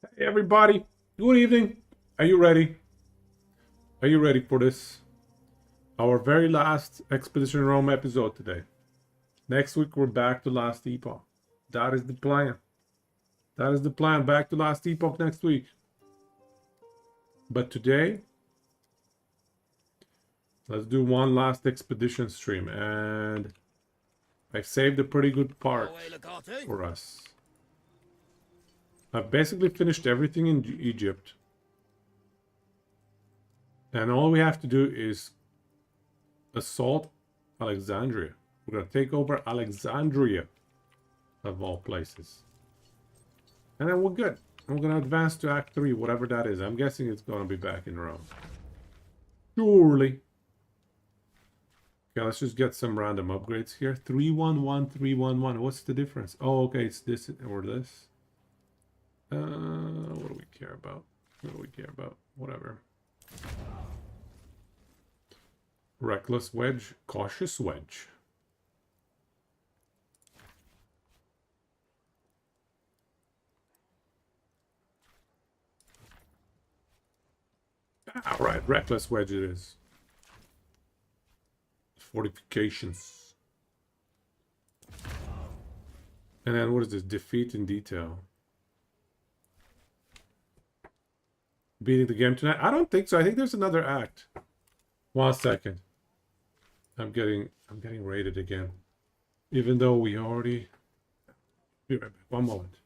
Hey everybody, good evening. Are you ready? Are you ready for this? Our very last Expedition Rome episode today. Next week we're back to Last Epoch. That is the plan. That is the plan. Back to Last Epoch next week. But today, let's do one last expedition stream. And I've saved a pretty good part for us. I've basically finished everything in Egypt. And all we have to do is assault Alexandria. We're going to take over Alexandria, of all places. And then we're good. We're going to advance to Act 3, whatever that is. I'm guessing it's going to be back in Rome. Surely. Okay, let's just get some random upgrades here. 311, 311. What's the difference? Oh, okay, it's this or this. What do we care about? What do we care about? Whatever. Reckless wedge, cautious wedge. All right, reckless wedge it is. Fortifications. And then what is this? Defeat in detail. Beating the game tonight? I don't think so. I think there's another act. 1 second. I'm getting raided again. Even though we already... Be right back. 1 moment.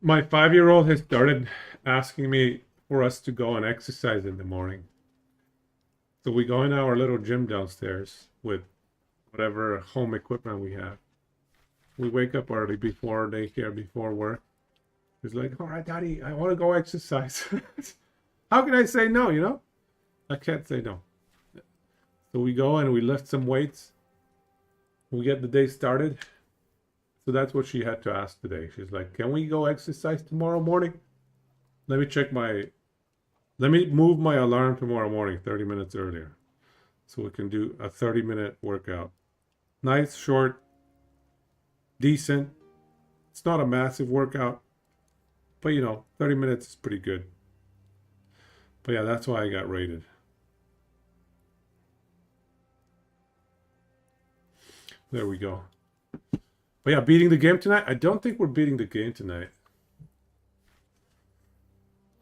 My 5-year-old has started asking me for us to go and exercise in the morning. So we go in our little gym downstairs with whatever home equipment we have. We wake up early before daycare, before work. He's like, all right, Daddy, I want to go exercise. How can I say no, you know? I can't say no. So we go and we lift some weights. We get the day started. So that's what she had to ask today. She's like, can we go exercise tomorrow morning? Let me move my alarm tomorrow morning 30 minutes earlier. So we can do a 30-minute workout. Nice, short, decent. It's not a massive workout. But, you know, 30 minutes is pretty good. But yeah, that's why I got rated. There we go. But yeah, beating the game tonight? I don't think we're beating the game tonight.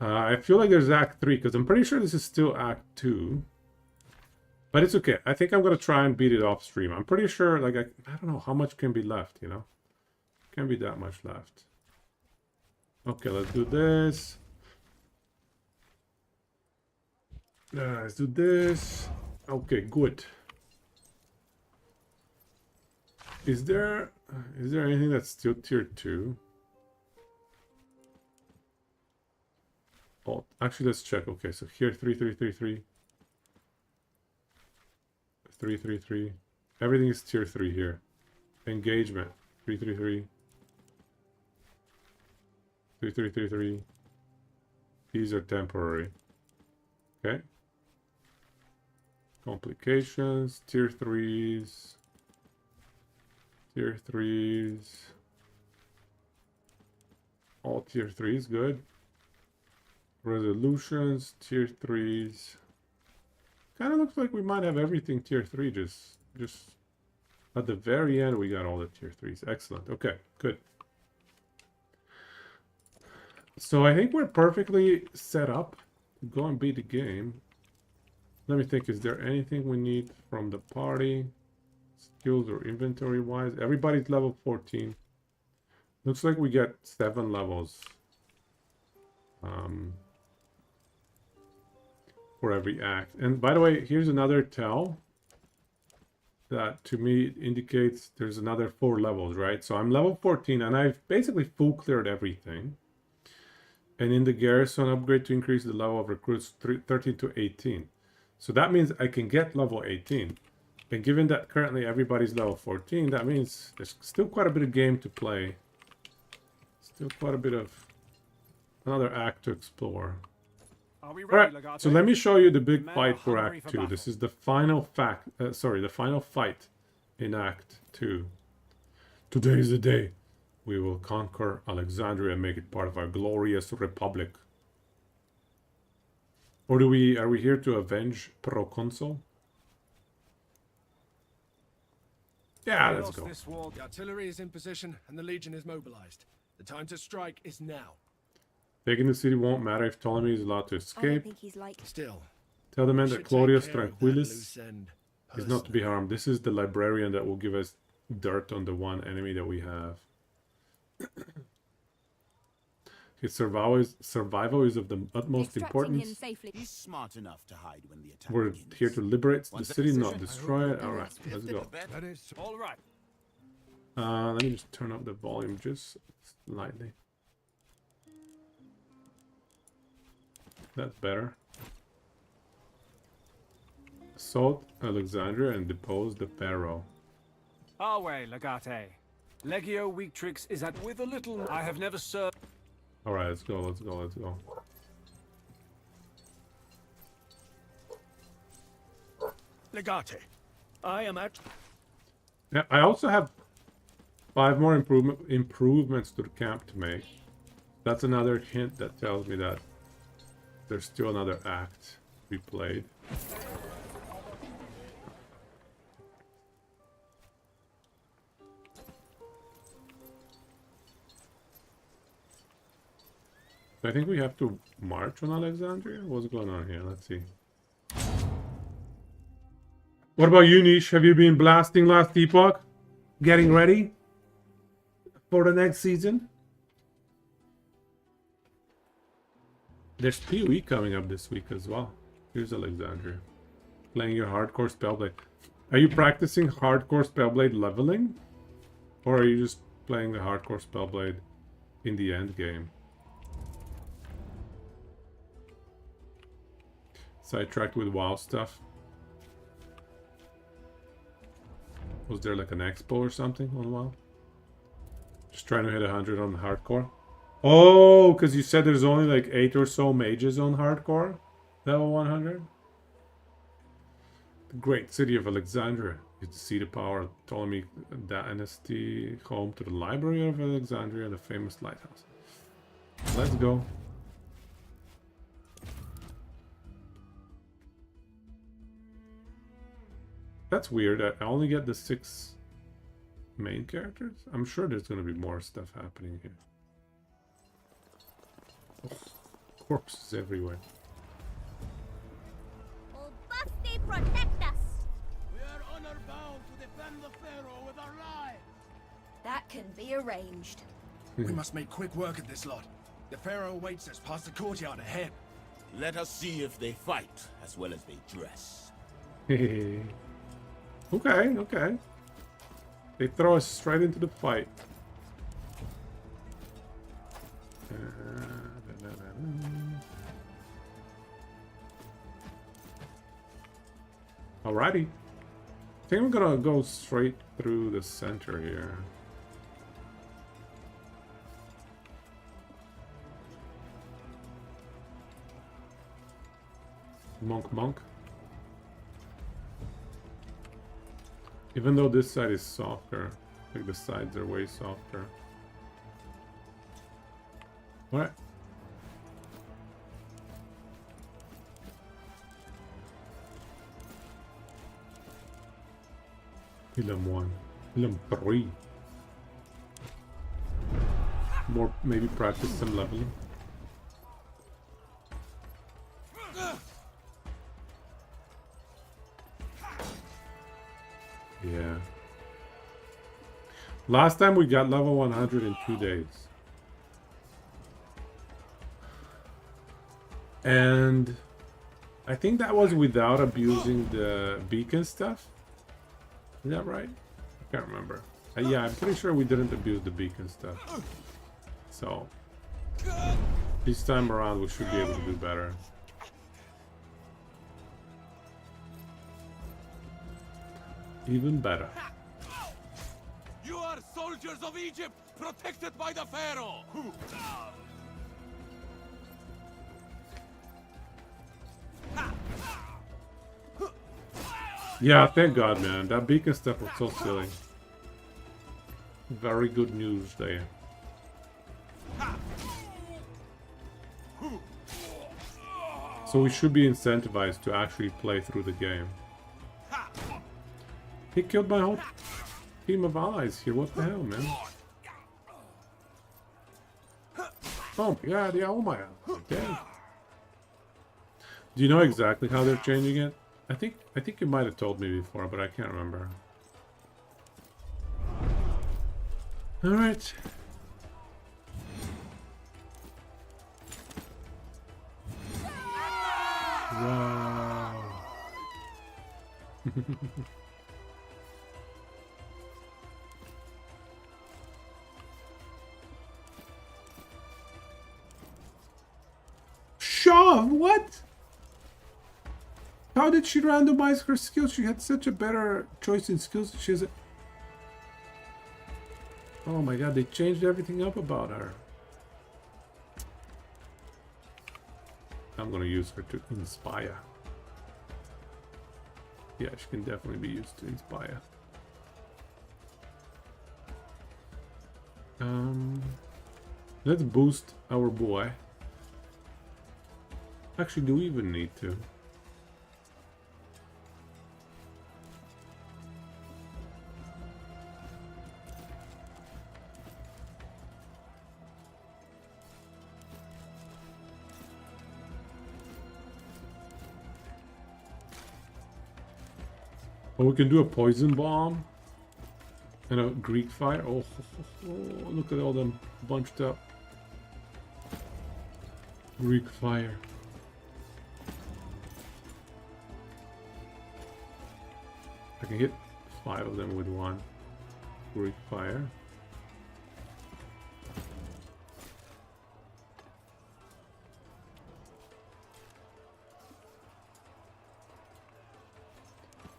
I feel like there's Act 3, because I'm pretty sure this is still Act 2. But it's okay. I think I'm going to try and beat it off stream. I'm pretty sure, like, I don't know how much can be left, you know? Can't be that much left. Okay, let's do this. Let's do this. Okay, good. Is there anything that's still tier 2? Oh, actually, let's check. Okay, so here 3333. 333. Everything is tier 3 here. Engagement 333. 3333. These are temporary. Okay. Complications, tier 3s. Tier 3s. All tier 3s, good. Resolutions, tier 3s. Kind of looks like we might have everything tier 3, just at the very end we got all the tier 3s. Excellent. Okay, good. So I think we're perfectly set up to go and beat the game. Let me think, is there anything we need from the party? Skills or inventory wise? Everybody's level 14. Looks like we get 7 levels. For every act. And by the way, here's another tell that to me indicates there's another 4 levels, right? So I'm level 14 and I've basically full cleared everything. And in the garrison, upgrade to increase the level of recruits 13 to 18. So that means I can get level 18. And given that currently everybody's level 14, that means there's still quite a bit of game to play. Still quite a bit of another act to explore. Are we All ready, right, Legate? so let me show you the big Men fight are for hungry Act for 2. battle. This is the final the final fight in Act 2. Today is the day. We will conquer Alexandria and make it part of our glorious republic. Or are we here to avenge Proconsul? Yeah, We let's lost go. this war. The artillery is in position and the Legion is mobilized. The time to strike is now. Taking the city won't matter if Ptolemy is allowed to I don't escape. think he's like. Still, Tell the men we that should take Claudius care of that Tranquillus loose end is not to be personally. harmed. This is the librarian that will give us dirt on the one enemy that we have. His survival is of the utmost Extracting him importance. safely. He's smart enough to hide when the attack We're begins. here to liberate the Want a city, not position? destroy it. Alright, let's go. That is All right. Let me just turn up the volume just slightly. That's better. Assault Alexandria and depose the pharaoh. Our way, Legate. Legio Weaktrix is at with a little. I have never served. Alright, let's go, let's go, let's go. Legate. I am at. Yeah, I also have 5 more improvements to the camp to make. That's another hint that tells me that there's still another act to be played. I think we have to march on Alexandria. What's going on here? Let's see. What about you, Nish? Have you been blasting Last Epoch? Getting ready for the next season? There's PoE coming up this week as well. Here's Alexandria. Playing your hardcore Spellblade. Are you practicing hardcore Spellblade leveling? Or are you just playing the hardcore Spellblade in the end game? Sidetracked with WoW stuff. Was there like an expo or something on WoW? Just trying to hit 100 on hardcore. Oh, because you said there's only like 8 or so mages on hardcore? Level 100? The great city of Alexandria is the seat of power of Ptolemy dynasty, home to the Library of Alexandria and the famous lighthouse. Let's go. That's weird. I only get the 6 main characters. I'm sure there's going to be more stuff happening here. Oh, corpses everywhere. Albuste, protect us. We are honor bound to defend the Pharaoh with our lives. That can be arranged. We must make quick work of this lot. The Pharaoh awaits us past the courtyard ahead. Let us see if they fight as well as they dress. Okay, okay. They throw us straight into the fight. Alrighty. I think I'm gonna go straight through the center here. Monk. Even though this side is softer, like the sides are way softer. What? Ilum 1. Ilum 3. More, maybe practice some leveling. Yeah. Last time we got level 100 in 2 days. And I think that was without abusing the beacon stuff. Is that right? I can't remember. Yeah, I'm pretty sure we didn't abuse the beacon stuff. So This time around, we should be able to do better. Even better. You are soldiers of Egypt, protected by the Pharaoh! Yeah, thank God, man. That beacon stuff was so silly. Very good news there. So we should be incentivized to actually play through the game. He killed my whole team of allies here. What the hell, man? Oh my God, yeah, oh my God. Okay. Do you know exactly how they're changing it? I think you might have told me before, but I can't remember. All right. Wow. Shaw, what? How did she randomize her skills? She had such a better choice in skills. She has a... Oh my God, they changed everything up about her. I'm gonna use her to inspire. Yeah, she can definitely be used to inspire. Let's boost our boy. Actually, do we even need to? Oh, we can do a poison bomb and a Greek fire. Oh, look at all them bunched up. Greek fire. I can hit 5 of them with one Greek fire.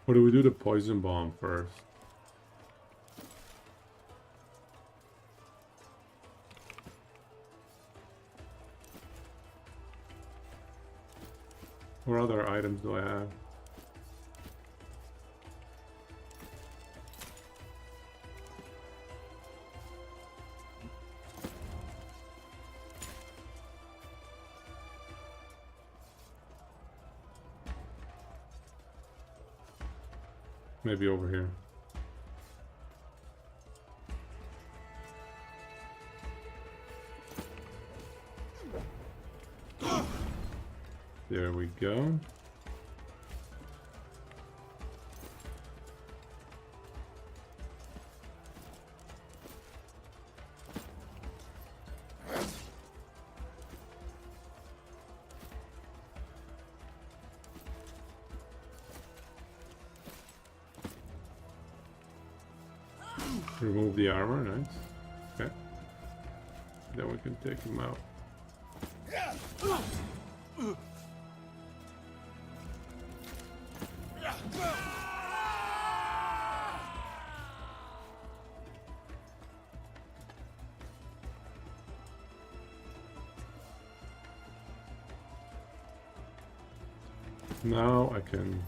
Or do we do the poison bomb first? What other items do I have? Maybe over here. There we go. Remove the armor, nice. Okay. Then we can take him out. Now I can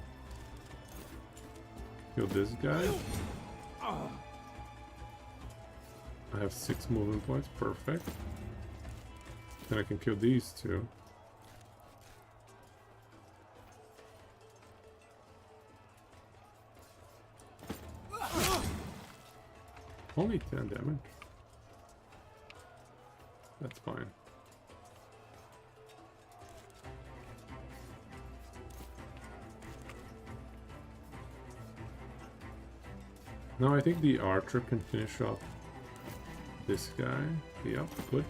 kill this guy. I have 6 movement points, perfect. Then I can kill these two. Only 10 damage. That's fine. Now I think the archer can finish off this guy. Yep, good.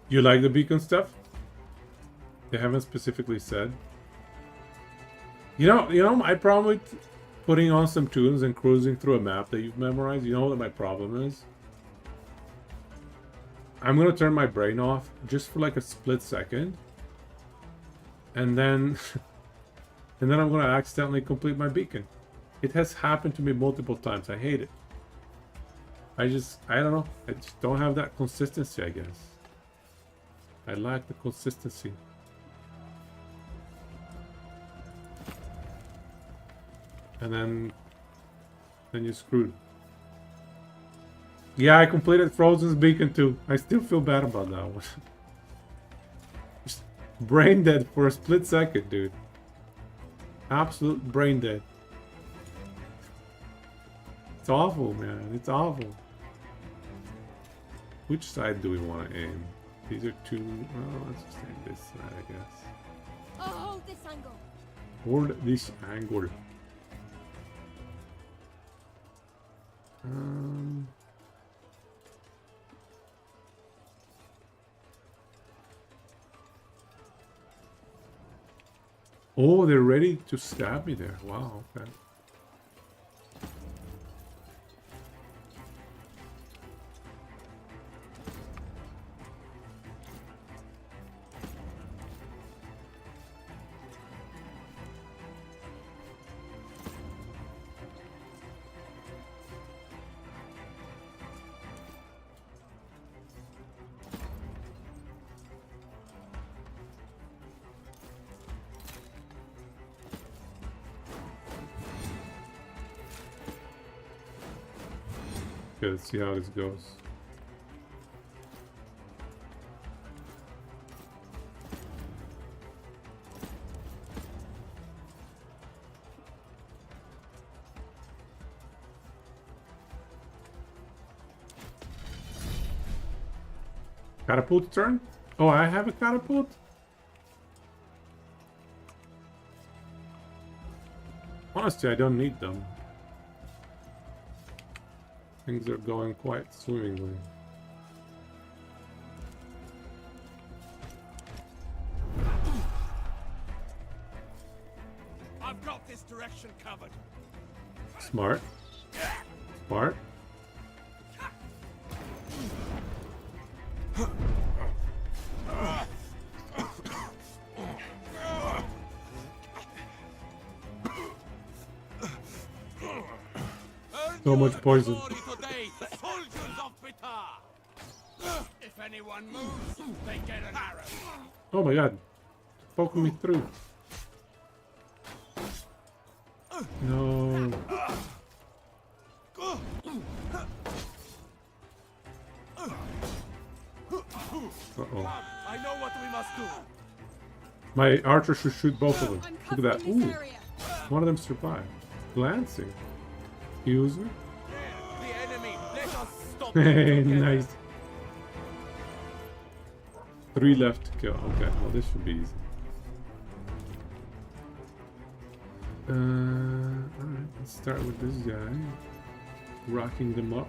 You like the beacon stuff? They haven't specifically said. You know, my problem with putting on some tunes and cruising through a map that you've memorized, you know what my problem is? I'm gonna turn my brain off just for like a split second. And then and then I'm gonna accidentally complete my beacon. It has happened to me multiple times. I hate it. I don't know. I just don't have that consistency, I guess. I lack the consistency. And then you're screwed. Yeah, I completed Frozen's Beacon too. I still feel bad about that one. Just brain dead for a split second, dude. Absolute brain dead. It's awful, man. It's awful. Which side do we want to aim? These are two. Well, let's just aim this side, I guess. Oh, hold this angle. Hold this angle. Oh, they're ready to stab me there. Wow, okay. Okay, let's see how this goes. Catapult turn? Oh, I have a catapult? Honestly, I don't need them. Things are going quite swimmingly. I've got this direction covered. Smart. Smart. So much poison. Today, soldiers of Pita. If anyone moves, they get an arrow. Oh my god. Poking me through. No. Uh-oh. I know what we must do. My archer should shoot both of them. I'm Look at that. covering this Ooh. area. One of them survived. Glancing. User. The enemy. Let us stop. Hey, them together. nice. 3 left to kill. Okay, well this should be easy. Alright, let's start with this guy. Rocking them up.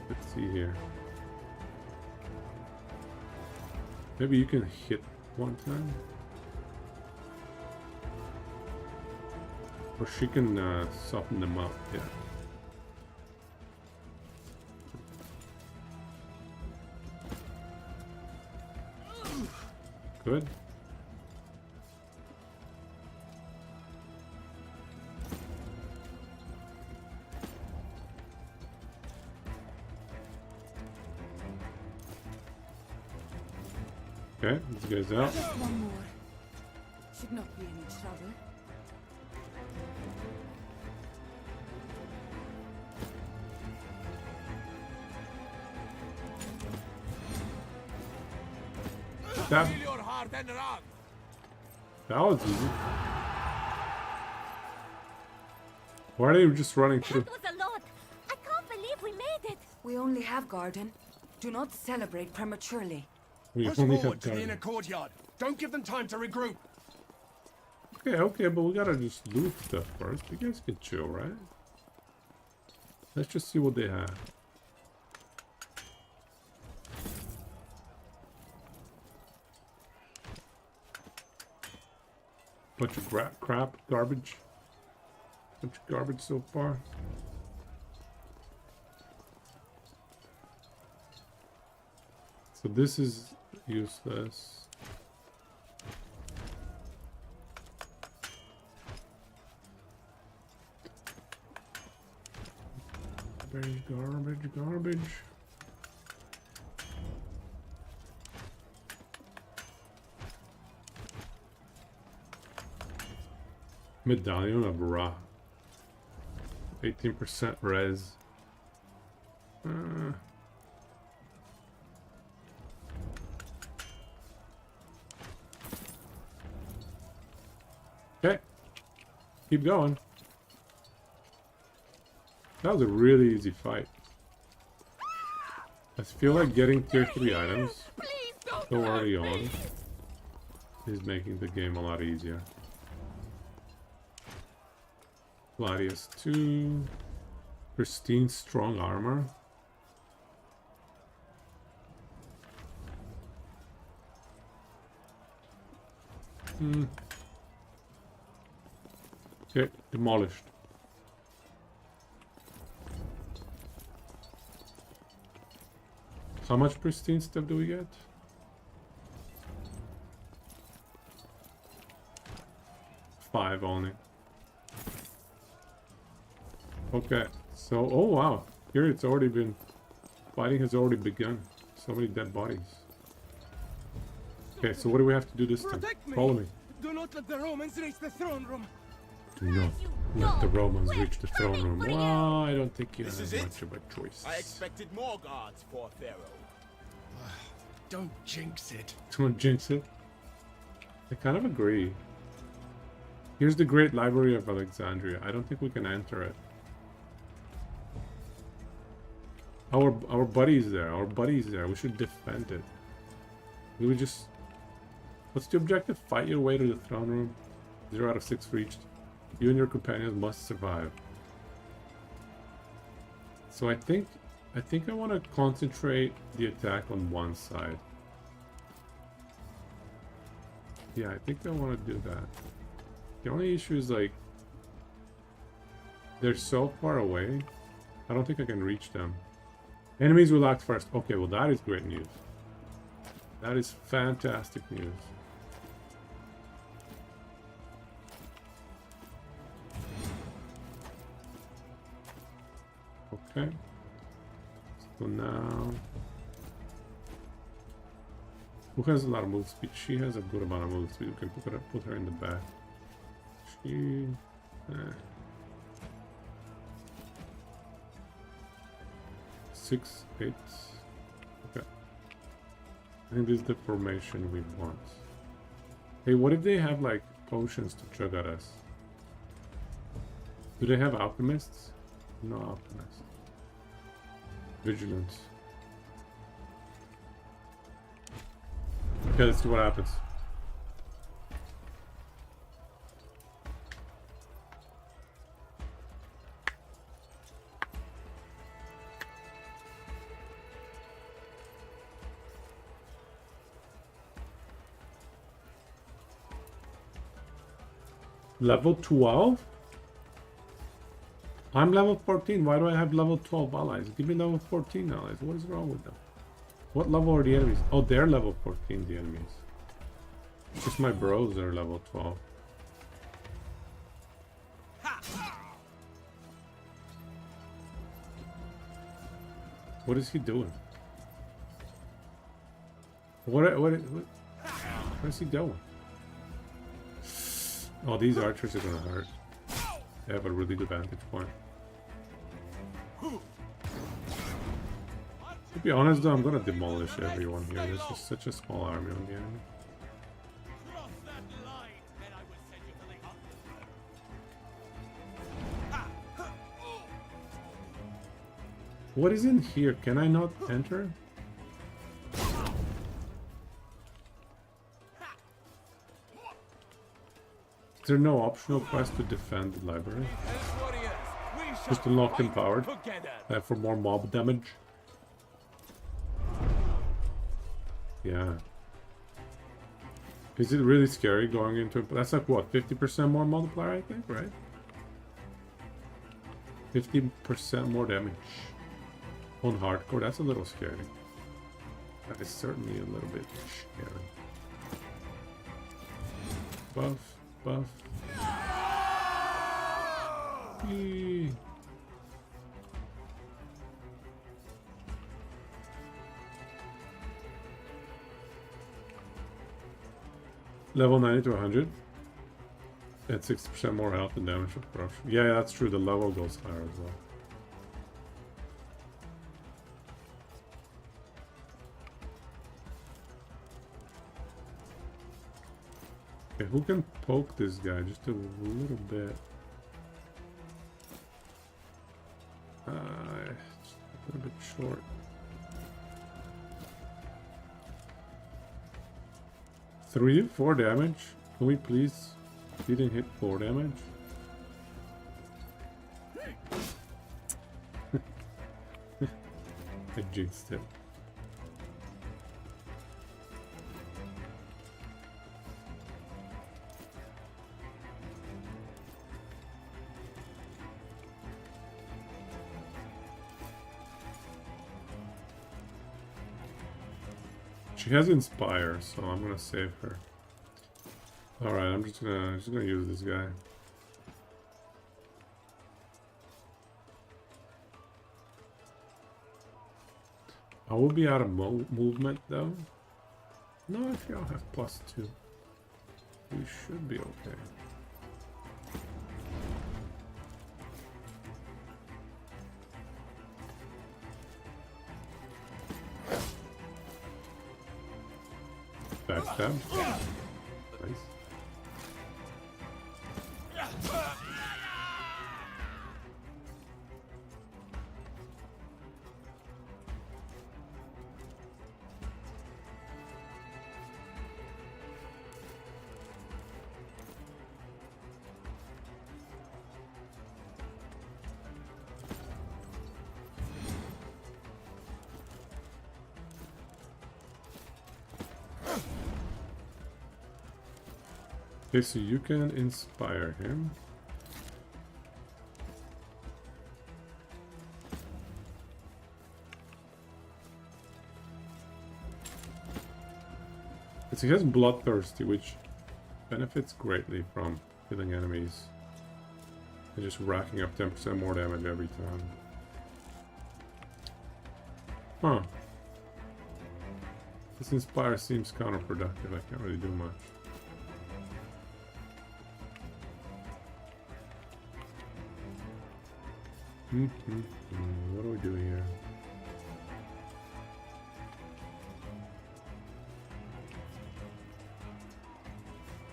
Let's see here. Maybe you can hit one time. Or she can soften them up, yeah. Good. Okay, this guy's out. Just one more. Should not be any trouble. That, Feel your heart and run. that was easy. Why are they just running through? That was a lot. I can't believe we made it. We only have Garden. Do not celebrate prematurely. We Push only forward have to the inner guard. courtyard. Don't give them time to regroup. Okay, okay, but we gotta just loot stuff first. You guys can chill, right? Let's just see what they have. Bunch of crap, garbage. Bunch of garbage so far. So this is useless. Garbage. Medallion of Ra. 18% res. Okay. Keep going. That was a really easy fight. I feel like getting tier 3 items so early on is making the game a lot easier. Gladius 2. Pristine strong armor. Okay, demolished. How much pristine stuff do we get? 5 only. Okay, so, oh wow, here it's already been, fighting has already begun. So many dead bodies. Okay, so what do we have to do this time? Follow me. Do not let the Romans reach the throne room. Do not let the Romans reach the throne room. Well, I don't think you have This is much of a choice. I expected more guards for Pharaoh. Don't jinx it. Don't jinx it. I kind of agree. Here's the Great Library of Alexandria. I don't think we can enter it. Our buddy's there. Our buddy's there. We should defend it. We would just... What's the objective? Fight your way to the throne room. 0 out of 6 reached. You and your companions must survive. So I think I want to concentrate the attack on one side. Yeah, I think I want to do that. The only issue is like they're so far away. I don't think I can reach them. Enemies will act first. Okay, well that is great news. That is fantastic news. Okay. So now... Who has a lot of move speed? She has a good amount of move speed. We can put her in the back. She... 6, 8. Okay. I think this is the formation we want. Hey, what if they have like potions to chug at us? Do they have alchemists? No alchemists. Vigilance. Okay, let's see what happens. Level 12? I'm level 14. Why do I have level 12 allies? Give me level 14 allies. What is wrong with them? What level are the enemies? Oh, they're level 14, the enemies. Just my bros are level 12. What is he doing? What is he doing? Oh, these archers are gonna hurt. They have a really good vantage point. To be honest though, I'm gonna demolish everyone here. There's just such a small army on the enemy. Cross that line, and I will send you to the What is in here? Can I not enter? Is there no optional quest to defend the library? As warriors, we Just unlocked empowered together. for more mob damage. Yeah. Is it really scary going into... That's like what, 50% more multiplier, I think, right? 50% more damage on hardcore. That's a little scary. That is certainly a little bit scary. Buff, buff. Yee. Level 90 to 100. At 60% more health and damage of corruption. Yeah, that's true. The level goes higher as well. Okay, who can poke this guy just a little bit? Just a little bit short. 3, 4 damage. Can we please? He didn't hit 4 damage. I jinxed it. She has Inspire, so I'm gonna save her. Alright, I'm just gonna use this guy. I will be out of movement though. No, actually I'll have +2. We should be okay. Backstab. Nice. Okay, so you can inspire him. He has Bloodthirsty, which benefits greatly from killing enemies and just racking up 10% more damage every time. Huh. This Inspire seems counterproductive. I can't really do much. What do we do here?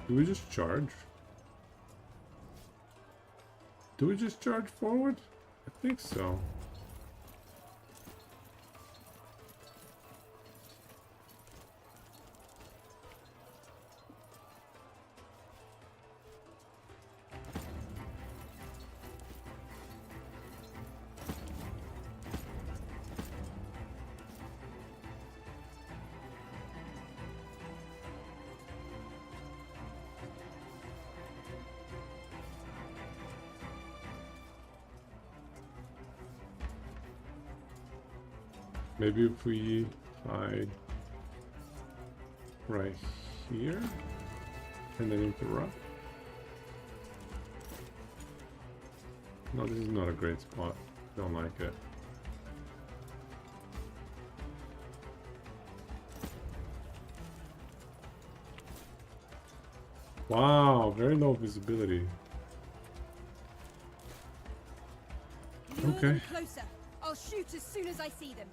Do we just charge? Do we just charge forward? I think so. Maybe if we hide right here and then interrupt. No, this is not a great spot. Don't like it. Wow, very low visibility. Okay. Closer. I'll shoot as soon as I see them.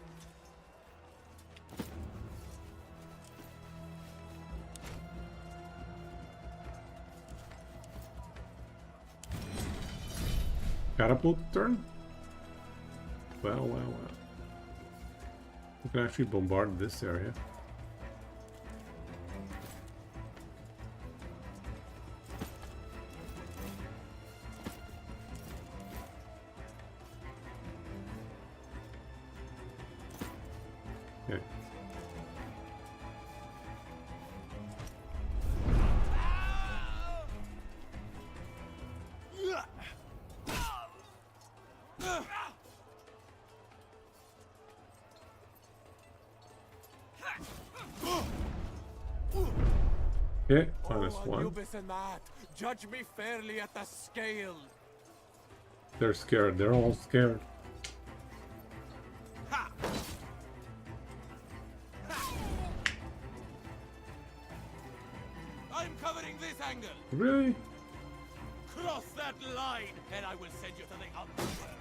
Catapult turn? Well. We can actually bombard this area. Okay. Okay, minus Oh, one. Anubis and that. Judge me fairly at the scale. They're scared. They're all scared. Ha! I'm covering this angle. Really? Cross that line, and I will send you to the underworld.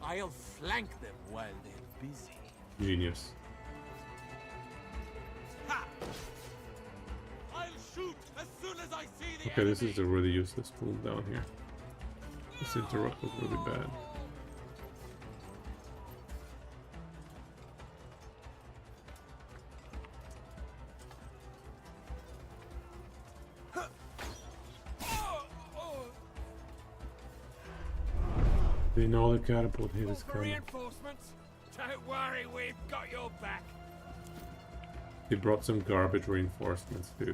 I'll flank them while they're busy. Genius. Ha! I'll shoot as soon as I see the Okay, this enemy. is a really useless tool down here. This interrupt was really bad. They know the catapult hit is For coming. reinforcements? Don't worry, we've got your back. They brought some garbage reinforcements too.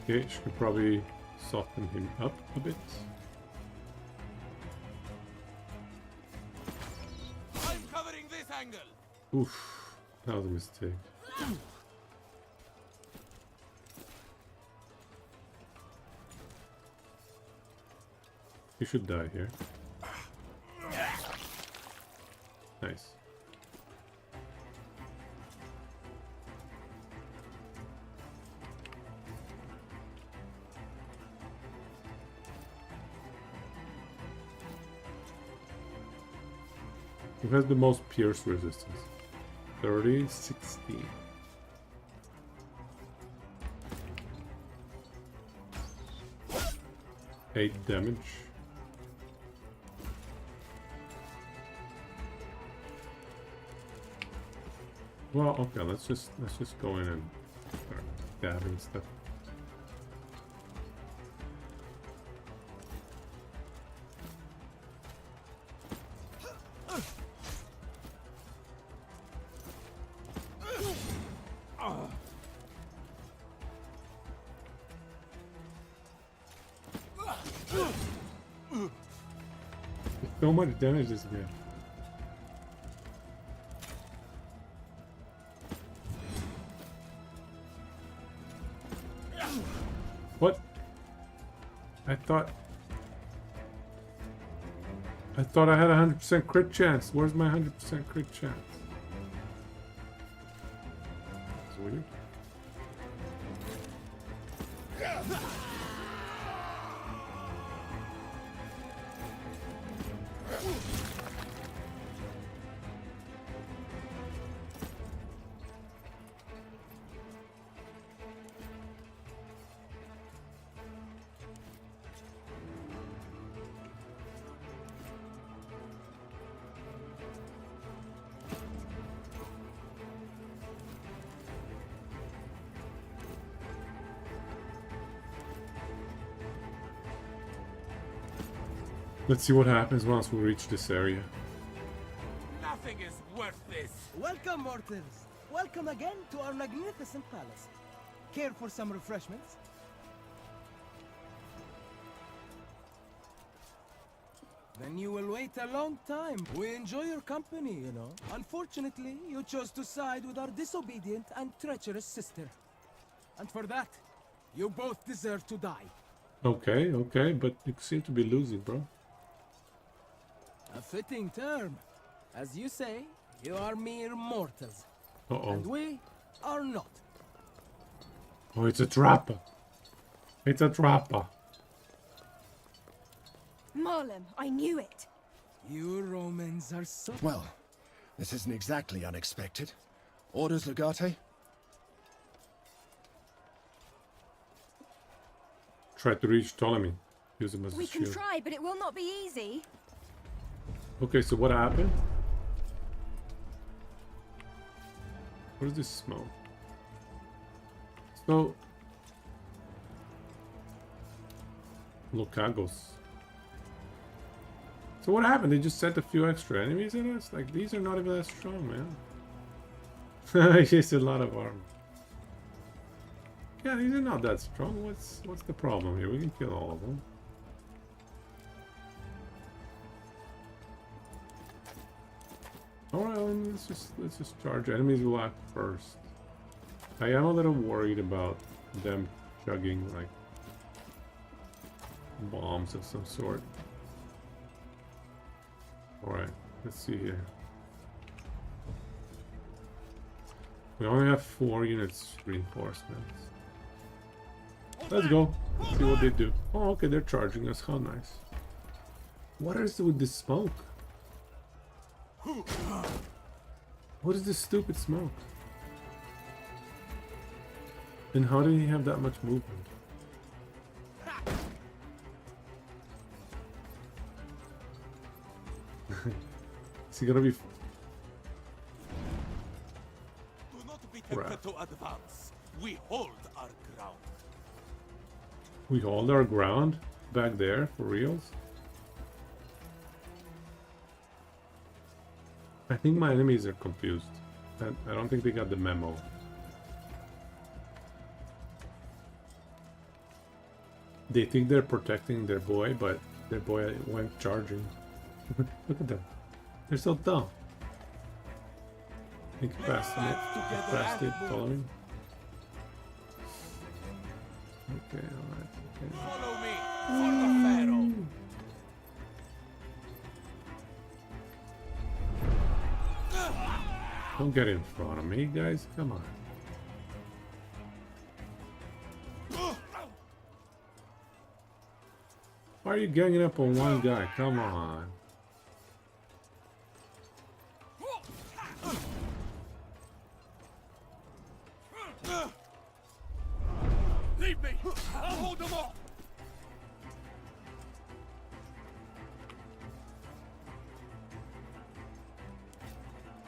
Okay, should probably soften him up a bit. I'm covering this angle. Oof, that was a mistake. You should die here. Nice. Who has the most pierce resistance? 30, 60. Eight damage. Well, okay, let's just go in and start dabbing stuff. So much damage this man. What? I thought I had a 100% crit chance. Where's my 100% crit chance? It's weird. Let's see what happens once we reach this area. Nothing is worth this. Welcome, mortals. Welcome again to our magnificent palace. Care for some refreshments? Then you will wait a long time. We enjoy your company, you know. Unfortunately, you chose to side with our disobedient and treacherous sister. And for that, you both deserve to die. Okay, but you seem to be losing, bro. A fitting term. As you say, you are mere mortals. And Uh-oh. we are not. Oh, it's a trapper. It's a trapper. Marlem, I knew it. You Romans are so... Well, this isn't exactly unexpected. Orders, Legate? Try to reach Ptolemy. Use him as a We can shield. try, but it will not be easy. Okay, so what happened? What is this smoke? So... Locagos. So what happened? They just sent a few extra enemies at us? Like, these are not even that strong, man. It's a lot of armor. Yeah, these are not that strong. What's the problem here? We can kill all of them. Alright, let's just charge. Enemies will act first. I am a little worried about them chugging like bombs of some sort. Alright, let's see here. We only have 4 units reinforcements. Let's go. See what they do. Oh, okay, they're charging us. How nice. What is it with this smoke? What is this stupid smoke? And how did he have that much movement? Is he gonna be... Do not be tempted to advance. We hold our ground. We hold our ground back there for reals? I think my enemies are confused. I don't think they got the memo. They think they're protecting their boy, but their boy went charging. Look at them. They're so dumb. Incapacitated following. Okay, alright. Okay. Follow me for the Pharaoh. Don't get in front of me, guys. Come on. Why are you ganging up on one guy? Come on. Leave me. I'll hold them off.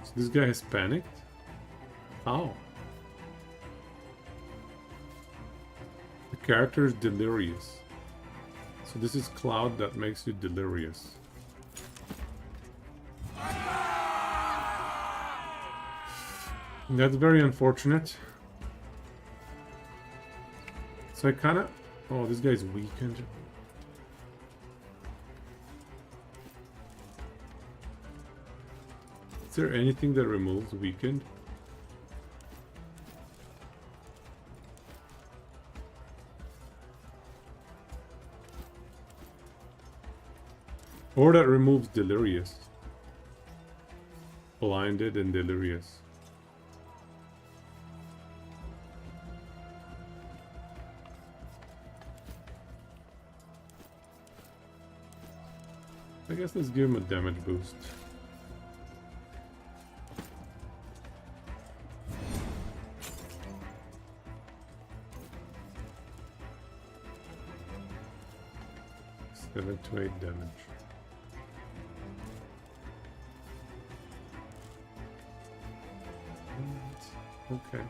So this guy has panicked? How? The character is delirious. So this is Cloud that makes you delirious. That's very unfortunate. So I kinda... Oh, this guy's weakened. Is there anything that removes weakened? Or that removes delirious. Blinded and delirious. I guess let's give him a damage boost. Seven to 8 damage. Okay.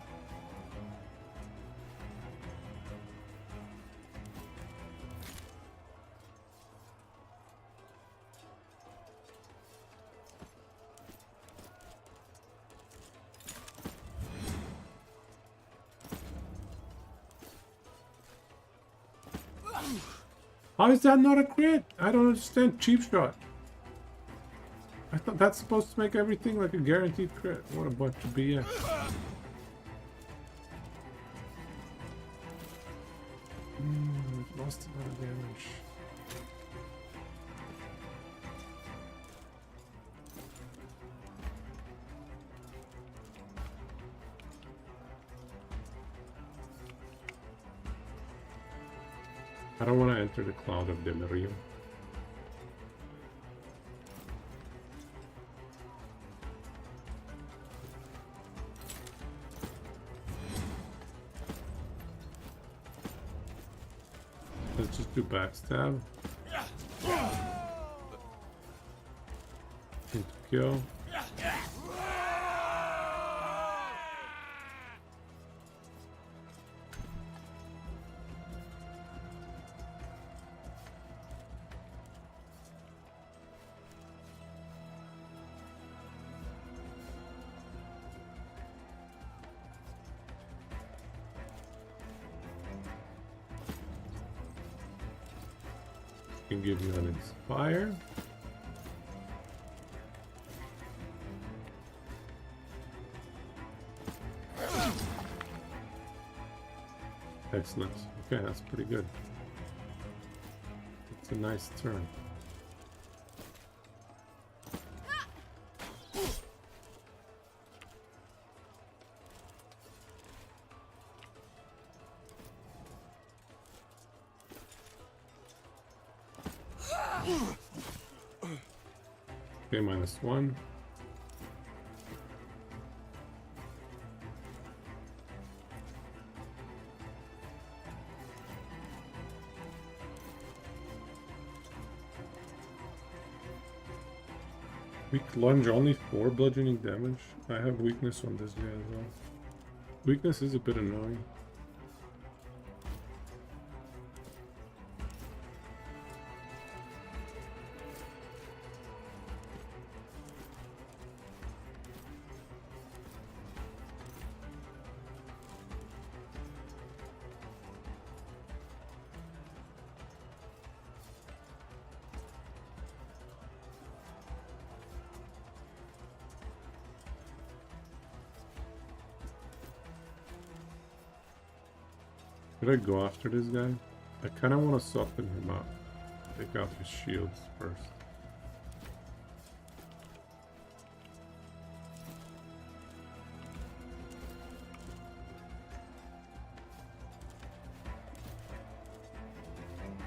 How is that not a crit? I don't understand. Cheap shot. I thought that's supposed to make everything like a guaranteed crit. What a bunch of BS. We've lost a lot of damage. I don't want to enter the cloud of delirium. Let's just do backstab. Need to kill. Can give you an inspire. Excellent. Okay, that's pretty good. It's a nice turn. Okay, -1. Weak lunge, only 4 bludgeoning damage. I have weakness on this guy as well. Weakness is a bit annoying. Should I go after this guy? I kind of want to soften him up. Take out his shields first.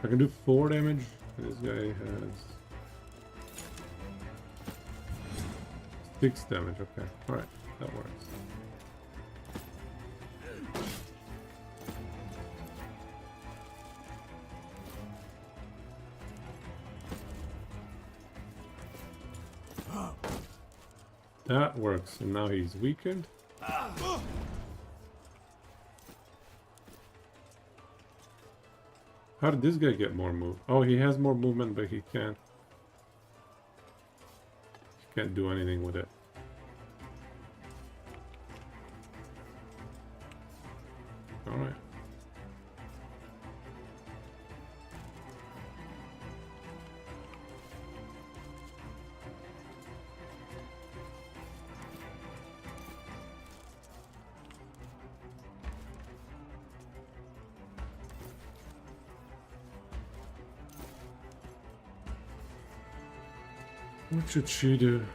I can do 4 damage. This guy has 6 damage. Okay, alright, that works. That works, and now he's weakened. How did this guy get more move? Oh, he has more movement, but he can't do anything with it. Alright. What should she do?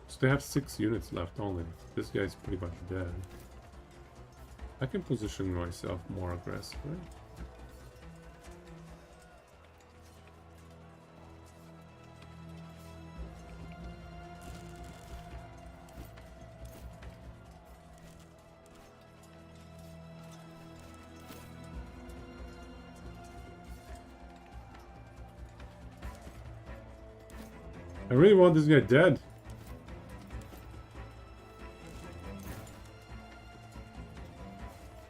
So they have 6 units left only. This guy's pretty much dead. I can position myself more aggressively. I really want this guy dead.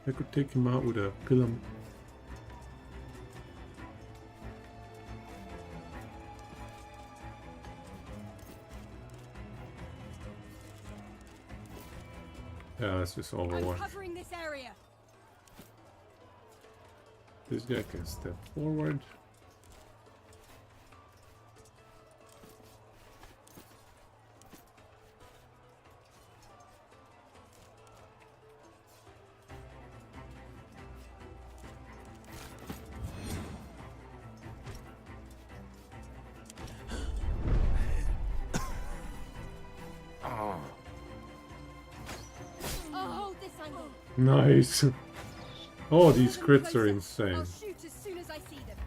I could take him out with a pilum. Yeah, that's just overwork. I'm covering this area. This guy can step forward. I'll hold this angle. Nice. Oh, these crits are insane. I'll shoot as soon as I see them.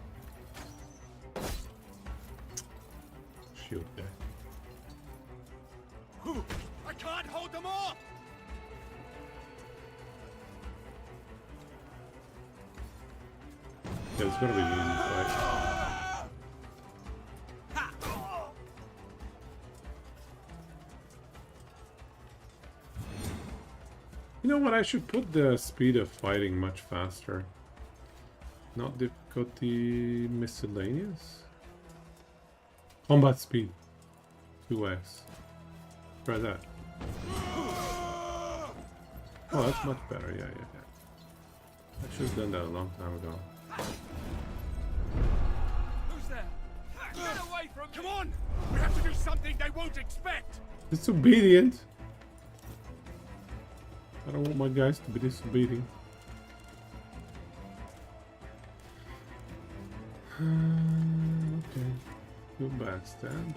shield guy. I can't hold them off! Yeah, it's gonna be an easy fight. You know what? I should put the speed of fighting much faster. Not difficulty miscellaneous. Combat speed 2x. Try that. Oh, that's much better. Yeah. I should have done that a long time ago. Who's there? Get away from me! Come on! We have to do something they won't expect! Disobedient. I don't want my guys to be disobedient. Okay. Good backstab.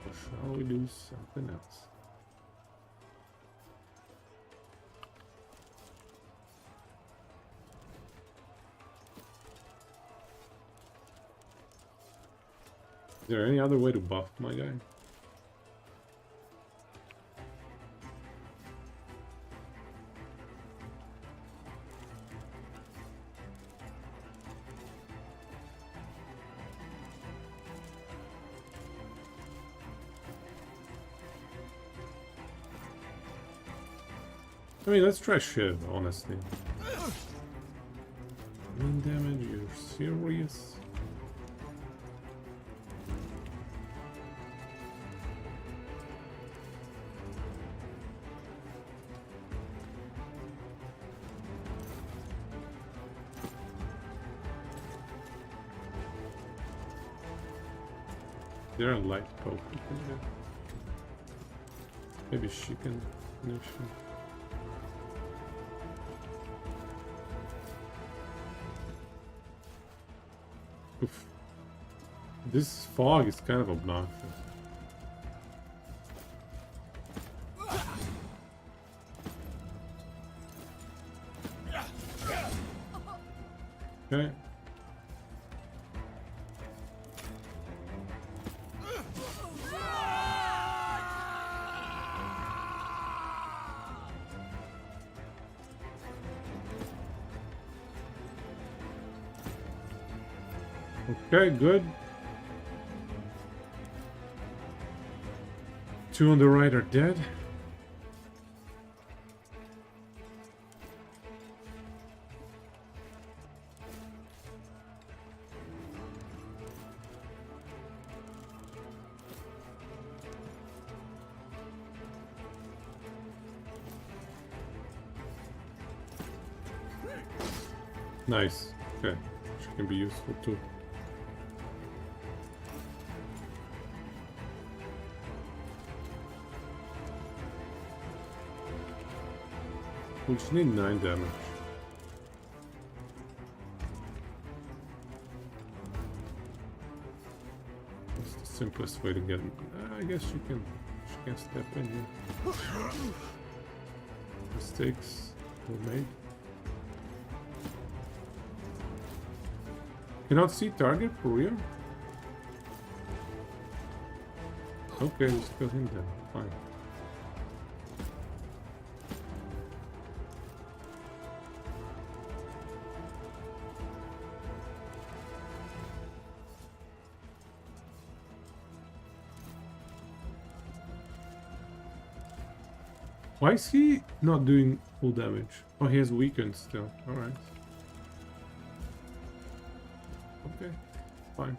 Or shall we do something else? Is there any other way to buff my guy? I mean, let's try Shiv, honestly. Mean damage, you're serious? There are light poke. Maybe she can finish him. Oof. This fog is kind of obnoxious. Okay. Okay, good. 2 on the right are dead. Nice. Okay. She can be useful too. We just need 9 damage. That's the simplest way to get it. I guess she can step in here. Mistakes were made. Cannot see target for real? Okay, let's kill him then. Fine. Why is he not doing full damage? Oh, he has weakened still. Alright. Okay, fine.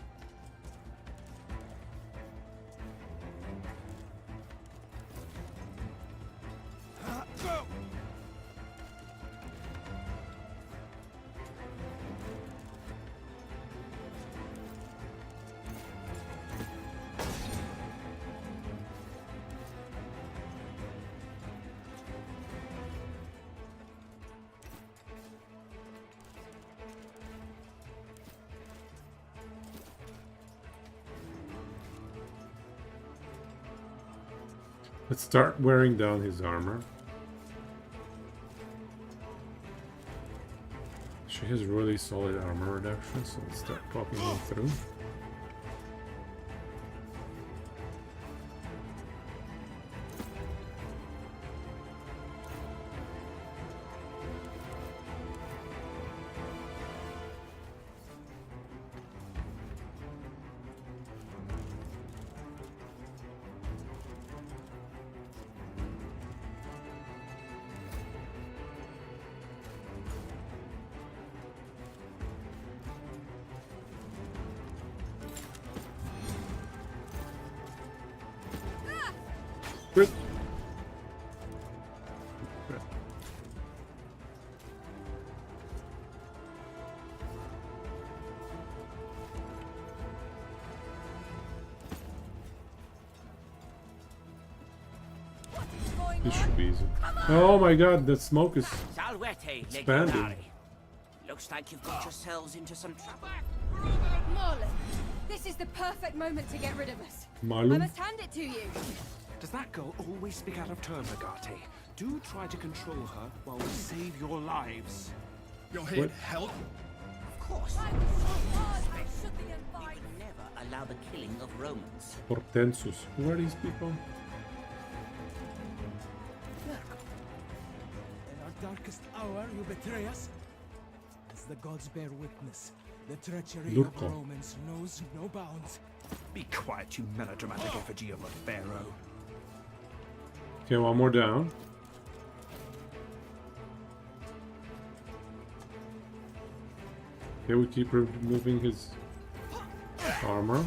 Let's start wearing down his armor. She has really solid armor reduction, so let's start popping them through. Crit. Crit. This should be easy. Oh my god, the smoke is Salvete, expanding. Legionary. Looks like you've got yourselves into some trouble. Marlon, this is the perfect moment to get rid of us. I Malum. must hand it to you. Does that girl always speak out of turn, Legate? Do try to control her while we save your lives. You're here What? to help? Of course. I was so hard, I should be We advised. would never allow the killing of Romans. Hortensus. Who are these people? In our darkest hour, you betray us? As the gods bear witness, the treachery Lurko. of Romans knows no bounds. Be quiet, you melodramatic effigy of a pharaoh. Okay, one more down. Okay, we keep removing his armor.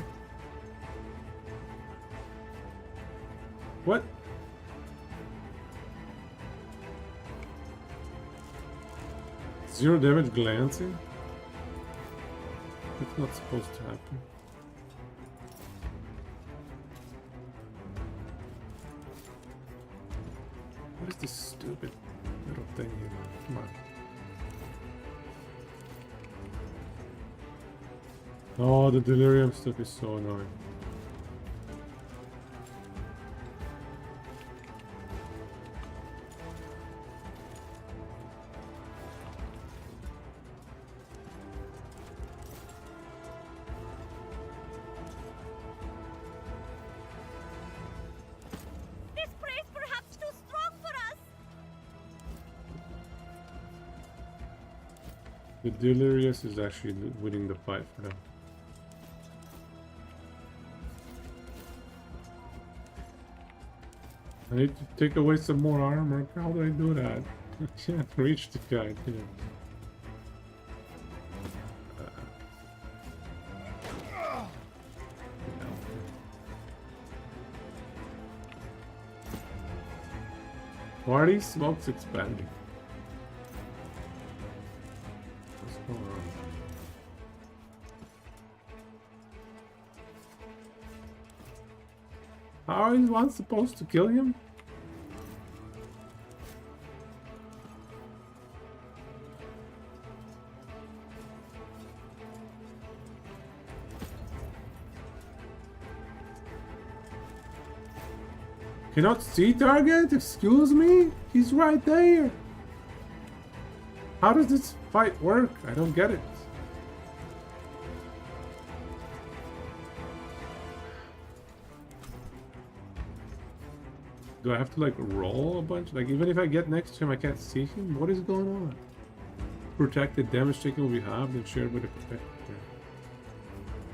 What? Zero damage glancing? That's not supposed to happen. What is this stupid little thing here? Come on. Oh, the delirium stuff is so annoying. This prey is perhaps too strong for us. The delirious is actually winning the fight for them. I need to take away some more armor. How do I do that? I can't reach the guy here. Why are these smokes expanding? What's going on? How is one supposed to kill him? Cannot see target? Excuse me? He's right there. How does this fight work? I don't get it. Do I have to like roll a bunch? Like even if I get next to him I can't see him? What is going on? Protect the damage taken will be halved and shared with the protector.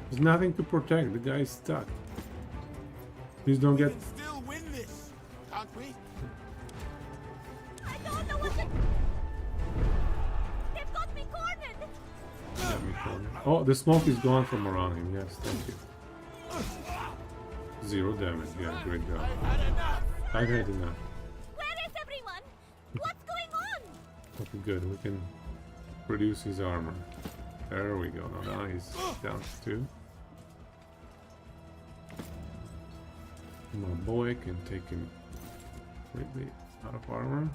There's nothing to protect, the guy is stuck. Please don't We get... can still win this, can't we? I don't know what to... They've got me cornered. Let me corner. Oh, the smoke is gone from around him. Yes, thank you. 0 damage. Yeah, great job. I've had enough. I've had enough. Where is everyone? What's going on? Okay, good. We can reduce his armor. There we go. Now he's down to 2. My boy can take him completely out of armor.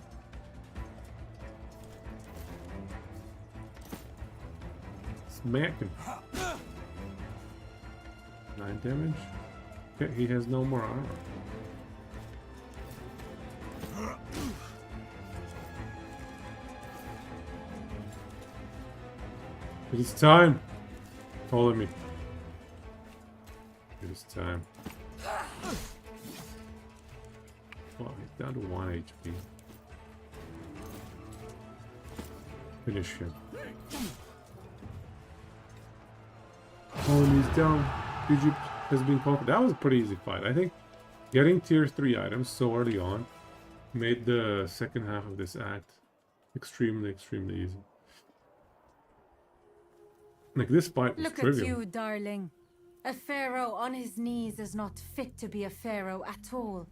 Smack him. 9 damage. Okay, he has no more armor. It is time. Follow me. It is time. Oh, he's down to 1 HP. Finish him. Oh, and he's down. Egypt has been conquered. That was a pretty easy fight. I think getting tier 3 items so early on made the second half of this act extremely, extremely easy. Like, this fight was Look trivial. at you, darling. A pharaoh on his knees is not fit to be a pharaoh at all.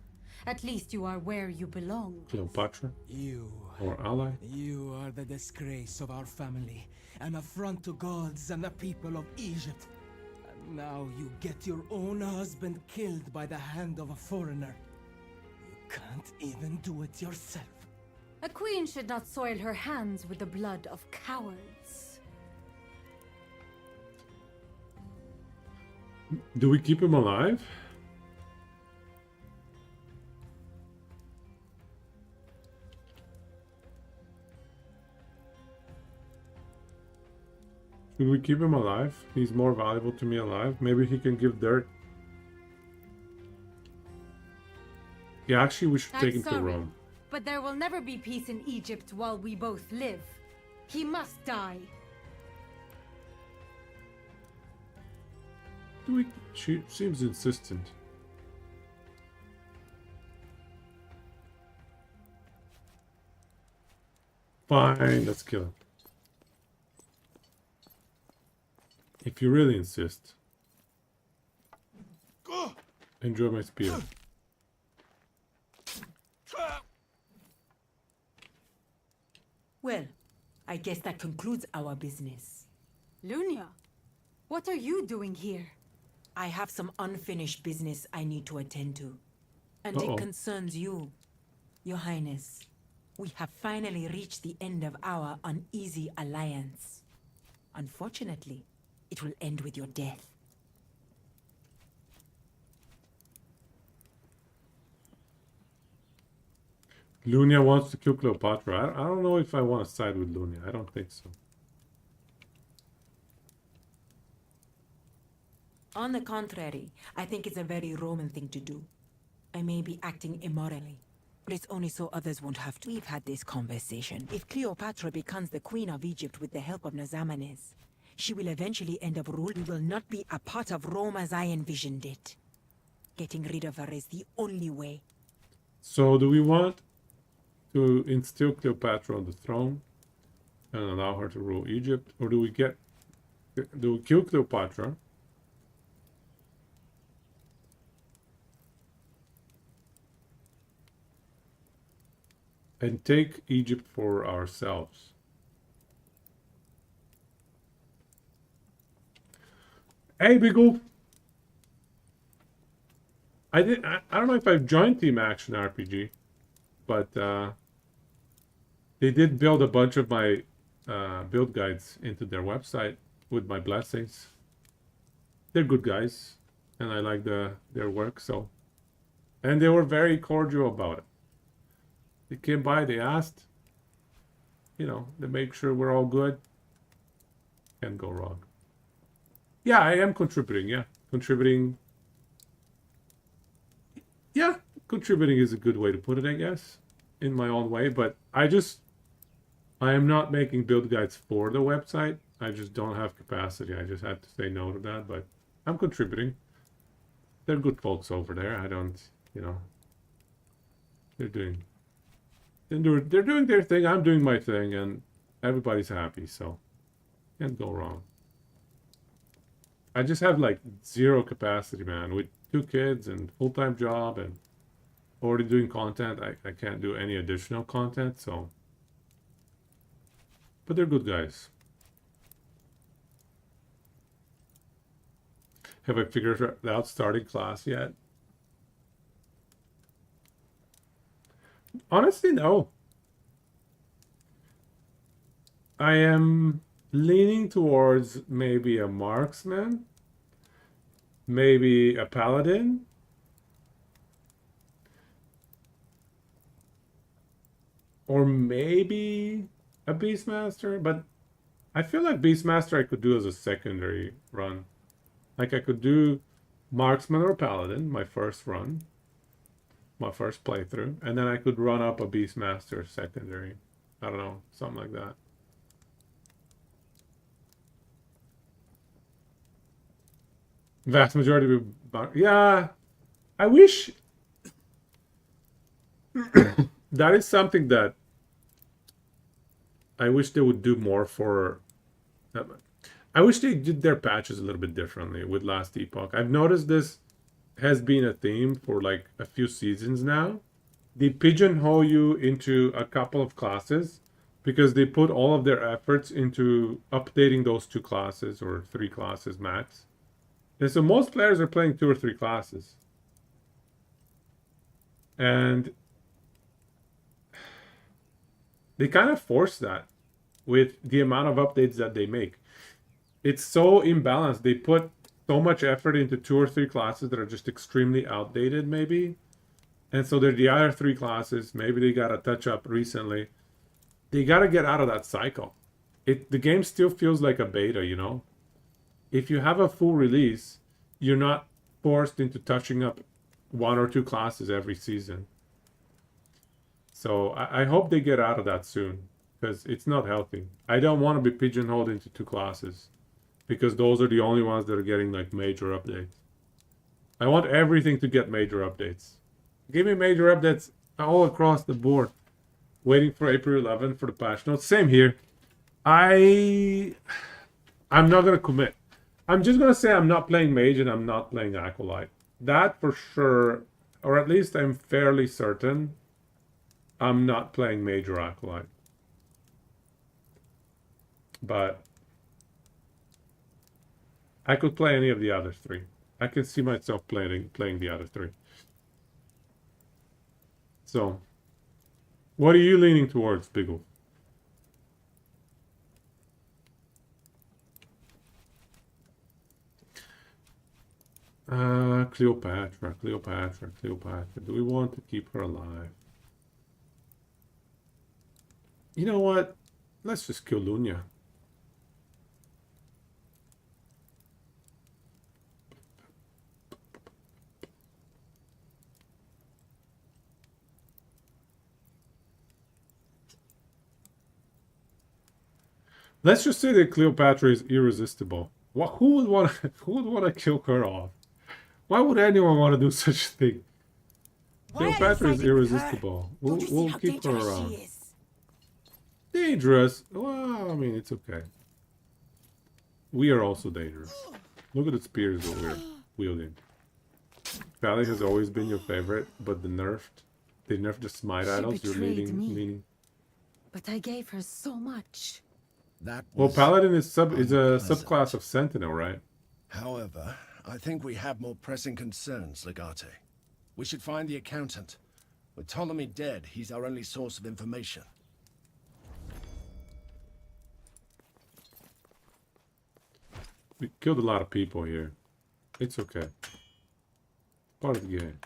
At least you are where you belong. Cleopatra, You. our ally. You are the disgrace of our family, an affront to gods and the people of Egypt. And now you get your own husband killed by the hand of a foreigner. You can't even do it yourself. A queen should not soil her hands with the blood of cowards. Do we keep him alive? Should we keep him alive? He's more valuable to me alive. Maybe he can give dirt. Yeah, actually we should take him to Rome. But there will never be peace in Egypt while we both live. He must die. She seems insistent. Fine, let's kill him. If you really insist. Enjoy my spear. Well, I guess that concludes our business. Lunia, what are you doing here? I have some unfinished business I need to attend to. And Uh-oh. it concerns you, Your Highness. We have finally reached the end of our uneasy alliance. Unfortunately, it will end with your death. Lunia wants to kill Cleopatra. I don't know if I want to side with Lunia. I don't think so. On the contrary, I think it's a very Roman thing to do. I may be acting immorally, but it's only so others won't have to. We've had this conversation. If Cleopatra becomes the queen of Egypt with the help of Nazamanes, she will eventually end up ruling. We will not be a part of Rome as I envisioned it. Getting rid of her is the only way. So do we want to instill Cleopatra on the throne and allow her to rule Egypt? Or do we kill Cleopatra? And take Egypt for ourselves. Hey, Big Wolf. I don't know if I've joined Team Action RPG, but they did build a bunch of my build guides into their website with my blessings. They're good guys, and I like their work. So, and they were very cordial about it. They came by, they asked, you know, to make sure we're all good. Can't go wrong. Yeah, I am contributing. Yeah, contributing. Yeah, contributing is a good way to put it, I guess, in my own way. But I am not making build guides for the website. I just don't have capacity. I just have to say no to that. But I'm contributing. They're good folks over there. I don't, you know, they're doing their thing. I'm doing my thing, and everybody's happy. So can't go wrong. I just have like zero capacity, man. With 2 kids and full-time job and already doing content, I can't do any additional content, so. But they're good guys. Have I figured out starting class yet? Honestly, no. I am leaning towards maybe a marksman, maybe a paladin, or maybe a beastmaster, but I feel like Beastmaster I could do as a secondary run. Like I could do Marksman or Paladin, my first run. My first playthrough. And then I could run up a Beastmaster secondary. I don't know, something like that. Vast majority of... Yeah, I wish... that is something that I wish they would do more for... I wish they did their patches a little bit differently with Last Epoch. I've noticed this has been a theme for like a few seasons now. They pigeonhole you into a couple of classes because they put all of their efforts into updating those 2 classes or 3 classes max. And so most players are playing 2 or 3 classes. And they kind of force that with the amount of updates that they make. It's so imbalanced. They put so much effort into 2 or 3 classes that are just extremely outdated, maybe. And so they're the other 3 classes. Maybe they got a touch up recently. They got to get out of that cycle. The game still feels like a beta, you know? If you have a full release, you're not forced into touching up 1 or 2 classes every season. So I hope they get out of that soon, because it's not healthy. I don't want to be pigeonholed into 2 classes, because those are the only ones that are getting like major updates. I want everything to get major updates. Give me major updates all across the board. Waiting for April 11th for the patch notes. Same here. I'm not going to commit. I'm just going to say I'm not playing Mage and I'm not playing Acolyte. That for sure, or at least I'm fairly certain, I'm not playing Mage or Acolyte. But I could play any of the other 3. I can see myself playing the other 3. So, what are you leaning towards, Biggle? Cleopatra. Do we want to keep her alive? You know what? Let's just kill Lunia. Let's just say that Cleopatra is irresistible. Who would want to kill her off? Why would anyone want to do such a thing? Cleopatra is irresistible. We'll keep her around. Dangerous? Well, I mean, it's okay. We are also dangerous. Look at the spears that we're wielding. Valley has always been your favorite, but they nerfed the smite idols. You're leaning. But I gave her so much. Well, Paladin is a subclass of Sentinel, right? However, I think we have more pressing concerns, Legate. We should find the accountant. With Ptolemy dead, he's our only source of information. We killed a lot of people here. It's okay. Part of the game.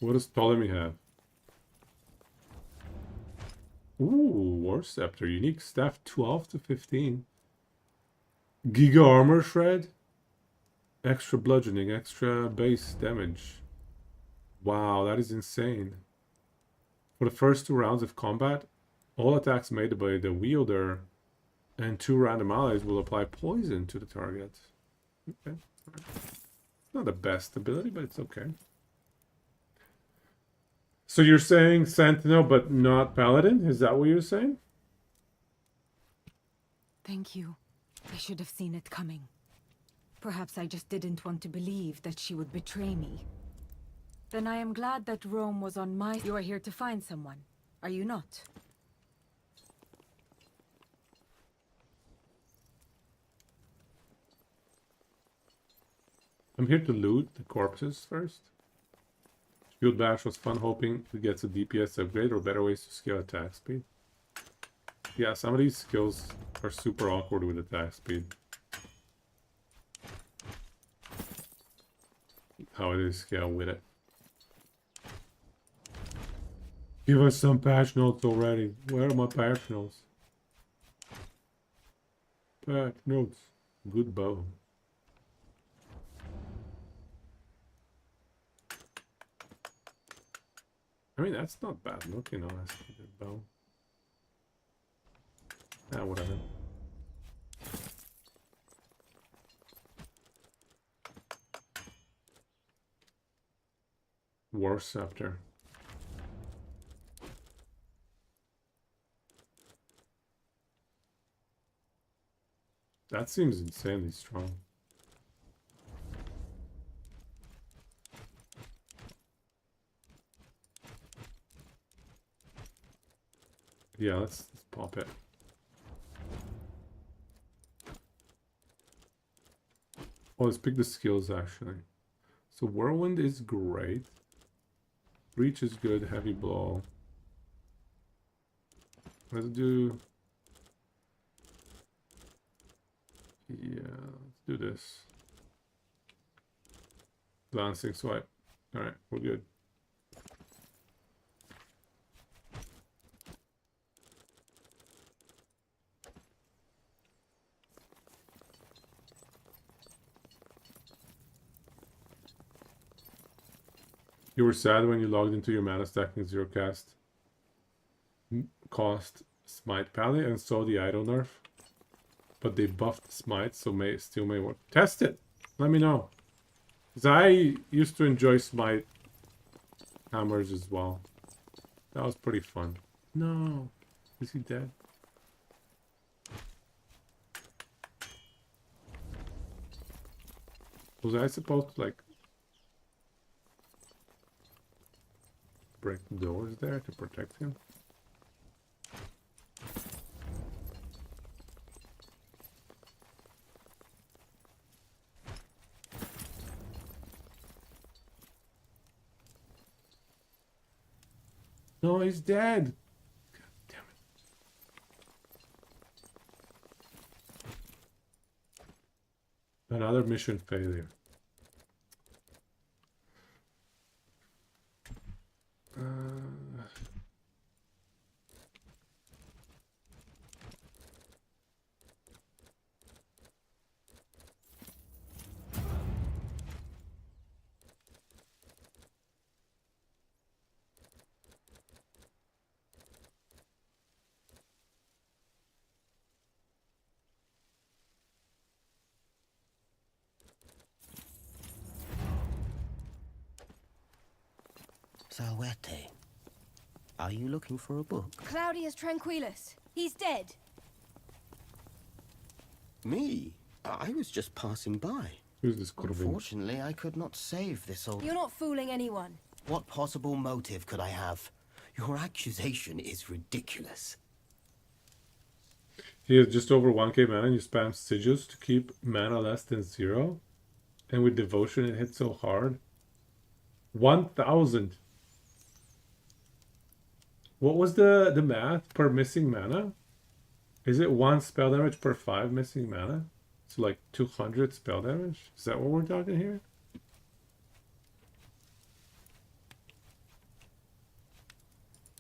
What does Ptolemy have? Ooh, War Scepter. Unique staff 12 to 15. Giga Armor Shred. Extra bludgeoning, extra base damage. Wow, that is insane. For the first 2 rounds of combat, all attacks made by the wielder and 2 random allies will apply poison to the target. Okay. Not the best ability, but it's okay. So you're saying Sentinel, but not Paladin? Is that what you're saying? Thank you. I should have seen it coming. Perhaps I just didn't want to believe that she would betray me. Then I am glad that Rome was on my... You are here to find someone, are you not? I'm here to loot the corpses first. Field Bash was fun, hoping to get a DPS upgrade or better ways to scale attack speed. Yeah, some of these skills are super awkward with attack speed. How it is scale with it. Give us some patch notes already. Where are my patch notes? Patch notes. Good bow. I mean, that's not bad looking, honestly, the bow. Ah, whatever. War Scepter. That seems insanely strong. Yeah, let's pop it. Oh, let's pick the skills actually. So Whirlwind is great. Reach is good, heavy blow. Let's do... Yeah, let's do this. Glancing swipe. Alright, we're good. You were sad when you logged into your mana stacking zero cast cost smite pally and saw the idle nerf, but they buffed smite, so still may work. Test it. Let me know, because I used to enjoy smite hammers as well. That was pretty fun. No, is he dead? Was I supposed to like break the doors there to protect him? No, he's dead. God damn it. Another mission failure. Salvete, are you looking for a book? Claudius Tranquillus. He's dead. Me? I was just passing by. Who's this Corvin? Unfortunately, I could not save this old... You're not fooling anyone. What possible motive could I have? Your accusation is ridiculous. He has just over 1k mana and you spam sigils to keep mana less than 0. And with devotion it hits so hard. 1000. What was the math per missing mana? Is it 1 spell damage per 5 missing mana? So like 200 spell damage? Is that what we're talking here?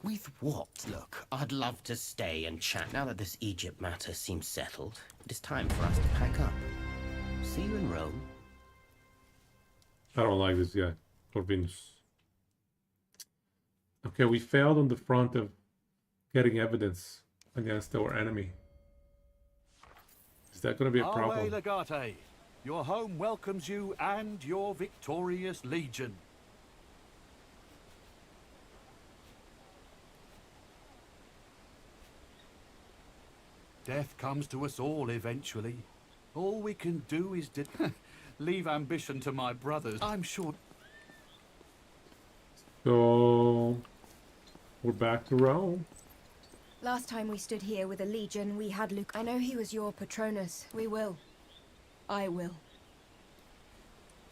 With what? Look, I'd love to stay and chat. Now that this Egypt matter seems settled, it is time for us to pack up. See you in Rome. I don't like this guy. Corvinus. Okay, we failed on the front of getting evidence against our enemy. Is that going to be a problem? Awe Legate, your home welcomes you and your victorious legion. Death comes to us all eventually. All we can do is leave ambition to my brothers. I'm sure... So... we're back to Rome. Last time we stood here with a legion, we had Luke. I know he was your Patronus. We will. I will.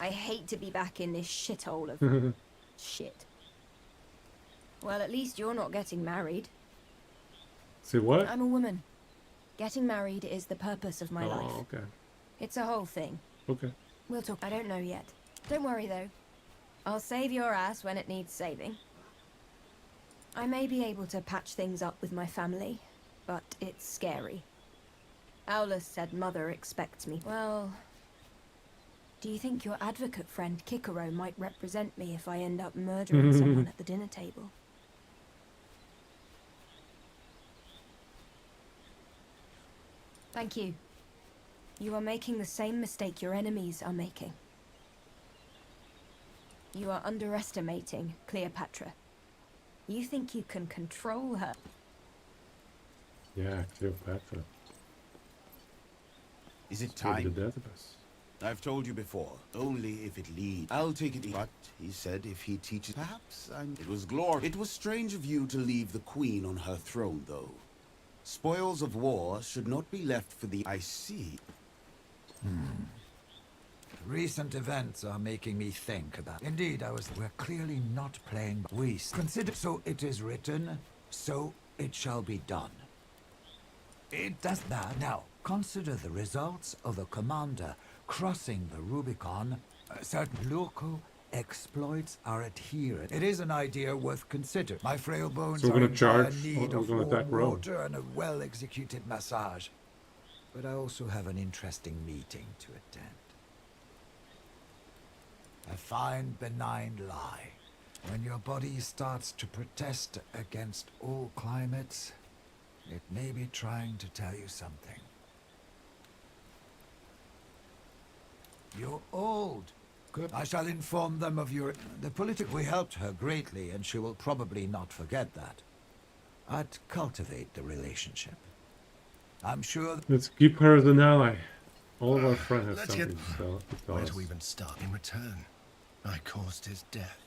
I hate to be back in this shithole of shit. Well, at least you're not getting married. Say what? I'm a woman. Getting married is the purpose of my life. Oh, okay. It's a whole thing. Okay. We'll talk. I don't know yet. Don't worry, though. I'll save your ass when it needs saving. I may be able to patch things up with my family, but it's scary. Aulus said Mother expects me. Well, do you think your advocate friend Kikero might represent me if I end up murdering someone at the dinner table? Thank you. You are making the same mistake your enemies are making. You are underestimating Cleopatra. You think you can control her. Yeah, Cleopatra. Is it Go to the time? database. I've told you before, only if it leads. I'll take it. But he said if he teaches, perhaps it was glorious. It was strange of you to leave the queen on her throne, though. Spoils of war should not be left for the. I see. Recent events are making me think about. Indeed, we're clearly not playing. We consider. So it is written, so it shall be done. It does that. Now, consider the results of a commander crossing the Rubicon. Certain local exploits are adherent. It is an idea worth considering. My frail bones So we're are gonna in charge, dire need or of we're gonna attack warm Rome. water and a well-executed massage. But I also have an interesting meeting to attend. A fine, benign lie. When your body starts to protest against all climates, it may be trying to tell you something. You're old. Good. I shall inform them of your... We helped her greatly, and she will probably not forget that. I'd cultivate the relationship. I'm sure... Let's keep her as an ally. All of our friends have Let's something get- to tell Where us. to even start? In return, I caused his death.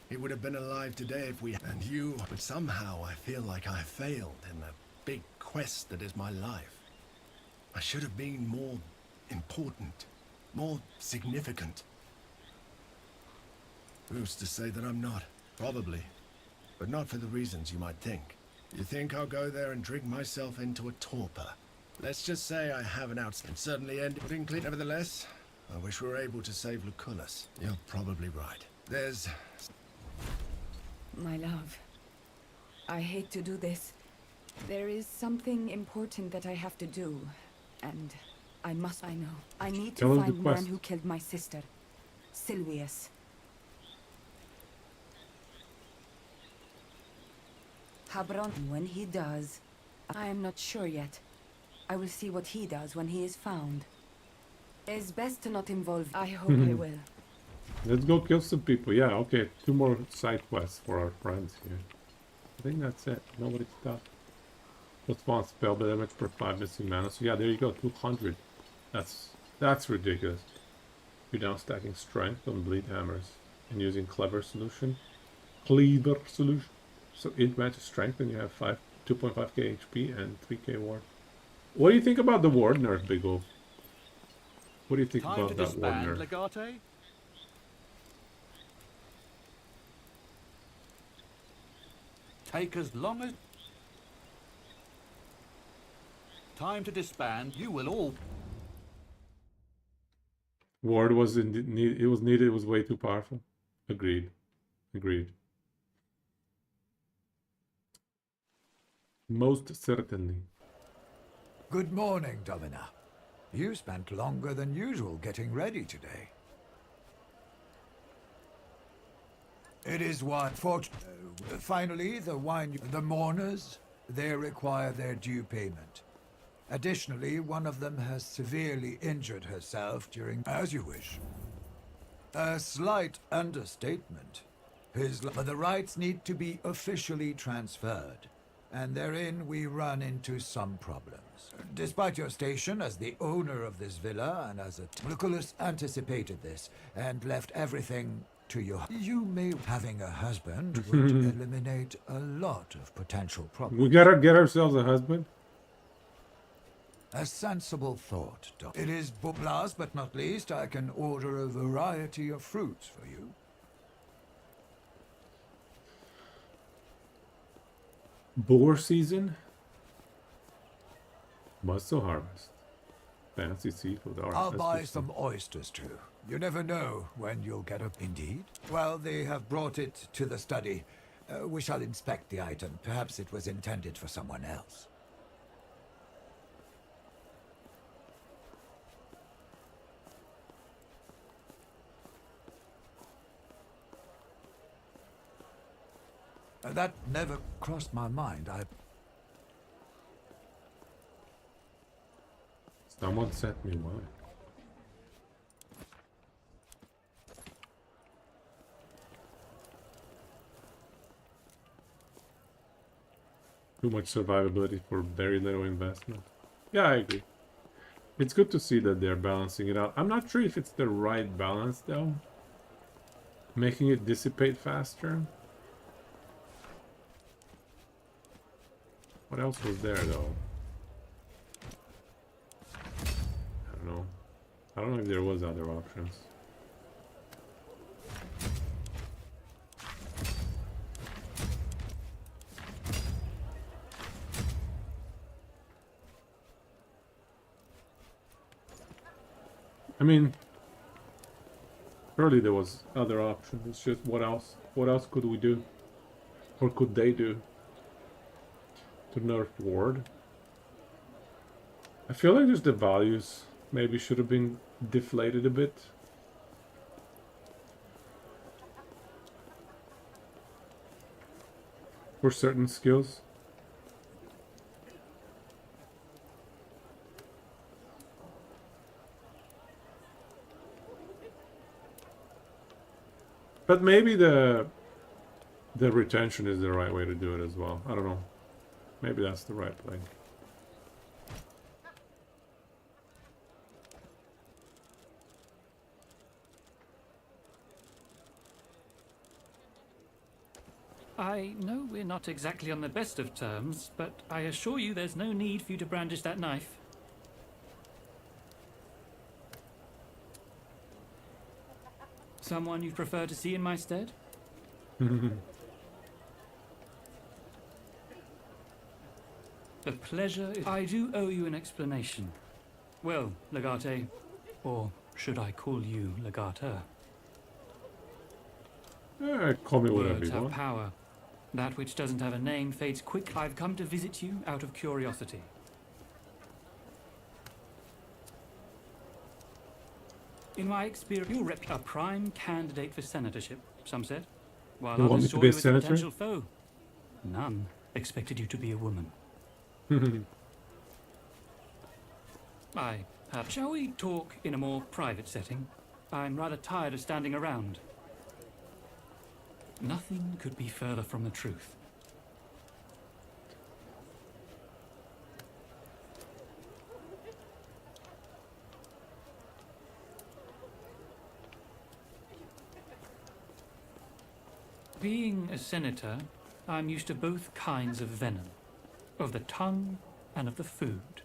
He would have been alive today if we... And you... But somehow I feel like I failed in the big quest that is my life. I should have been more important. More significant. Who's to say that I'm not? Probably. But not for the reasons you might think. You think I'll go there and drink myself into a torpor? Let's just say I have an outstanding. Certainly end putting clean. Nevertheless, I wish we were able to save Lucullus. You're probably right. There's... My love, I hate to do this. There is something important that I have to do, and I know. I need Tell to us the find the man quest. who killed my sister, Silvius. Habron, when he does, I am not sure yet. I will see what he does when he is found. It's best to not involve. I hope I will. Let's go kill some people. Yeah, okay. 2 more side quests for our friends here. I think that's it. Nobody stopped. Response spell damage per 5 missing mana. So yeah, there you go. 200. That's ridiculous. You're now stacking strength on bleed hammers and using clever solution. Cleaver solution. So it matches strength and you have 2.5k HP and 3k ward. What do you think about the ward nerf, Big O? What do you think Time about to that ward disband, nerf? Legate. Take as long as... Time to disband. You will all... Ward was it was needed. It was way too powerful. Agreed. Agreed. Most certainly. Good morning, Domina. You spent longer than usual getting ready today. It is one finally, the mourners, they require their due payment. Additionally, one of them has severely injured herself during... As you wish. A slight understatement. But the rights need to be officially transferred, and therein we run into some problems. Despite your station as the owner of this villa and as a... Lucullus anticipated this and left everything to you. You may... Having a husband would eliminate a lot of potential problems. We gotta get ourselves a husband. A sensible thought, Doc. It is, last but not least, I can order a variety of fruits for you. Boar season. Mussel harvest. Fancy seafood. All right, I'll let's buy do some oysters too. You never know when you'll get up. Indeed. Well, they have brought it to the study. We shall inspect the item. Perhaps it was intended for someone else. That never crossed my mind. Someone sent me one. Too much survivability for very little investment. Yeah, I agree. It's good to see that they're balancing it out. I'm not sure if it's the right balance though. Making it dissipate faster. What else was there though? I don't know. I don't know if there was other options. I mean, surely there was other options. It's just what else? What else could we do? Or could they do? To nerf Ward? I feel like just the values maybe should have been deflated a bit. For certain skills. But maybe the retention is the right way to do it as well. I don't know. Maybe that's the right play. I know we're not exactly on the best of terms, but I assure you there's no need for you to brandish that knife. Someone you'd prefer to see in my stead? The pleasure is... I do owe you an explanation. Well, Legate, or should I call you Legater? Call me whatever Words you have want. power. That which doesn't have a name fades quick. I've come to visit you out of curiosity. In my experience, you're a prime candidate for senatorship, some said. While You want others me to saw be you a as a senator? potential foe. None expected you to be a woman. Shall we talk in a more private setting? I'm rather tired of standing around. Nothing could be further from the truth. Being a senator, I'm used to both kinds of venom. Of the tongue and of the food.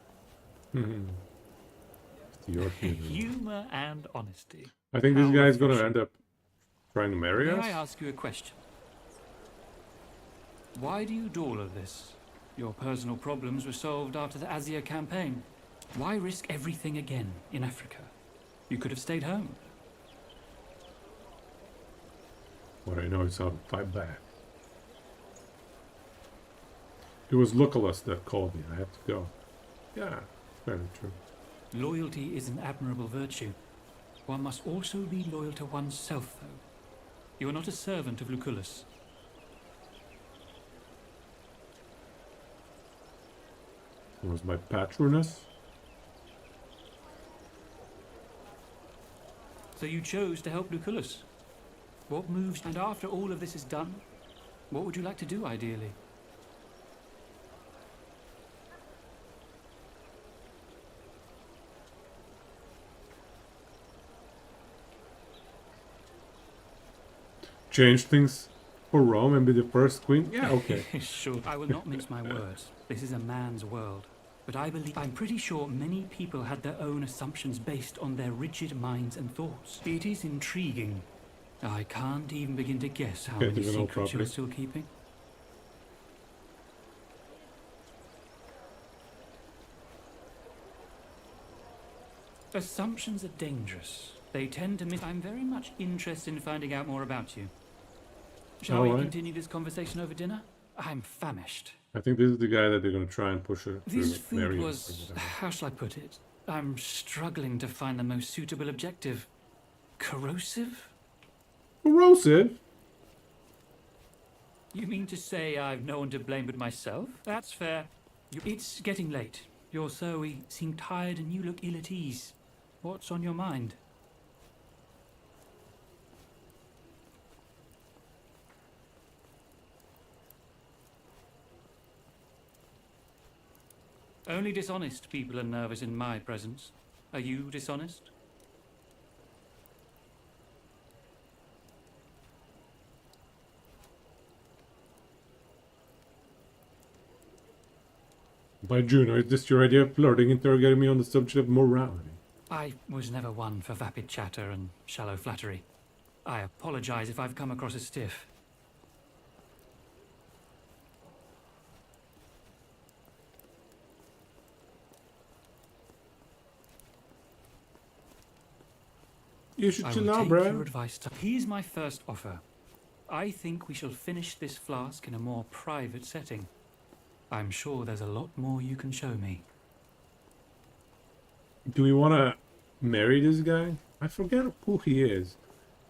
Your humor. Humor and honesty. I think this How guy's gonna refreshing. end up trying to marry May us. I ask you a question? Why do you do all of this? Your personal problems were solved after the Azia campaign. Why risk everything again in Africa? You could have stayed home. What I know is how to fight back. It was Lucullus that called me. I have to go. Yeah, very true. Loyalty is an admirable virtue. One must also be loyal to oneself, though. You are not a servant of Lucullus. It was my patronus. So you chose to help Lucullus. What moves... And after all of this is done, what would you like to do, ideally? Change things for Rome and be the first queen? Yeah, okay. Sure. I will not mince my words. This is a man's world. But I'm pretty sure many people had their own assumptions based on their rigid minds and thoughts. It is intriguing. I can't even begin to guess how Okay, many there's an old secrets you are property. still keeping. Assumptions are dangerous. They tend to miss... I'm very much interested in finding out more about you. Shall we Alright. continue this conversation over dinner? I'm famished. I think this is the guy that they're gonna try and push her This to food marry. was, how shall I put it? I'm struggling to find the most suitable objective. Corrosive? Corrosive? You mean to say I've no one to blame but myself? That's fair. It's getting late. You're so seem tired and you look ill at ease. What's on your mind? Only dishonest people are nervous in my presence. Are you dishonest? By Juno, is this your idea of flirting, interrogating me on the subject of morality? I was never one for vapid chatter and shallow flattery. I apologize if I've come across as stiff. You should I chill will out, take bro. your advice. Here's my first offer. I think we shall finish this flask in a more private setting. I'm sure there's a lot more you can show me. Do we want to marry this guy? I forget who he is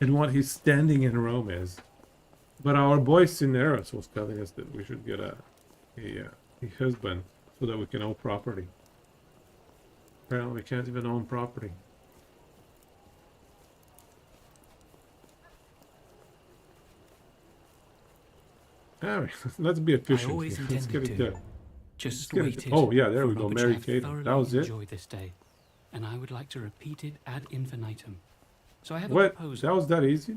and what his standing in Rome is. But our boy Cineros was telling us that we should get a husband so that we can own property. Apparently we can't even own property. Alright, let's be efficient. I always here. Let's get intended it to. done. Just Let's wait get it. Oh yeah, there for we a go. moment Mary I've Kate. thoroughly That was it. enjoyed this day, and I would like to repeat it ad infinitum. So I have a What? proposal. That was that easy?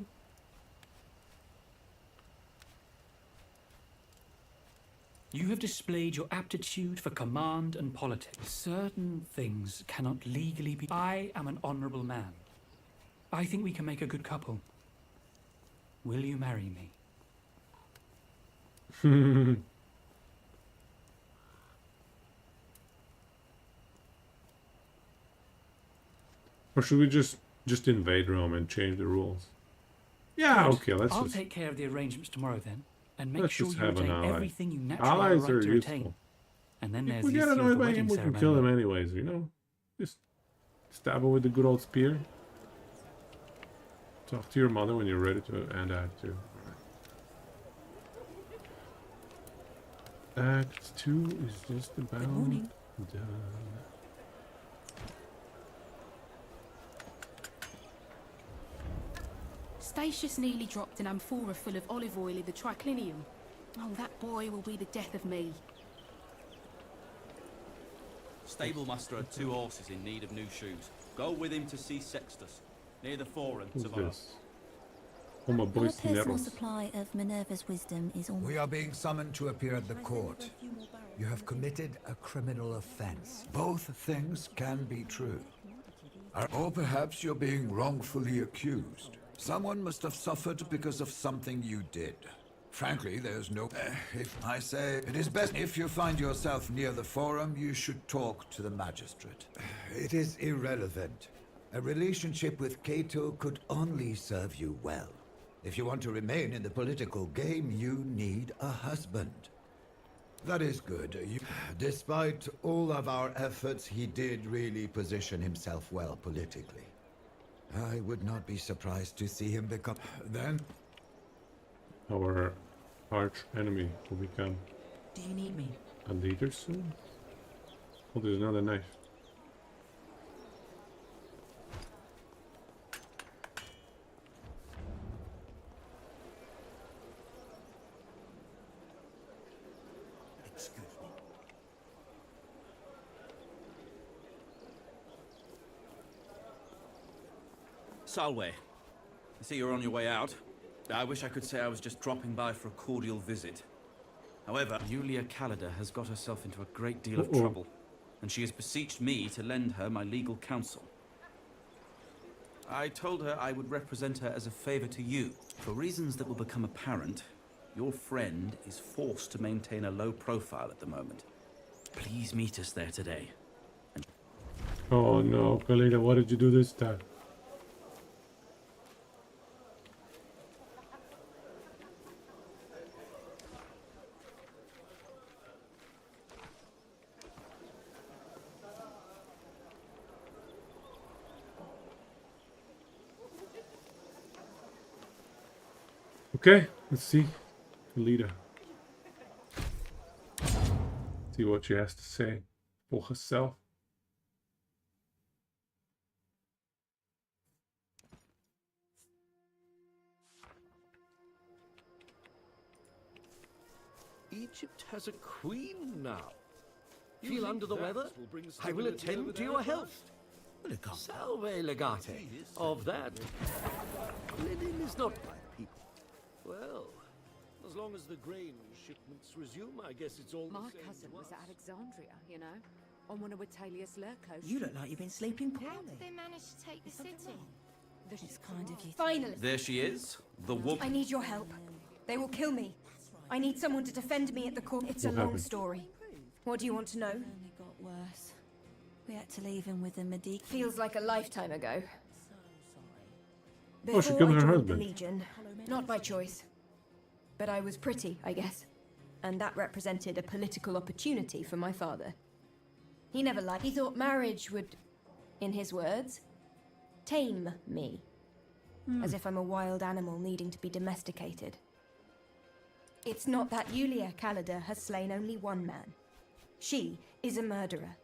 You have displayed your aptitude for command and politics. Certain things cannot legally be. I am an honorable man. I think we can make a good couple. Will you marry me? Or should we just invade Rome and change the rules? Yeah, Good. okay, let's I'll just take care of the arrangements tomorrow then, and make let's sure just you have an retain ally. everything you naturally Allies have are a right to useful. retain. And then If there's we the get issue of annoyed the by wedding him, we can ceremony. kill him anyways, you know? Just stab him with the good old spear. Talk to your mother when you're ready to end Act 2. Alright. Act 2 is just about done. Statius nearly dropped an amphora full of olive oil in the triclinium. Oh, that boy will be the death of me. Stablemaster had 2 horses in need of new shoes. Go with him to see Sextus, near the Forum Who's tomorrow. this? Oh, my boy Our personal Cineros. supply of Minerva's wisdom is almost... We are being summoned to appear at the court. You have committed a criminal offense. Both things can be true. Or perhaps you're being wrongfully accused. Someone must have suffered because of something you did. Frankly, there's no... if I say it is best if you find yourself near the Forum, you should talk to the magistrate. It is irrelevant. A relationship with Cato could only serve you well. If you want to remain in the political game, you need a husband. That is good. Despite all of our efforts, he did really position himself well politically. I would not be surprised to see him become... Then... Our arch enemy will become Do you need me? a leader soon? Oh, there's another knife. Excuse me. Salwe, I see you're on your way out. I wish I could say I was just dropping by for a cordial visit. However, Julia Callida has got herself into a great deal of trouble, and she has beseeched me to lend her my legal counsel. I told her I would represent her as a favor to you. For reasons that will become apparent, your friend is forced to maintain a low profile at the moment. Please meet us there today. Oh no, Kalina, what did you do this time? Okay, let's see. Lita. See what she has to say for herself. Egypt has a queen now. Feel under the weather? I will attend to your health. Salve, Legate. Of that, linen is not by the people. Well, as long as the grain shipments resume, I guess it's all My the same cousin to was us. at Alexandria, you know, on one of Attalius Lurco's. You look like you've been sleeping How poorly. did they manage to take the city? It's kind of you. Finally. There she is, the woman. I need your help. They will kill me. I need someone to defend me at the court. It's What a long happened? story. What do you want to know? Only got worse. We had to leave him with the Medici. Feels like a lifetime ago. Oh, she Before killed I her joined husband. the Legion, not by choice. But I was pretty, I guess. And that represented a political opportunity for my father. He never liked. He thought marriage would, in his words, tame me. As if I'm a wild animal needing to be domesticated. It's not that Julia Calida has slain only one man. She is a murderer.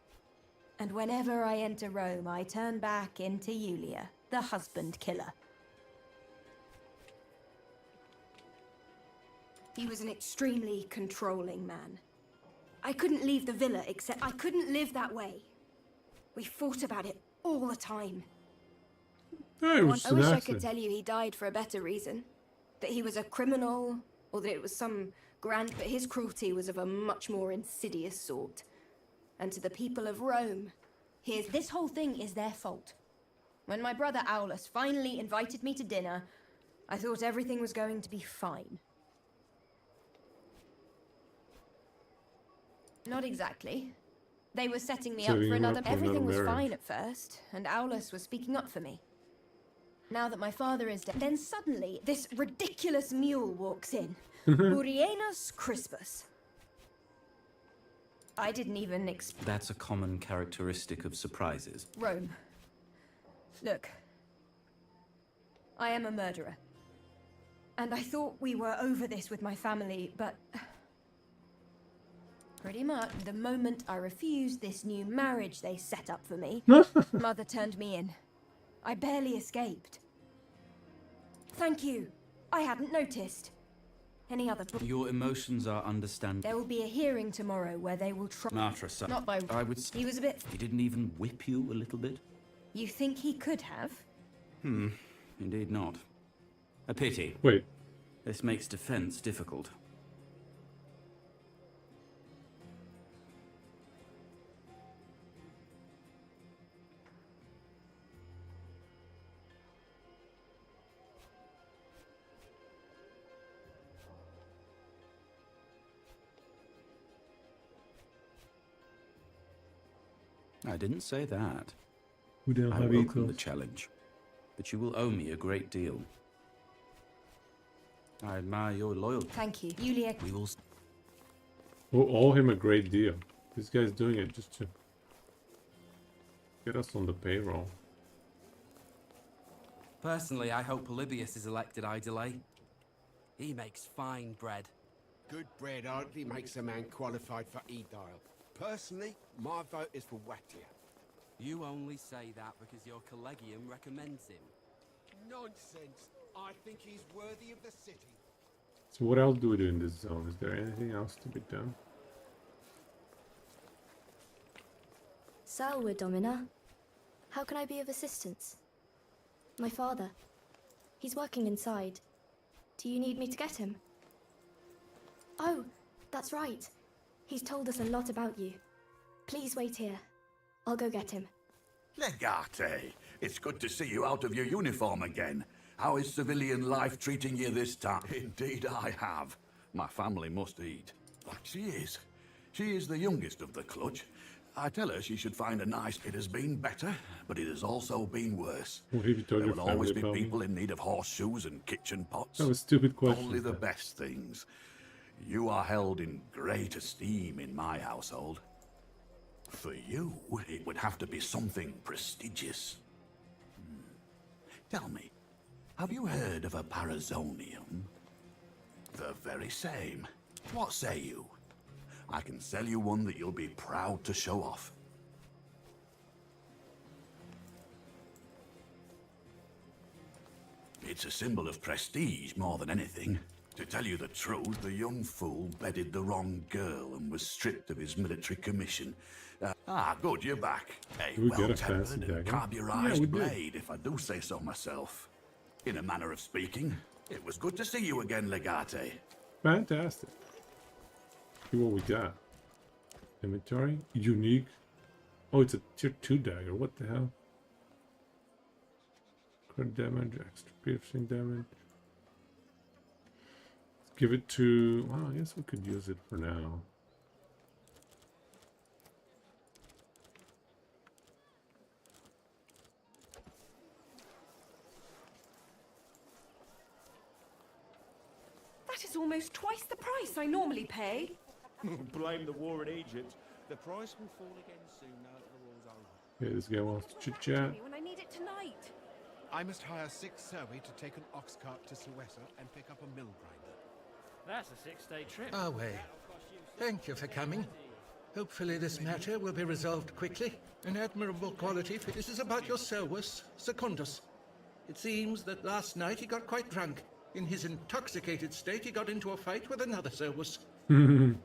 And whenever I enter Rome, I turn back into Julia, the husband killer. He was an extremely controlling man. I couldn't leave the villa except I couldn't live that way. We fought about it all the time. Hey, it was I an wish I could accident. tell you he died for a better reason. That he was a criminal, or that it was some grand... But his cruelty was of a much more insidious sort. And to the people of Rome, this whole thing is their fault. When my brother Aulus finally invited me to dinner, I thought everything was going to be fine. Not exactly. They were setting me up Setting for him another... up for Everything another was marriage. fine at first, and Aulus was speaking up for me. Now that my father is dead, then suddenly this ridiculous mule walks in. Murienus Crispus. I didn't even expect... That's a common characteristic of surprises. Rome. Look. I am a murderer. And I thought we were over this with my family, but... Pretty much, the moment I refused this new marriage they set up for me, Mother turned me in. I barely escaped. Thank you. I hadn't noticed. Any other... Your emotions are understandable. There will be a hearing tomorrow where they will try... Matra, son. Not by... I would... He was a bit... He didn't even whip you a little bit? You think he could have? Indeed not. A pity. Wait. This makes defense difficult. I didn't say that. We don't I have welcome the ethos. challenge, but you will owe me a great deal. I admire your loyalty. Thank you. Julia... We will... We'll owe him a great deal. This guy's doing it just to get us on the payroll. Personally, I hope Polybius is elected Aedile. He makes fine bread. Good bread hardly makes a man qualified for Edile. Personally, my vote is for Watia. You only say that because your collegium recommends him. Nonsense. I think he's worthy of the city. So what else do we do in this zone? Is there anything else to be done? Salve, Domina. How can I be of assistance? My father. He's working inside. Do you need me to get him? Oh, that's right. He's told us a lot about you. Please wait here. I'll go get him. Legate, it's good to see you out of your uniform again. How is civilian life treating you this time? Indeed I have. My family must eat. But she is. She is the youngest of the clutch. I tell her she should find a nice... It has been better, but it has also been worse. What have you told There your will always family be about me? people in need of horseshoes and kitchen pots. That was a stupid question. Only the best things. You are held in great esteem in my household. For you, it would have to be something prestigious. Tell me, have you heard of a Parazonium? The very same. What say you? I can sell you one that you'll be proud to show off. It's a symbol of prestige more than anything. To tell you the truth, the young fool bedded the wrong girl and was stripped of his military commission. Good, you're back. A We get a fancy well-tempered dagger. and carburized Yeah, we did. blade, if I do say so myself. In a manner of speaking, it was good to see you again, Legate. Fantastic. See what we got. Inventory. Unique. Oh, it's a tier 2 dagger. What the hell? Crit damage, extra piercing damage. Let's give it to... Well, I guess we could use it for now. That is almost twice the price I normally pay. Blame the war in Egypt. The price will fall again soon now that the war's over. Okay, this guy wants to chit-chat. When I need it tonight. I must hire 6 Survey to take an ox cart to Suessa and pick up a mill grinder. That's a 6-day trip. Away. Thank you for coming. Hopefully this matter will be resolved quickly. An admirable quality for this is about your Servus, Secundus. It seems that last night he got quite drunk. In his intoxicated state, he got into a fight with another Servus. With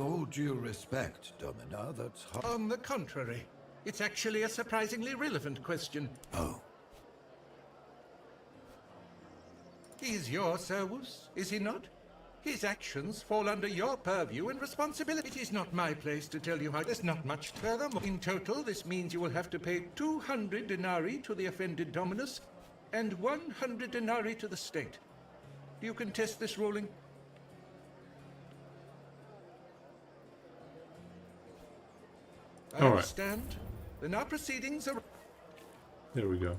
all due respect, Domina, that's... On the contrary. It's actually a surprisingly relevant question. Oh. He's your Servus, is he not? His actions fall under your purview and responsibility. It is not my place to tell you how. There's not much furthermore. In total, this means you will have to pay 200 denarii to the offended Dominus and 100 denarii to the state. Do you contest this ruling? I All right. understand. Then our proceedings are... There we go.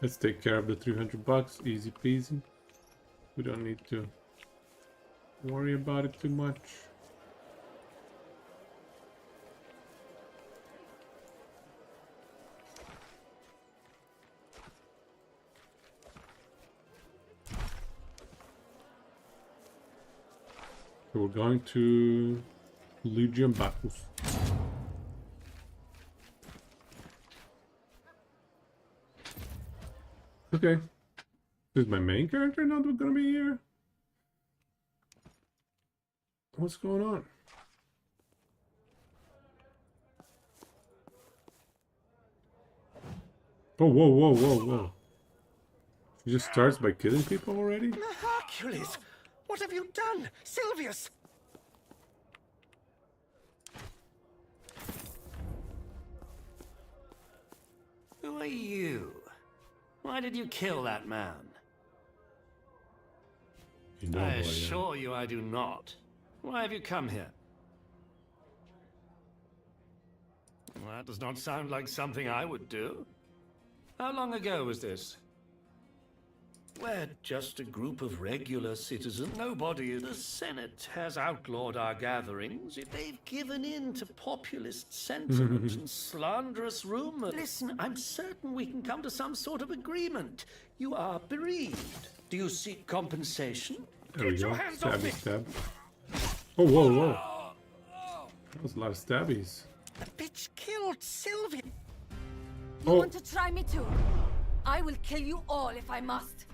Let's take care of the 300 bucks. Easy peasy. We don't need to worry about it too much. So we're going to Legion Bacchus. Okay. Is my main character not gonna be here? What's going on? Oh, whoa. He just starts by killing people already? Hercules! What have you done? Silvius! Who are you? Why did you kill that man? You know I who I am. assure you I do not. Why have you come here? Well, that does not sound like something I would do. How long ago was this? We're just a group of regular citizens. Nobody. The Senate has outlawed our gatherings. They've given in to populist sentiment and slanderous rumors. Listen, I'm certain we can come to some sort of agreement. You are bereaved. Do you seek compensation? There we Get your go. hands off me! Stab. Oh, whoa. That was a lot of stabbies. The bitch killed Sylvia. You Oh. want to try me too? I will kill you all if I must.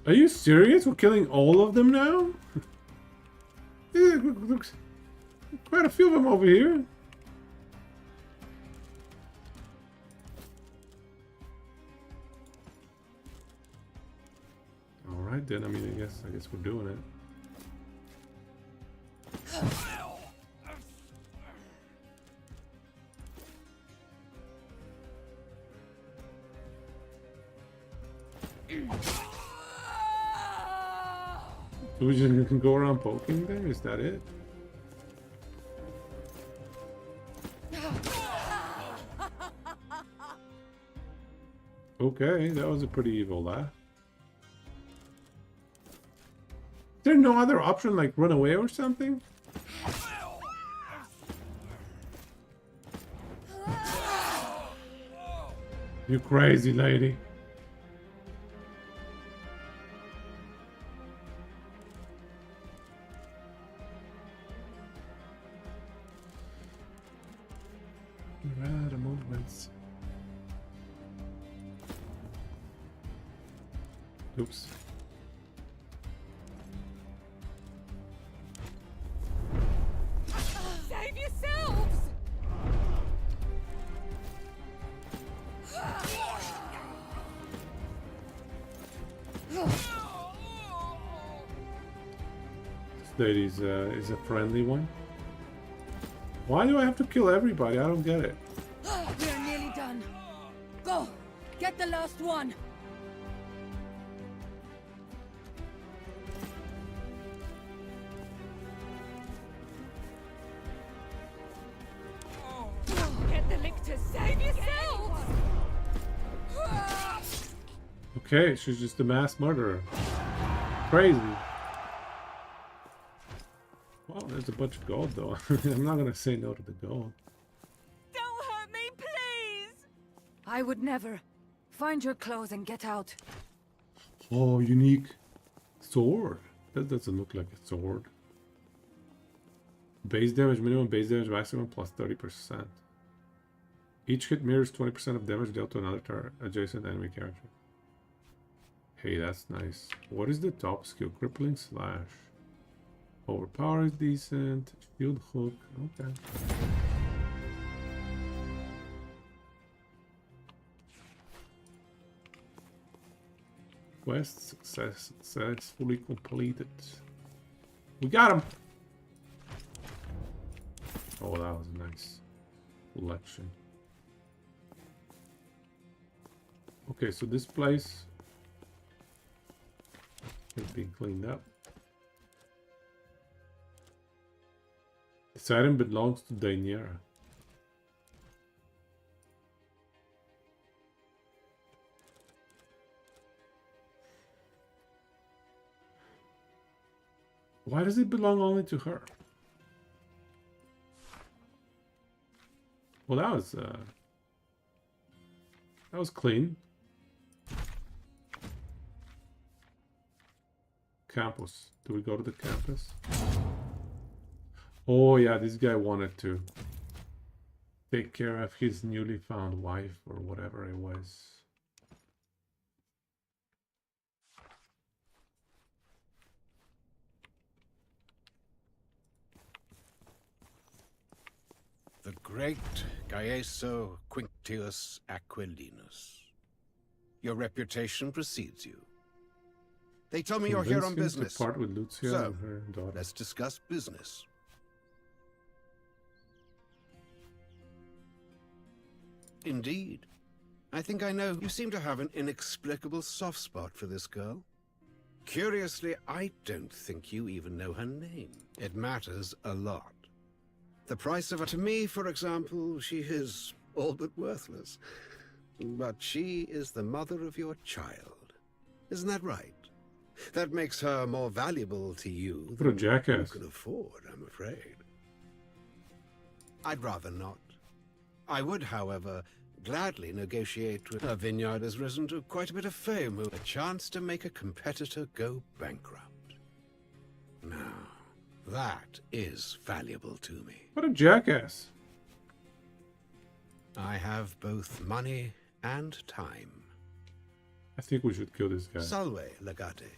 Are you serious? We're killing all of them now? Yeah, look, quite a few of them over here. Alright then, I mean, I guess we're doing it. So we just can go around poking there? Is that it? Okay, that was a pretty evil laugh. Is there no other option, like run away or something? You crazy lady. The movements. Oops. Save yourselves! This lady is a friendly one. Why do I have to kill everybody? I don't get it. We're nearly done. Go! Get the last one! Get the lictors! Save yourselves! Okay, she's just a mass murderer. Crazy. Well, there's a bunch of gold though. I'm not gonna say no to the gold. Don't hurt me, please! I would never. Find your clothes and get out. Oh, unique sword. That doesn't look like a sword. Base damage minimum, base damage maximum plus 30%. Each hit mirrors 20% of damage dealt to another adjacent enemy character. Hey, that's nice. What is the top skill? Crippling slash. Overpower is decent. Shield hook. Okay. Quest successfully completed. We got him! Oh, that was a nice collection. Okay, so this place is being cleaned up. This item belongs to Daenerys. Why does it belong only to her? Well, that was clean. Campus. Do we go to the campus? Oh yeah, this guy wanted to take care of his newly found wife or whatever it was. The great Gaeso Quinctius Aquilinus. Your reputation precedes you. They tell me you're here on Convince him to business. part with Lucia So, and her daughter. let's discuss business. Indeed. I think I know. You seem to have an inexplicable soft spot for this girl. Curiously, I don't think you even know her name. It matters a lot. The price of her, to me, for example, she is all but worthless. But she is the mother of your child. Isn't that right? That makes her more valuable to you What a than jackass. you can afford, I'm afraid. I'd rather not. I would, however, gladly negotiate with her. Vineyard has risen to quite a bit of fame. A chance to make a competitor go bankrupt. Now, that is valuable to me. What a jackass. I have both money and time. I think we should kill this guy. Salve, Legate.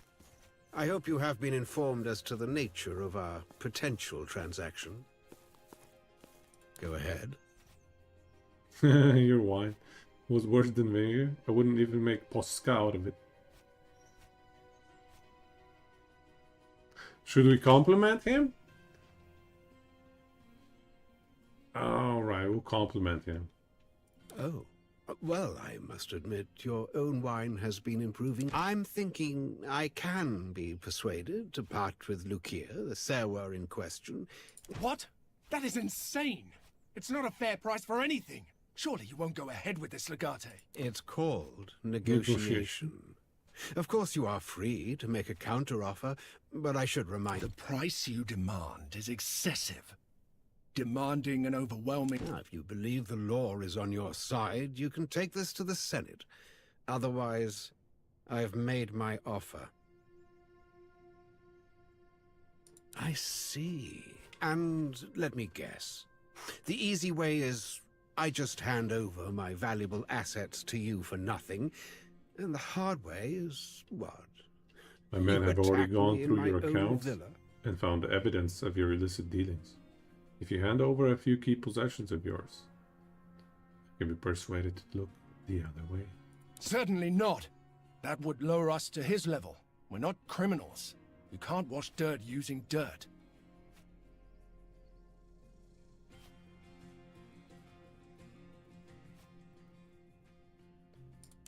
I hope you have been informed as to the nature of our potential transaction. Go ahead. Your wine was worse than vinegar. I wouldn't even make posca out of it. Should we compliment him? Alright, we'll compliment him. Oh. Well, I must admit, your own wine has been improving. I'm thinking I can be persuaded to part with Lucia, the sewer in question. What? That is insane! It's not a fair price for anything! Surely you won't go ahead with this, Legate. It's called negotiation. Of course, you are free to make a counteroffer, but I should remind... The price you demand is excessive. demanding and overwhelming. If you believe the law is on your side, you can take this to the Senate. Otherwise, I've made my offer. I see. And let me guess. The easy way is I just hand over my valuable assets to you for nothing. And the hard way is what? My men have already attack gone me in through my your own accounts villa? and found evidence of your illicit dealings. If you hand over a few key possessions of yours, I can be persuaded to look the other way. Certainly not. That would lower us to his level. We're not criminals. You can't wash dirt using dirt.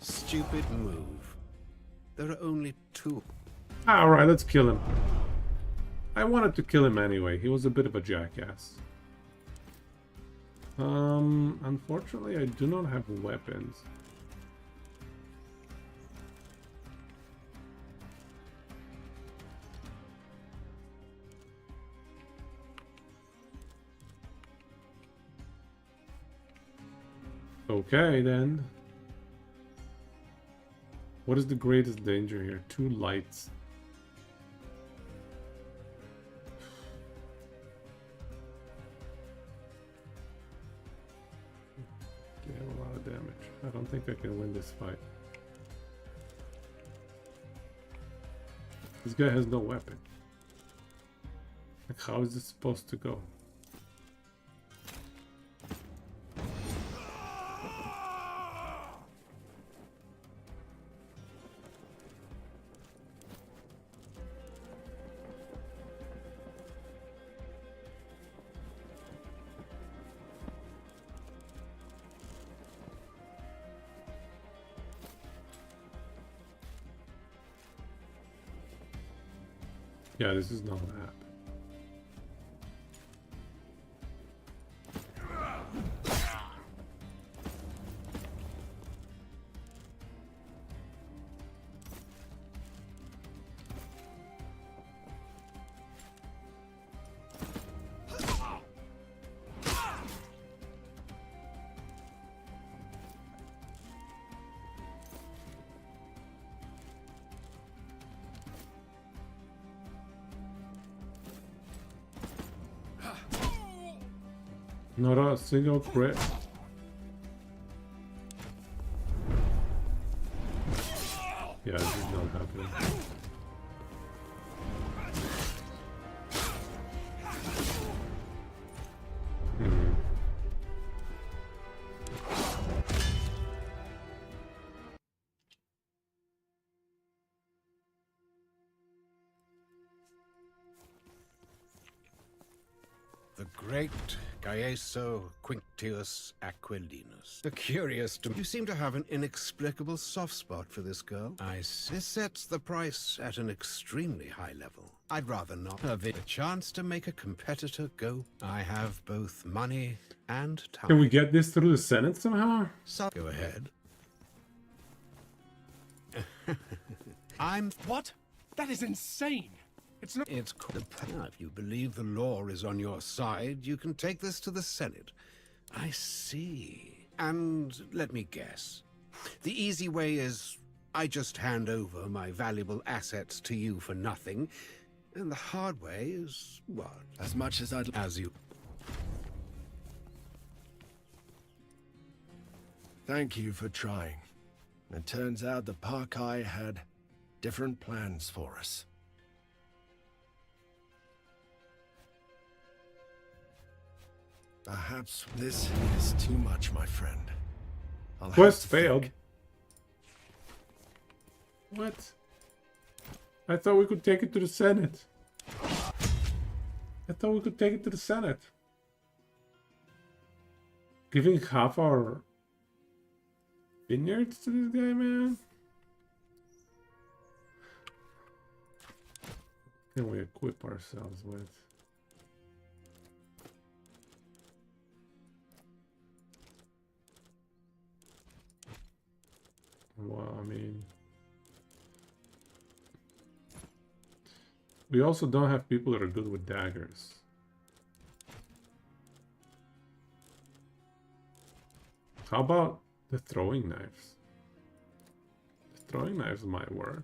Stupid move. There are only two. Alright, let's kill him. I wanted to kill him anyway. He was a bit of a jackass. Unfortunately, I do not have weapons. Okay, then. What is the greatest danger here? 2 lights. They have a lot of damage. I don't think I can win this fight. This guy has no weapon. Like, how is this supposed to go? Yeah, this is not an app. Not a single crit. Yeah, this is not happening. The great Gaeso Quinctius Aquilinus. A curious You seem to have an inexplicable soft spot for this girl. This sets the price at an extremely high level. I'd rather not have a chance to make a competitor go. I have both money and time. Can we get this through the Senate somehow? So go ahead. What? That is insane. It's not. It's cool. If you believe the law is on your side, you can take this to the Senate. I see. And let me guess. The easy way is I just hand over my valuable assets to you for nothing. And the hard way is what? As much as I'd. As you. Thank you for trying. It turns out the Parkai had different plans for us. Perhaps this is too much, my friend. I'll Quest have to failed. think. What? I thought we could take it to the Senate. I thought we could take it to the Senate. Giving half our vineyards to this guy, man? What can we equip ourselves with? Well, I mean, we also don't have people that are good with daggers. How about the throwing knives? The throwing knives might work.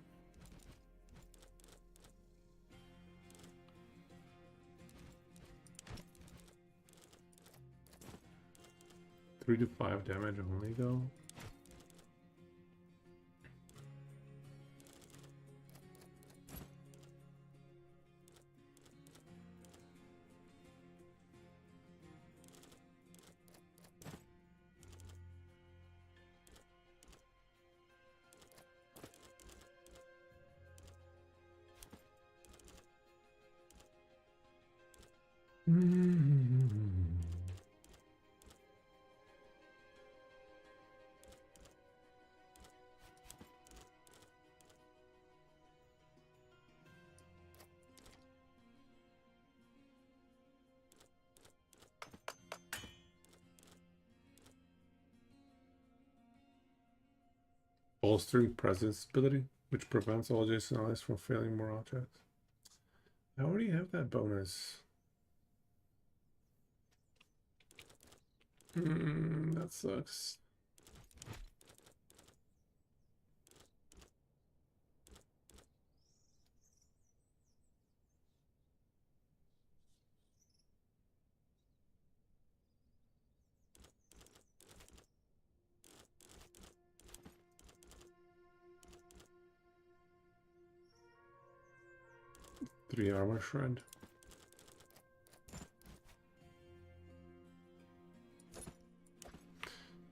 Three to 5 damage only though. Bolstering presence ability, which prevents all adjacent allies from failing more objects. I already have that bonus. That sucks. Three armor shred.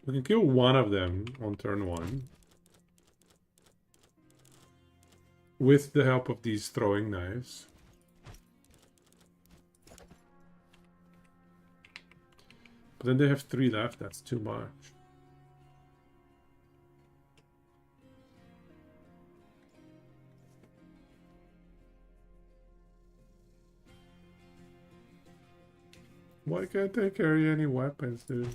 We can kill one of them on turn 1. With the help of these throwing knives. But then they have 3 left, that's too much. Why can't they carry any weapons, dude?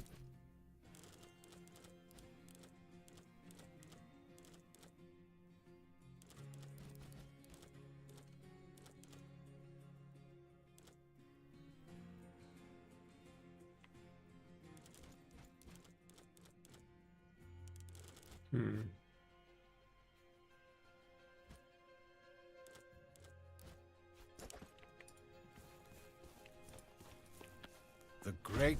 The great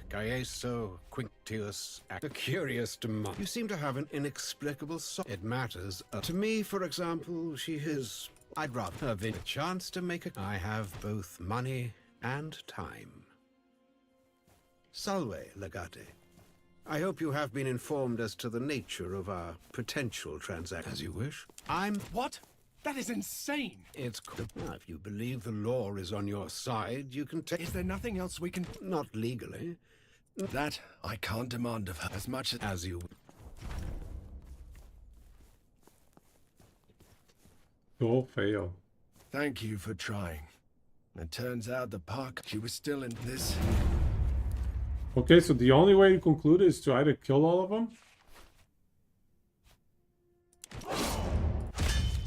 Gaeso Quinctius, a curious demand. You seem to have an inexplicable it matters. To me, for example, she is... I'd rather have a chance to make a... I have both money and time. Salve, Legate. I hope you have been informed as to the nature of our potential transaction. As you wish. What? That is insane! It's cool. If you believe the law is on your side, you can take... Is there nothing else we can... Not legally. That I can't demand of her as much as you... All fail. Thank you for trying. It turns out the park, she was still in this. Okay, so the only way to conclude is to either kill all of them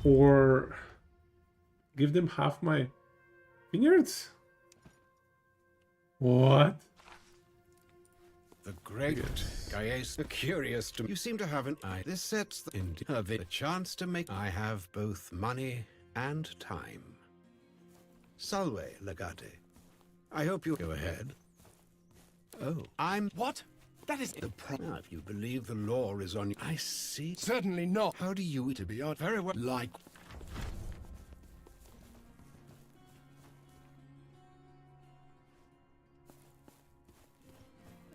or give them half my vineyards? What? The great Gaeso, the curious to... You seem to have an eye. This sets the... a chance to make... I have both money and time. Salve, Legate. I hope you... Go ahead. Oh, What? That is... If you believe the law is on you... I see. Certainly not. How do you... To be honest, very well... Like...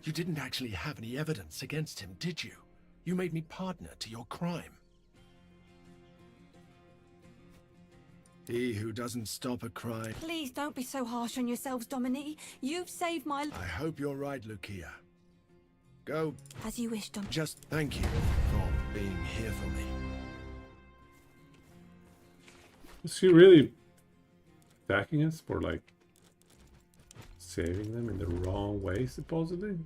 You didn't actually have any evidence against him, did you? You made me partner to your crime. He who doesn't stop a crime... Please don't be so harsh on yourselves, Dominique. You've saved my life. I hope you're right, Lucia. Go. As you wish, Dom. Just thank you for being here for me. Is he really attacking us for, like, saving them in the wrong way, supposedly?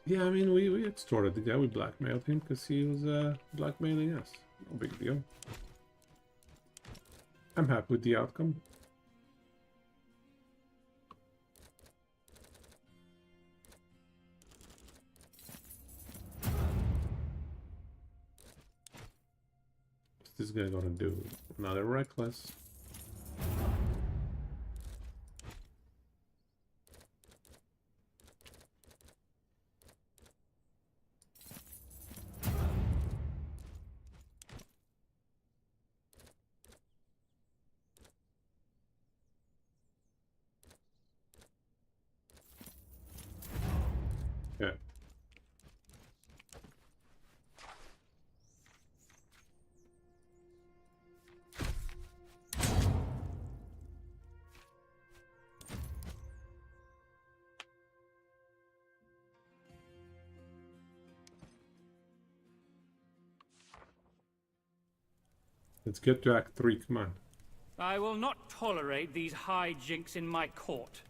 Yeah, I mean, we extorted the guy, we blackmailed him because he was blackmailing us. No big deal. I'm happy with the outcome. What's this guy gonna do? Another reckless. Yeah. Let's get to Act 3, come on. I will not tolerate these hijinks in my court.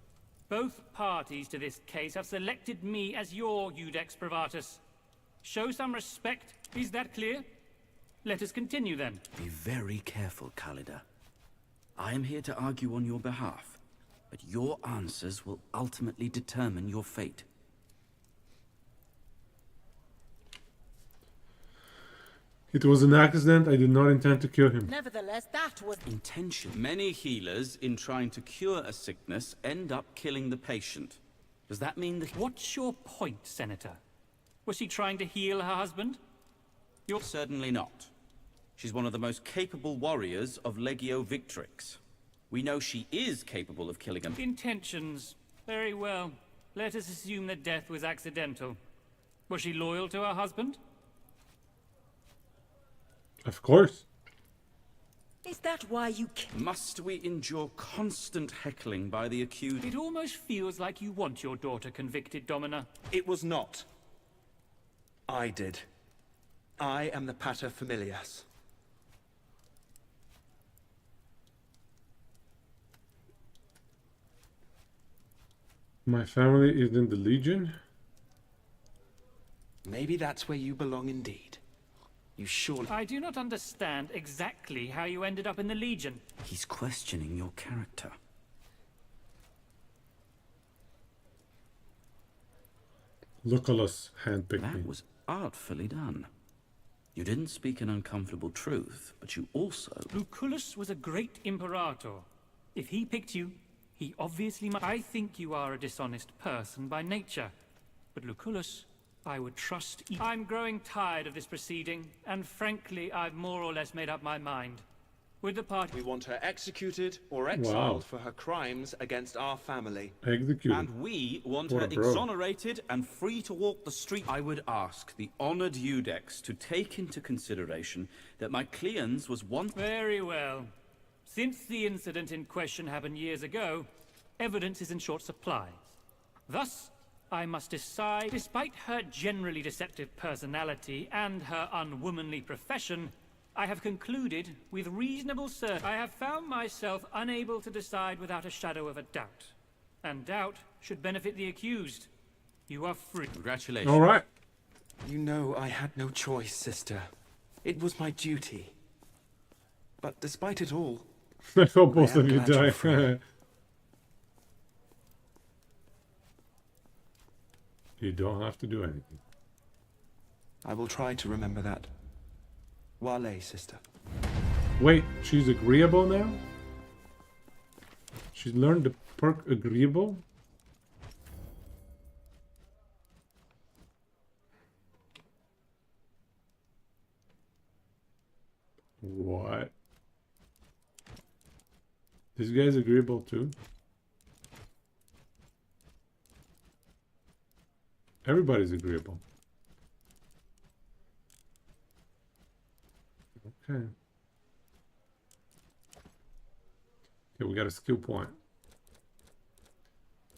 Both parties to this case have selected me as your Iudex Privatus. Show some respect, is that clear? Let us continue then. Be very careful, Khalida. I am here to argue on your behalf, but your answers will ultimately determine your fate. It was an accident. I did not intend to kill him. Nevertheless, that was Intention. Many healers, in trying to cure a sickness, end up killing the patient. Does that mean that... What's your point, Senator? Was she trying to heal her husband? You're certainly not. She's one of the most capable warriors of Legio Victrix. We know she is capable of killing him. Intentions. Very well. Let us assume that death was accidental. Was she loyal to her husband? Of course. Is that why you... Must we endure constant heckling by the accused? It almost feels like you want your daughter convicted, Domina. It was not. I did. I am the Pater Familias. My family is in the Legion. Maybe that's where you belong indeed. You surely... I do not understand exactly how you ended up in the Legion. He's questioning your character. Lucullus handpicked me. That was artfully done. You didn't speak an uncomfortable truth, but you also... Lucullus was a great imperator. If he picked you, he obviously might... I think you are a dishonest person by nature. But Lucullus, I would trust... I'm growing tired of this proceeding, and frankly, I've more or less made up my mind. With the party... We want her executed or exiled for her crimes against our family. Executed. And we want What her a bro. exonerated and free to walk the street. I would ask the honored Iudex to take into consideration that my clients was once... Very well. Since the incident in question happened years ago, evidence is in short supply. Thus, I must decide, despite her generally deceptive personality and her unwomanly profession, I have concluded with reasonable certainty. I have found myself unable to decide without a shadow of a doubt. And doubt should benefit the accused. You are free. Congratulations. All right. You know I had no choice, sister. It was my duty. But despite it all... I hope both I am of you glad you're die. free. You don't have to do anything. I will try to remember that. Wale, sister. Wait, she's agreeable now? She's learned the perk agreeable? What? This guy's agreeable too? Everybody's agreeable. Okay. Okay, we got a skill point.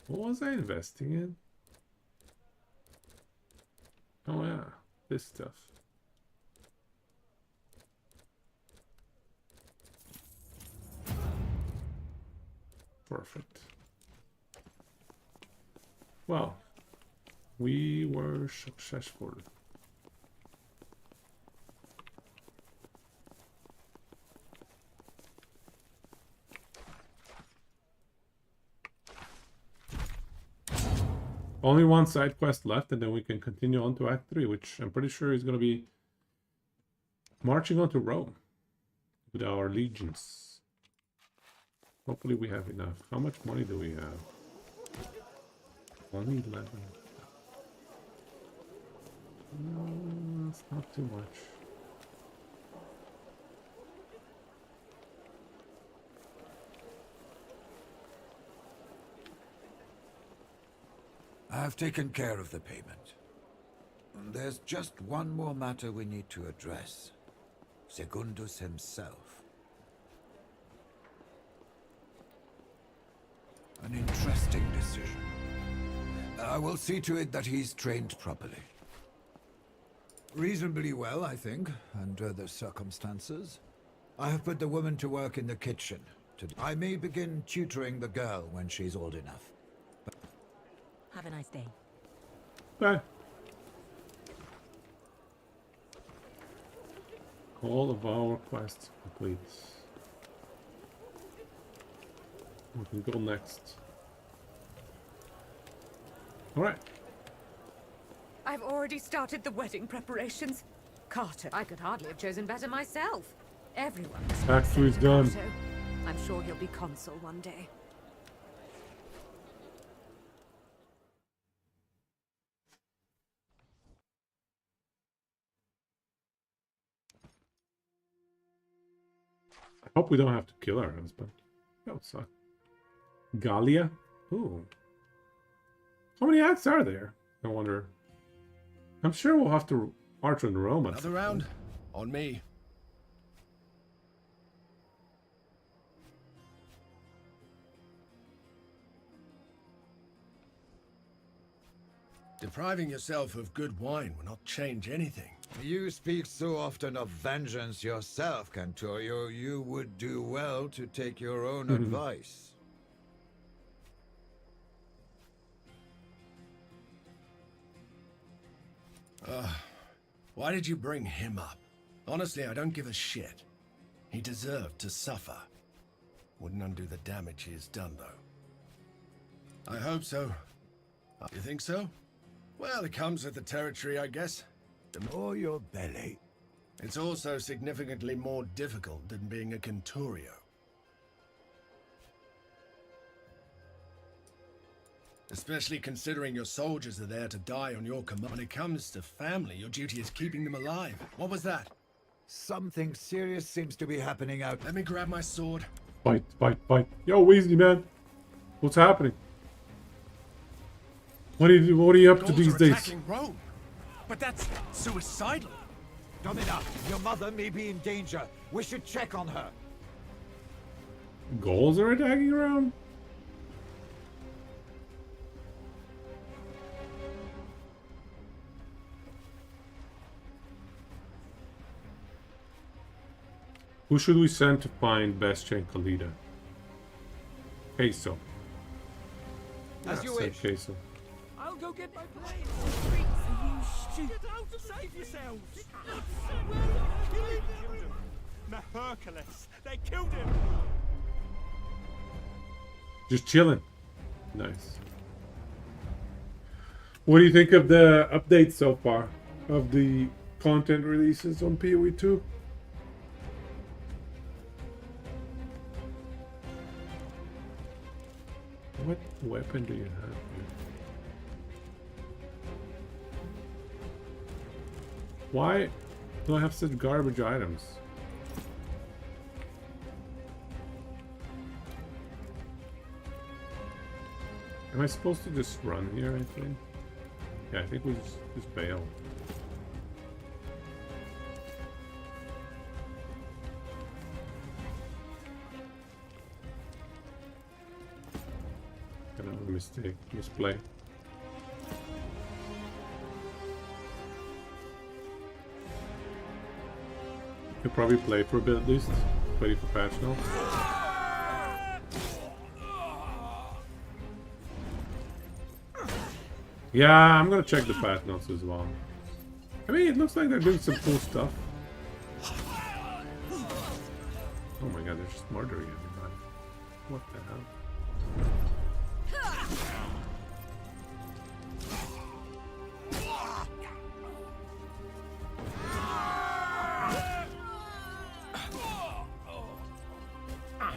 What was I investing in? Oh yeah, this stuff. Perfect. Well, we were successful. only one side quest left, and then we can continue on to Act 3, which I'm pretty sure is going to be marching on to Rome with our legions. Hopefully we have enough. How much money do we have? Only 11. That's not too much. I've taken care of the payment. There's just one more matter we need to address. Secundus himself. An interesting decision. I will see to it that he's trained properly. Reasonably well, I think, under the circumstances. I have put the woman to work in the kitchen. I may begin tutoring the girl when she's old enough. Have a nice day. Bye. All of our quests complete. We can go next. Alright. I've already started the wedding preparations. Carter, I could hardly have chosen better myself. Everyone. Act 3 is done. I'm sure he'll be consul one day. I hope we don't have to kill our husband. That would suck. Gallia? Ooh. How many acts are there? I wonder. I'm sure we'll have to march on Rome. Another round? On me. Depriving yourself of good wine will not change anything. You speak so often of vengeance yourself, Cantorio. You would do well to take your own advice. Why did you bring him up? Honestly, I don't give a shit. He deserved to suffer. Wouldn't undo the damage he has done, though. I hope so. You think so? Well, it comes with the territory, I guess. The more your belly. It's also significantly more difficult than being a Cantorio. Especially considering your soldiers are there to die on your command. When it comes to family, your duty is keeping them alive. What was that? Something serious seems to be happening out. Let me grab my sword. Fight, fight, fight. Yo, Weasley, man. What's happening? What are you up to these days? Attacking Rome. But that's suicidal. Domina, your mother may be in danger. We should check on her. Gauls are attacking Rome? Who should we send to find Bestia and Khalida? Queso. As you wish. Queso. I'll go get my plane. Are you stupid? Get out to save yourselves! Hercules, they killed him. Just chilling. Nice. What do you think of the updates so far? Of the content releases on PoE 2? What weapon do you have here? Why do I have such garbage items? Am I supposed to just run here, I think? Yeah, I think we just bail. Another mistake, misplay. Could probably play for a bit at least. Ready for patch now. Yeah, I'm gonna check the patch notes as well. I mean, it looks like they're doing some cool stuff. Oh my god, they're just murdering everybody. What the hell?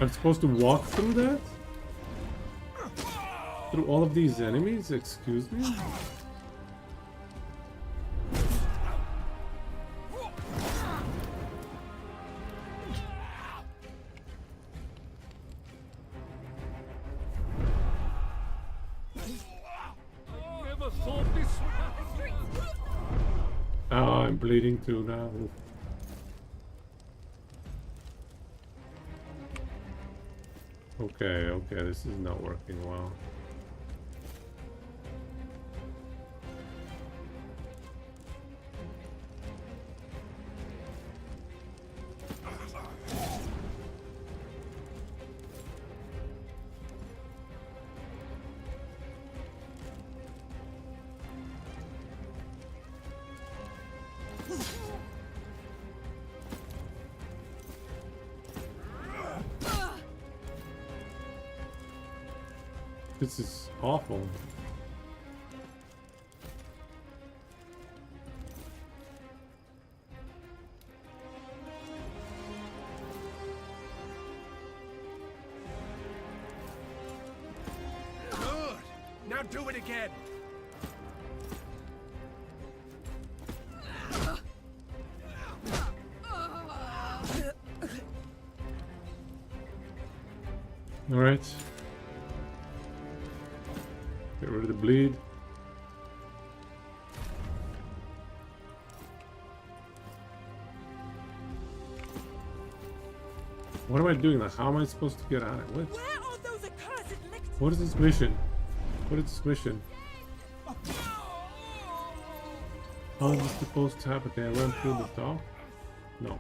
I'm supposed to walk through that? Through all of these enemies? Excuse me? Never thought this would happen. Oh, I'm bleeding too now. Okay, this is not working well. This is awful. Good. Now do it again. All right. Get rid of the bleed. What am I doing now? How am I supposed to get out of it? Where are those accursed lictors? What is this mission? What is this mission? How is this supposed to happen? Can I run through the top? No.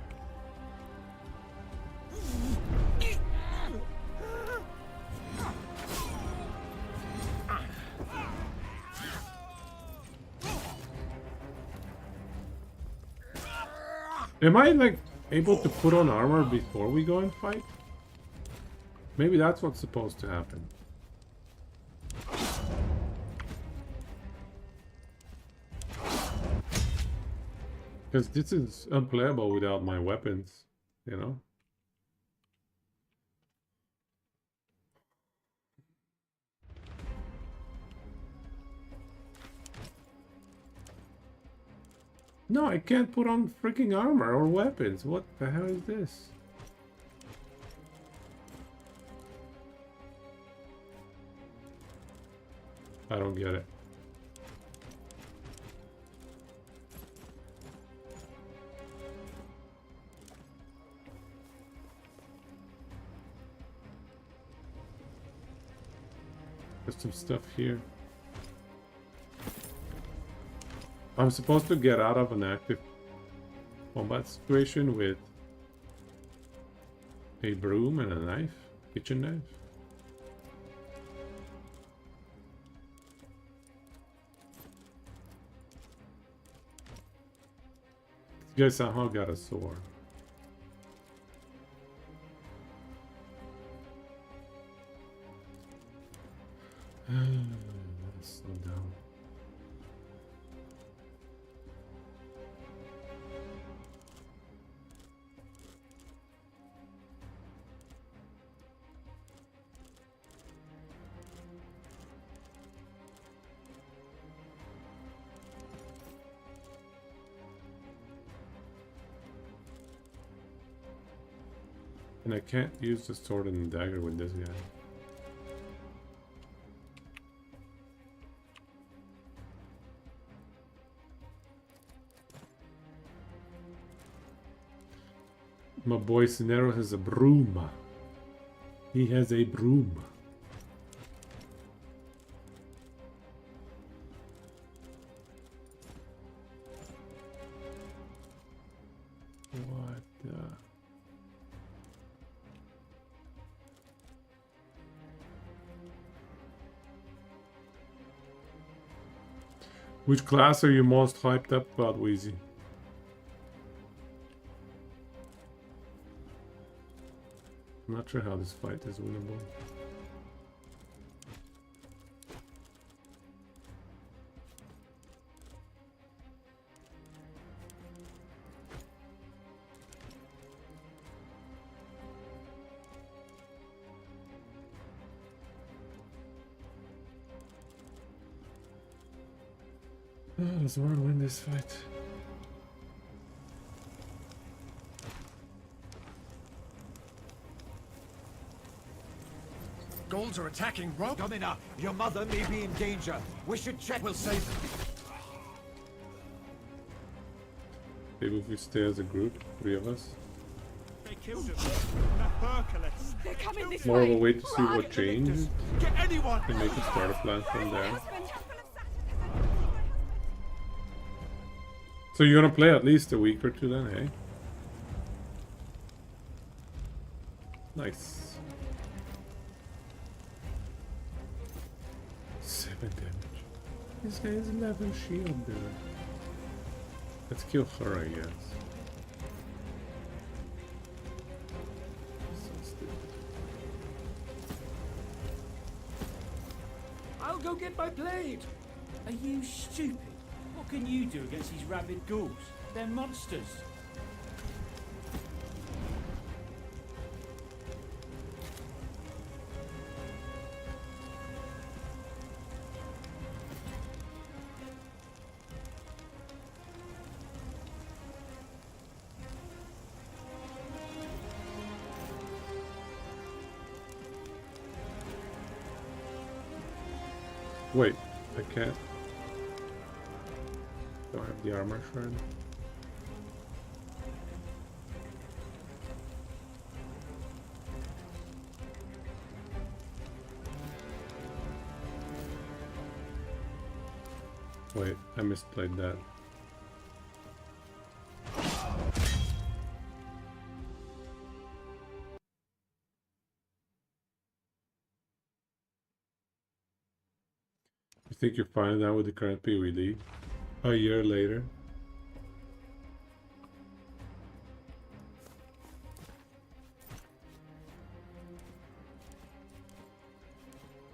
Am I like able to put on armor before we go and fight? Maybe that's what's supposed to happen. Because this is unplayable without my weapons, you know? No, I can't put on freaking armor or weapons. What the hell is this? I don't get it. There's some stuff here. I'm supposed to get out of an active combat situation with a broom and a knife, kitchen knife. This guy somehow got a sword. Let's slow down. And I can't use the sword and the dagger with this guy. My boy Cinero has a broom. He has a broom. What the... Which class are you most hyped up about, Wheezy? I'm not sure how this fight is winnable. Oh, does Warren win this fight? Ghouls are attacking Rome. Domina, your mother may be in danger. We should check. We'll save them. Maybe if we stay as a group, 3 of us. They killed him. The Hercules. They're coming this More of way. a way to see what changed. Get anyone. And make a starter plan from there. So you're gonna play at least a week or 2 then, hey? Nice. 7 damage. This guy is 11 shield, dude. Let's kill her, I guess. So stupid. I'll go get my blade. Are you stupid? What can you do against these rabid ghouls? They're monsters. Wait, I can't. Do I have the armor shred? Wait, I misplayed that. You think you're fine now with the current PoE league? A year later?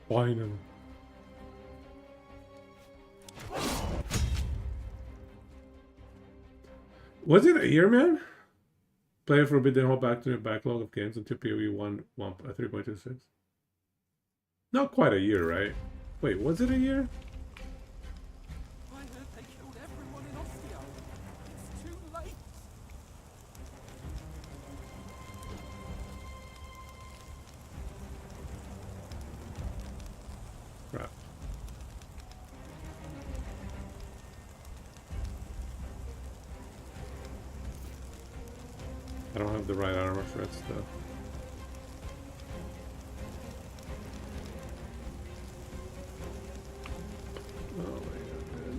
Finally. Was it a year, man? Play for a bit, then hop back to the backlog of games until PoE 3.26. Not quite a year, right? Wait, was it a year? I heard they killed everyone in Ostia. It's too late. Crap. I don't have the right armor for that stuff. Oh my god, man.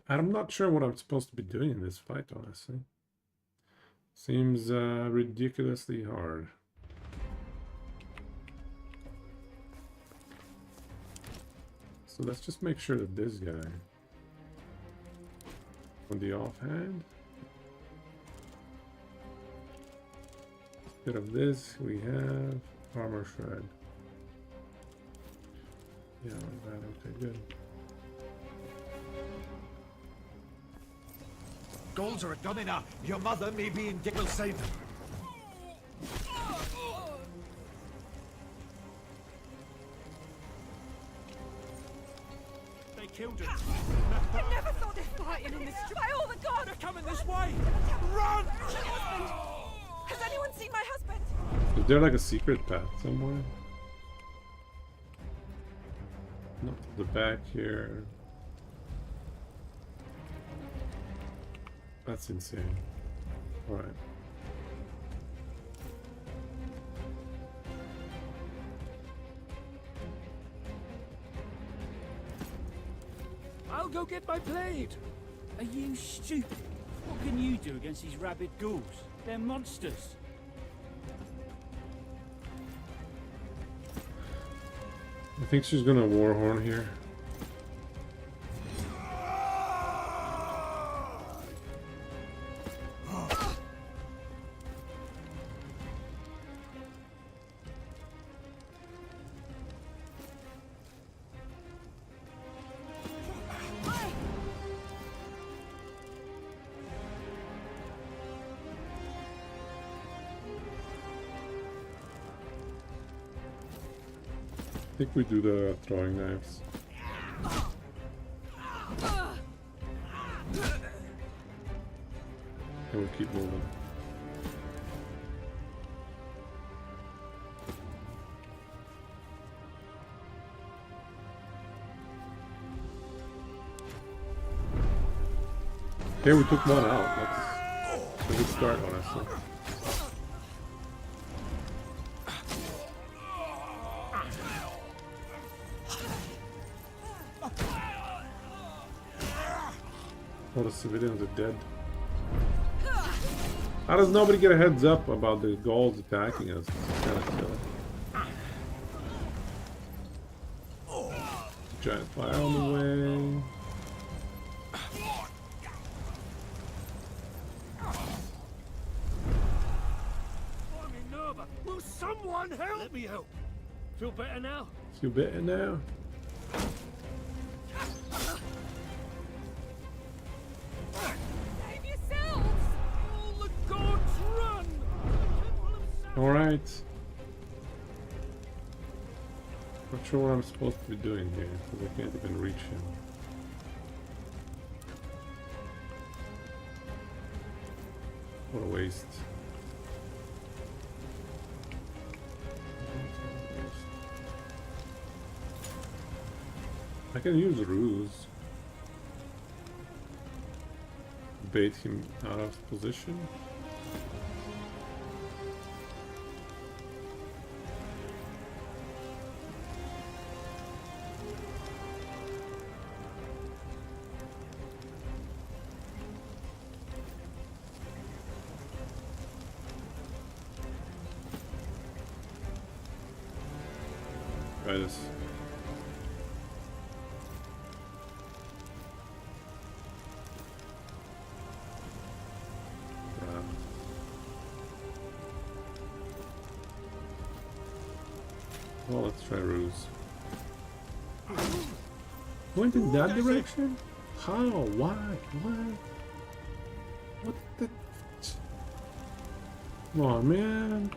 I'm not sure what I'm supposed to be doing in this fight, honestly. Seems ridiculously hard. So let's just make sure that this guy, on the offhand, instead of this, we have armor shred. Yeah, like that. Okay, good. Ghouls are at Domina. Your mother may be in danger. We'll save them. They killed him. I never thought they'd fight in this. By all the gods! They're coming this way. Run! Has anyone seen my husband? Is there like a secret path somewhere? Not to the back here. That's insane. Alright. I'll go get my blade. Are you stupid? What can you do against these rabid ghouls? They're monsters. I think she's gonna Warhorn here. I think we do the throwing knives. And we'll keep moving. Okay, we took one out. That's a good start, honestly. All the civilians are dead. How does nobody get a heads up about the Gauls attacking us? It's kind of silly. Giant fire on the way. Will someone help? Let me help. Feel better now? Feel better now? Save yourselves! All the gods run! Alright. Not sure what I'm supposed to be doing here, because I can't even reach him. What a waste. I can use ruse. Bait him out of position. Try this. Well, let's try ruse. Went in that direction? How? Why? Why? What the? Come on, man.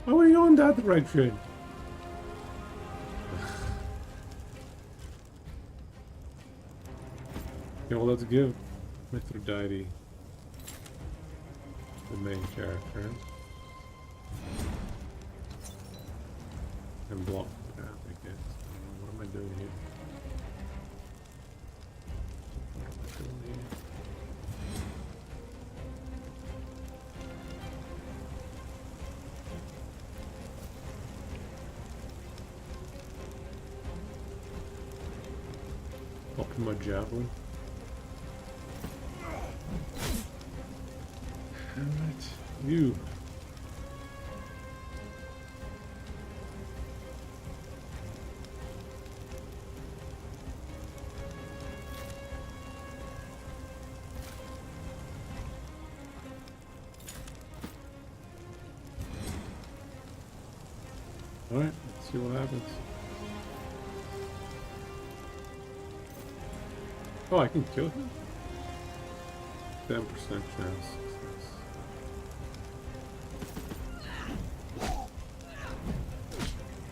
How are you going that direction? Okay, well, let's give Mithridates the main character. And block the path, I guess. What am I doing here? What am I doing here? Open my javelin. Alright, you. Alright, let's see what happens. Oh, I can kill him? 10% chance.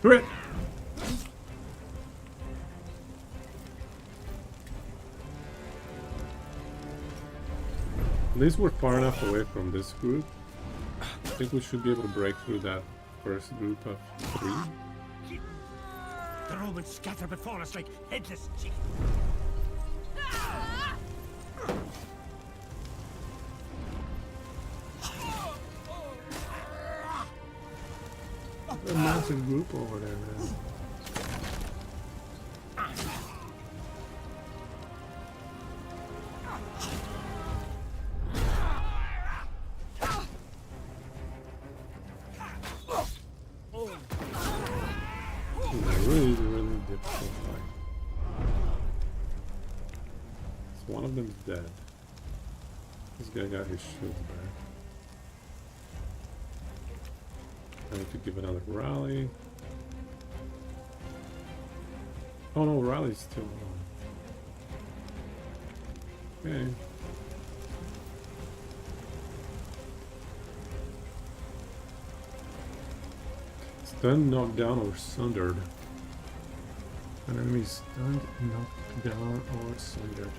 Crit! At least we're far enough away from this group. I think we should be able to break through that first group of 3. The Romans scatter before us like headless chickens. A massive group over there, man. Really difficult fight. So one of them's dead. This guy got his shield back. I need to give another rally. Oh no, rally's still on. Okay. Stunned, knocked down, or sundered. An enemy is stunned, knocked down, or sundered.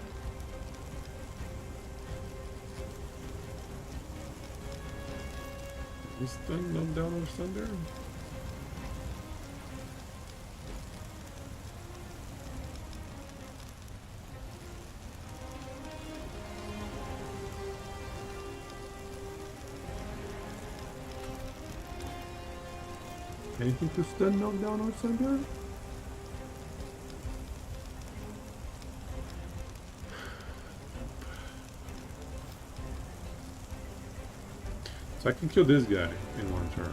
Is stunned, knocked down, or sundered? Anything to stun, knock down, or sunder? So I can kill this guy in one turn.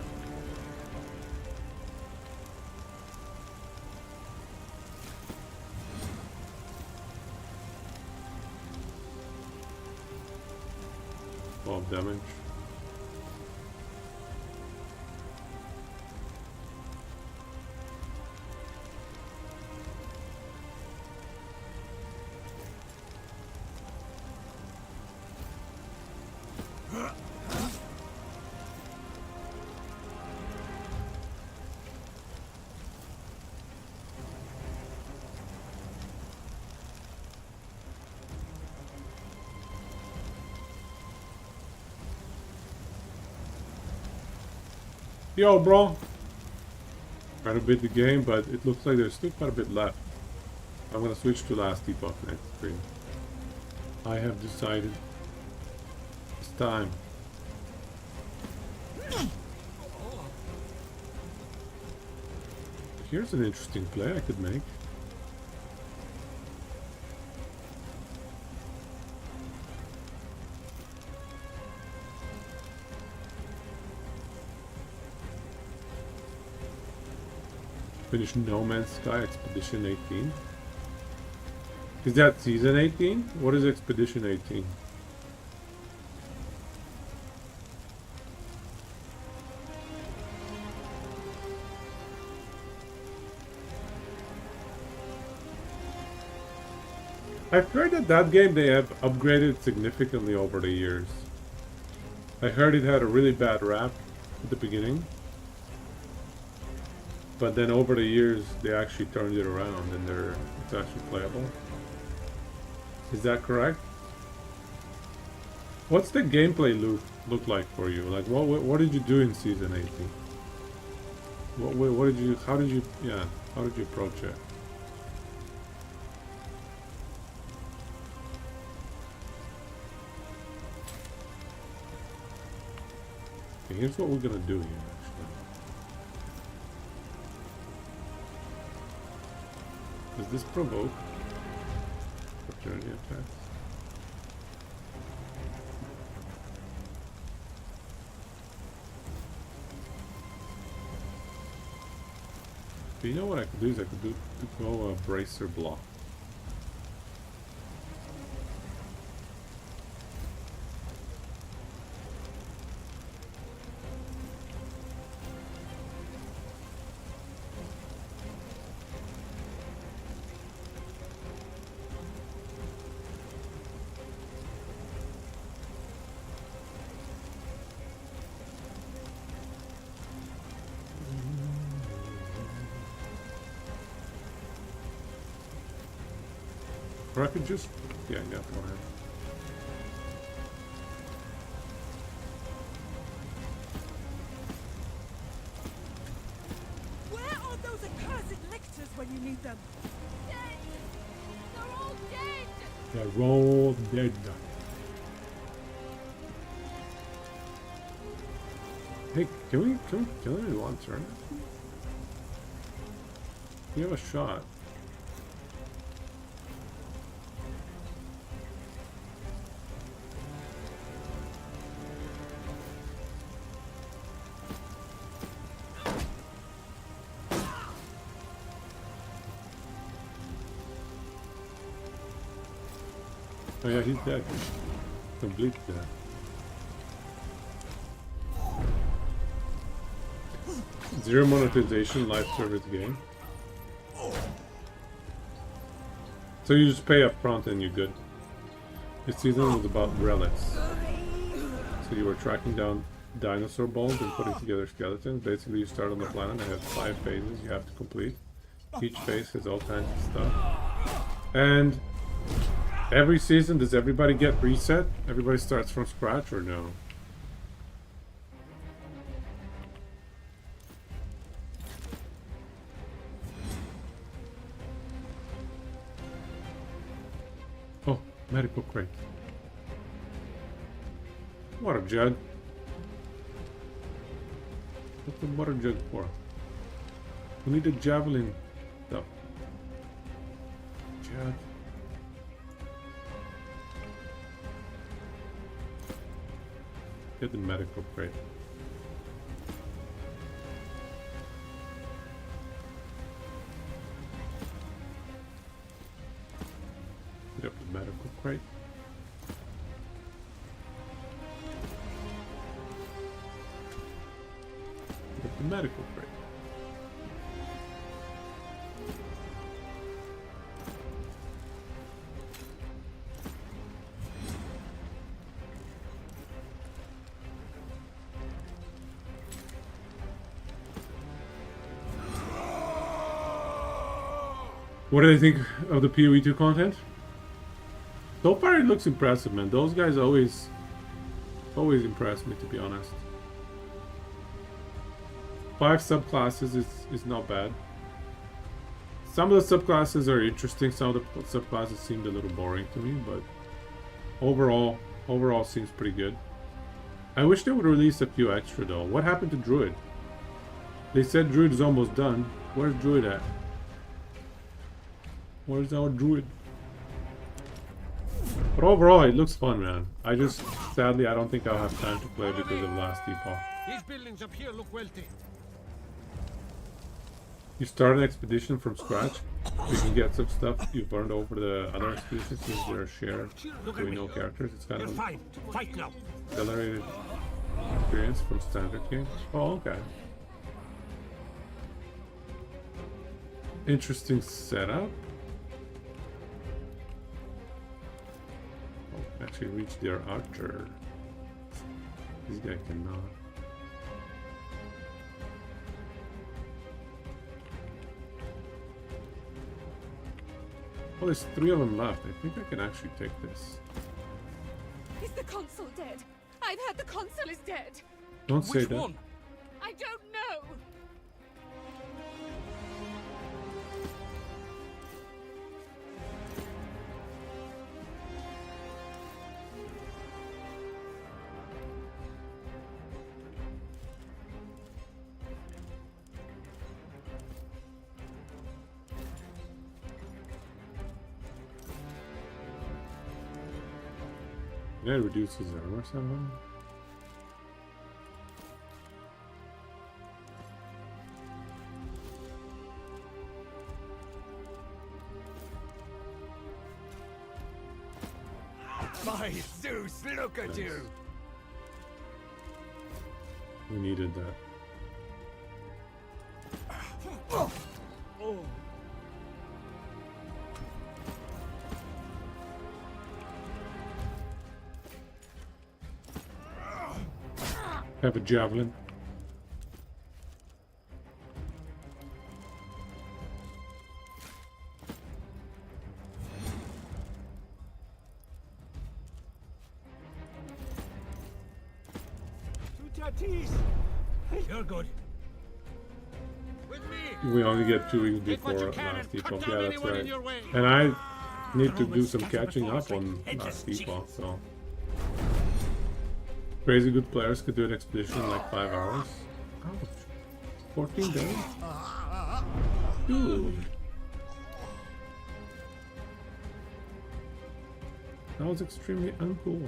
Damage. Yo, bro. Trying to beat the game, but it looks like there's still quite a bit left. I'm gonna switch to last debuff next screen. I have decided it's time. Here's an interesting play I could make. Finish No Man's Sky Expedition 18. Is that Season 18? What is Expedition 18? I've heard that game they have upgraded significantly over the years. I heard it had a really bad rap at the beginning. But then over the years, they actually turned it around and it's actually playable. Is that correct? What's the gameplay look like for you? Like, what did you do in Season 18? How did you approach it? Okay, here's what we're gonna do here. Does this provoke opportunity attacks? But you know what I could do is I could go a bracer block. Or I could just, yeah, go ahead. Where are those accursed lictors when you need them? Dead! They're all dead! They're all dead. Hey, can we kill him in one turn? We have a shot. Oh yeah, he's dead. Complete dead. Zero monetization live service game. So you just pay up front and you're good. This season was about relics. So you were tracking down dinosaur bones and putting together skeletons. Basically you start on the planet and have 5 phases you have to complete. Each phase has all kinds of stuff. And every season, does everybody get reset? Everybody starts from scratch or no? Oh, medical crate. Water jug. What's the water jug for? We need a javelin stuff. Jug. Get the medical crate. Get the medical crate. Get the medical crate. What do they think of the PoE 2 content? So far it looks impressive, man. Those guys always impress me, to be honest. 5 subclasses is not bad. Some of the subclasses are interesting, some of the subclasses seemed a little boring to me, but overall seems pretty good. I wish they would release a few extra though. What happened to Druid? They said Druid is almost done. Where's Druid at? Where's our Druid? But overall, it looks fun, man. Sadly, I don't think I'll have time to play because of last default. These buildings up here look wealthy. You start an expedition from scratch. You can get some stuff you've learned over the other expeditions since they're shared between no characters. It's kind of Fine. Fight now. accelerated experience from standard games. Oh, okay. Interesting setup. Oh, actually reach their archer. This guy cannot. Oh, there's 3 of them left. I think I can actually take this. Is the consul dead? I've heard the consul is dead. Don't say that. One? I don't know. Yeah, it reduces armor somehow. My Zeus, look at you! We needed that. Oh. Have a javelin. You're good. With me. We only get 2 weeks before last default. Yeah, that's right. And I need to do some catching up on last default, so. Crazy good players could do an expedition in like 5 hours. Ouch. 14 days? Dude. That was extremely uncool.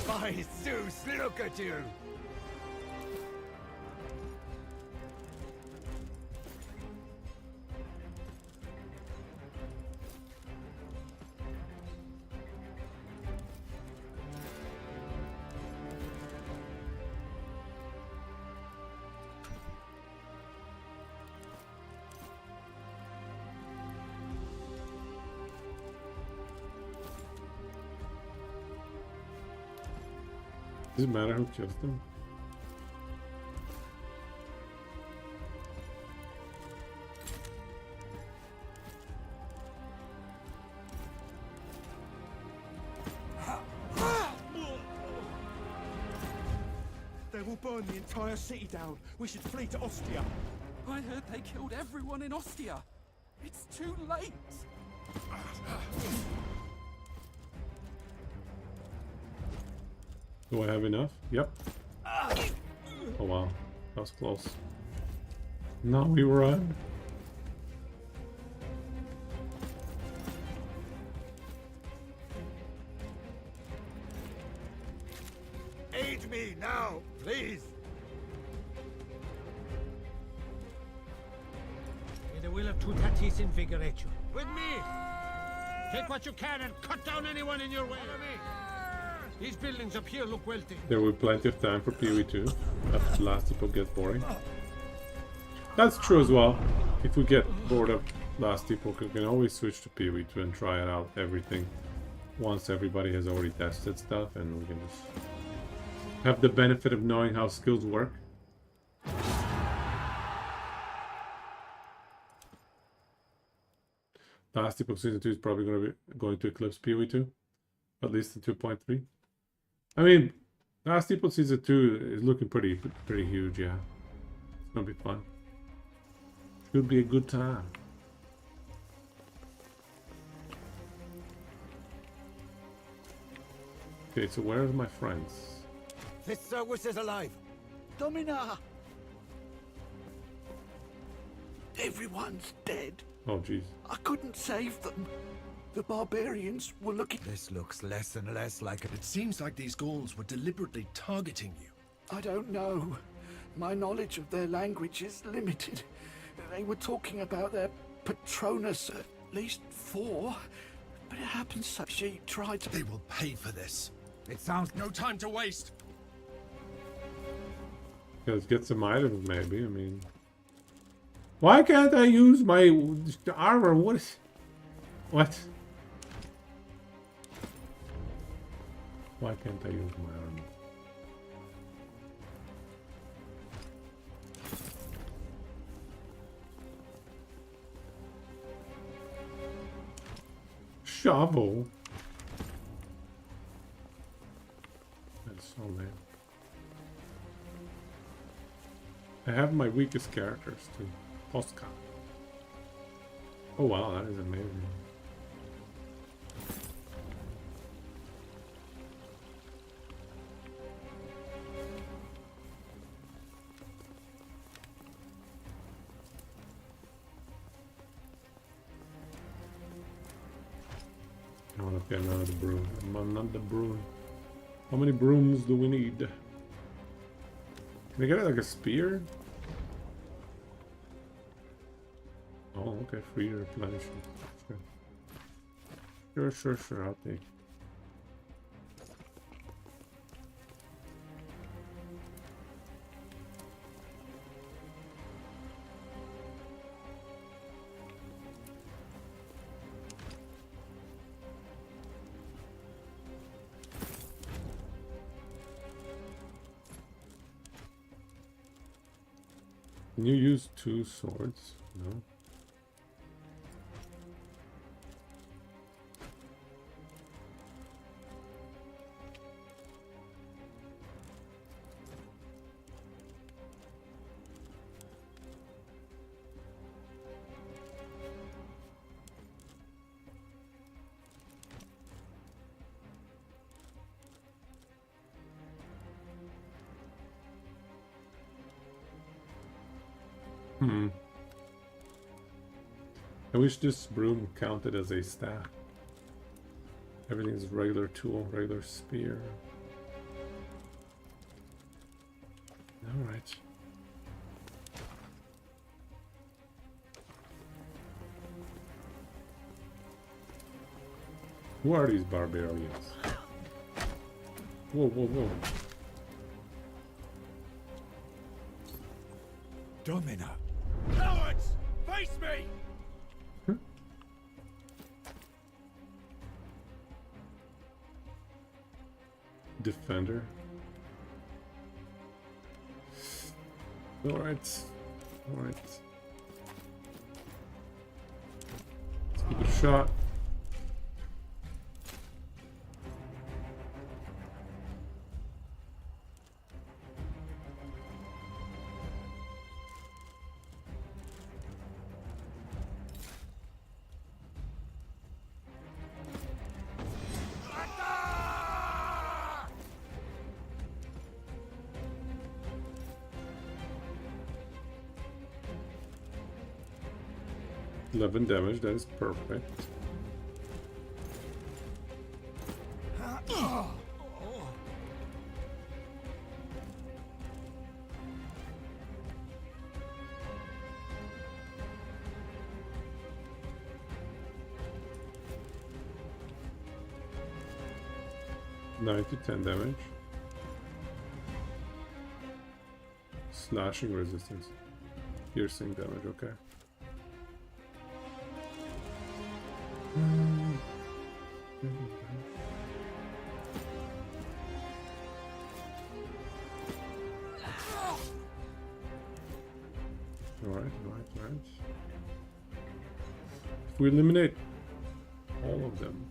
My Zeus, look at you! Does it matter who kills them? They will burn the entire city down. We should flee to Ostia. I heard they killed everyone in Ostia. It's too late. Do I have enough? Yep. Oh wow, that was close. Now we run. Aid me now, please. May the will of Tutatis invigorate you. With me! Take what you can and cut down anyone in your way. These buildings up here look wealthy. There will be plenty of time for PvE2 after the last depot gets boring. That's true as well. If we get bored of last depot, we can always switch to PvE2 and try it out everything once everybody has already tested stuff, and we can just have the benefit of knowing how skills work. Last depot season 2 is probably going to eclipse PvE2, at least in 2.3. I mean, last depot season 2 is looking pretty huge. Yeah, it's gonna be fun. Should be a good time. Okay, so where's my friends? This Serwis is alive. Domina! Everyone's dead. Oh, jeez. I couldn't save them. The barbarians were looking... This looks less and less like it. It seems like these Gauls were deliberately targeting you. I don't know. My knowledge of their language is limited. They were talking about their Patronus, at least 4. But it happens so she tried to... They will pay for this. It sounds... No time to waste. Yeah, let's get some items, maybe. I mean, why can't I use my armor? What is... What? Why can't I use my armor? Shovel? That's so lame. I have my weakest characters too. Posca. Oh wow, that is amazing. I want to get another broom. Another broom. How many brooms do we need? Can I get it like a spear? Oh, okay, free replenishment. Sure, I'll take. Can you use 2 swords? No. I wish this broom counted as a staff. Everything's regular tool, regular spear. Alright. Who are these barbarians? Whoa. Domina. Cowards! Face me! Defender. Alright. Alright. Let's give it a shot. $11 damage, that is perfect. Nine to 10 damage. Slashing resistance. Piercing damage, okay. Alright. If we eliminate all of them.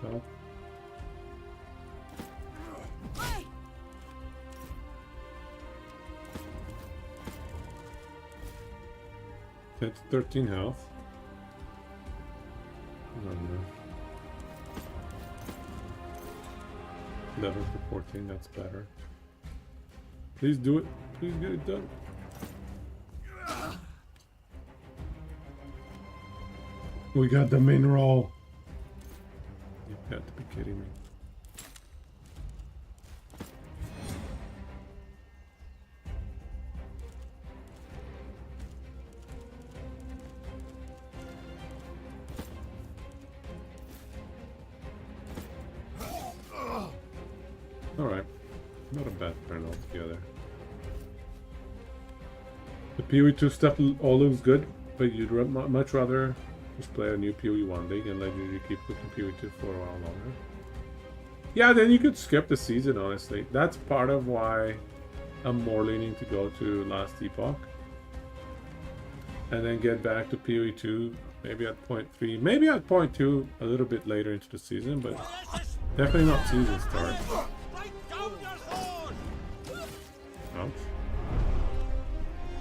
Health. That's 13 health. I don't know. 11 to 14, that's better. Please do it. Please get it done. We got the main roll. You've got to be kidding me. Alright, not a bad turn altogether. The PoE2 stuff all looks good, but you'd much rather just play a new PoE1 league and let you keep cooking PoE2 for a while longer. Yeah, then you could skip the season, honestly. That's part of why I'm more leaning to go to Last Epoch. And then get back to PoE2, maybe at point 3, maybe at point 2 a little bit later into the season, but definitely not season start. Ouch.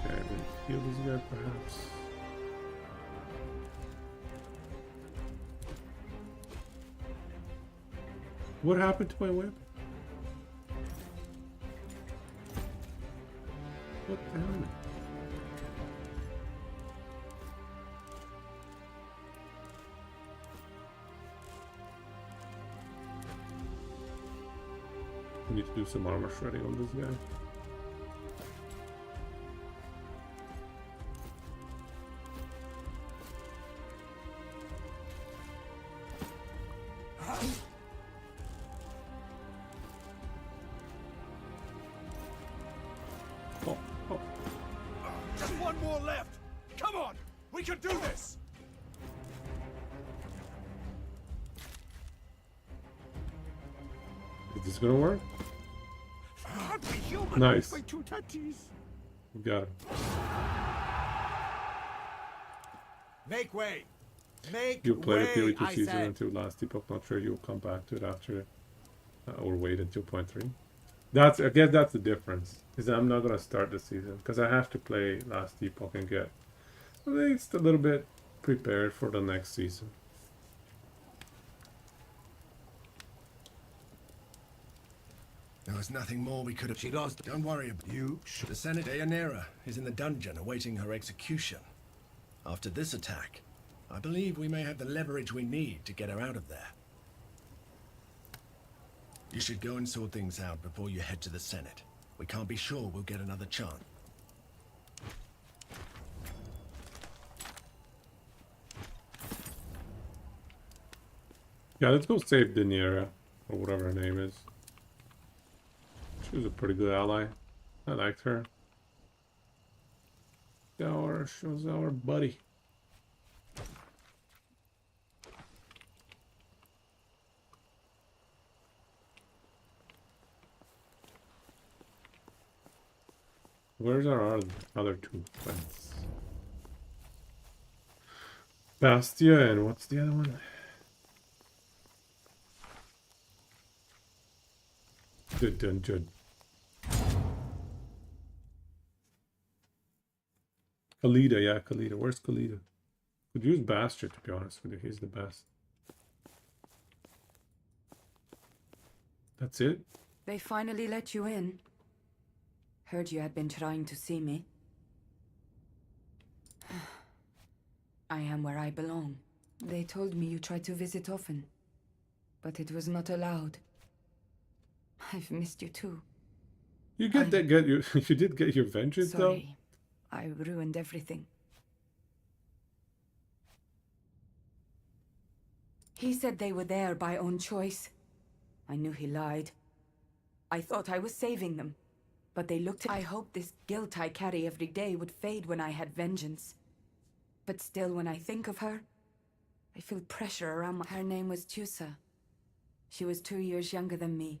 Okay, we'll heal this guy perhaps. What happened to my whip? What the hell? I need to do some armor shredding on this guy. Just one more left. Come on, we can do this. Is this gonna work? Nice. We got it. Make way. Make You play the way, PoE2 I season said. until Last Epoch. Not sure you'll come back to it after, or wait until point 3. That's, I guess that's the difference. Is I'm not gonna start the season because I have to play Last Epoch and get at least a little bit prepared for the next season. There was nothing more we could have. She lost. Don't worry about you. The Senate Deianira is in the dungeon awaiting her execution. After this attack, I believe we may have the leverage we need to get her out of there. You should go and sort things out before you head to the Senate. We can't be sure we'll get another chance. Yeah, let's go save Deniera, or whatever her name is. She was a pretty good ally. I liked her. Shows our buddy. Where's our other two friends? Bastia and what's the other one? Good. Khalida, yeah, Khalida. Where's Khalida? Could use Bastia, to be honest with you. He's the best. That's it? They finally let you in. Heard you had been trying to see me. I am where I belong. They told me you tried to visit often, but it was not allowed. I've missed you too. You you did get your vengeance though? Sorry, I ruined everything. He said they were there by own choice. I knew he lied. I thought I was saving them, but they looked at— I hoped this guilt I carry every day would fade when I had vengeance. But still, when I think of her, I feel pressure around my— Her name was Tusa. She was 2 years younger than me.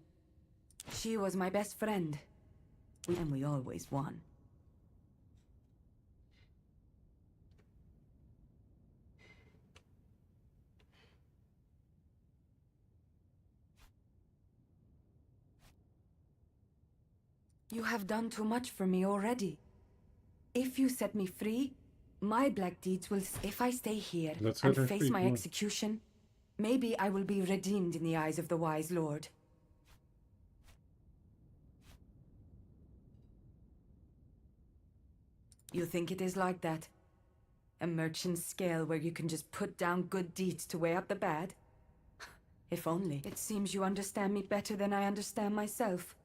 She was my best friend. And we always won. You have done too much for me already. If you set me free, my black deeds will— If I stay here and face my execution, maybe I will be redeemed in the eyes of the wise lord. You think it is like that? A merchant scale where you can just put down good deeds to weigh up the bad? If only. It seems you understand me better than I understand myself.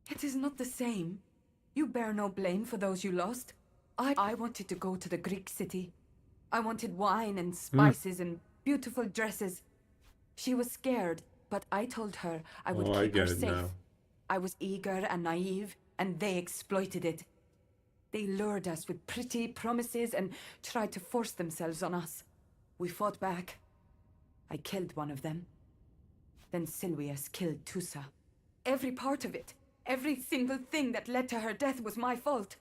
It is not the same. You bear no blame for those you lost. I wanted to go to the Greek city. I wanted wine and spices and beautiful dresses. She was scared, but I told her I would keep her safe. Now. I was eager and naive, and they exploited it. They lured us with pretty promises and tried to force themselves on us. We fought back. I killed one of them. Then Silvius killed Tusa. Every part of it, every single thing that led to her death was my fault.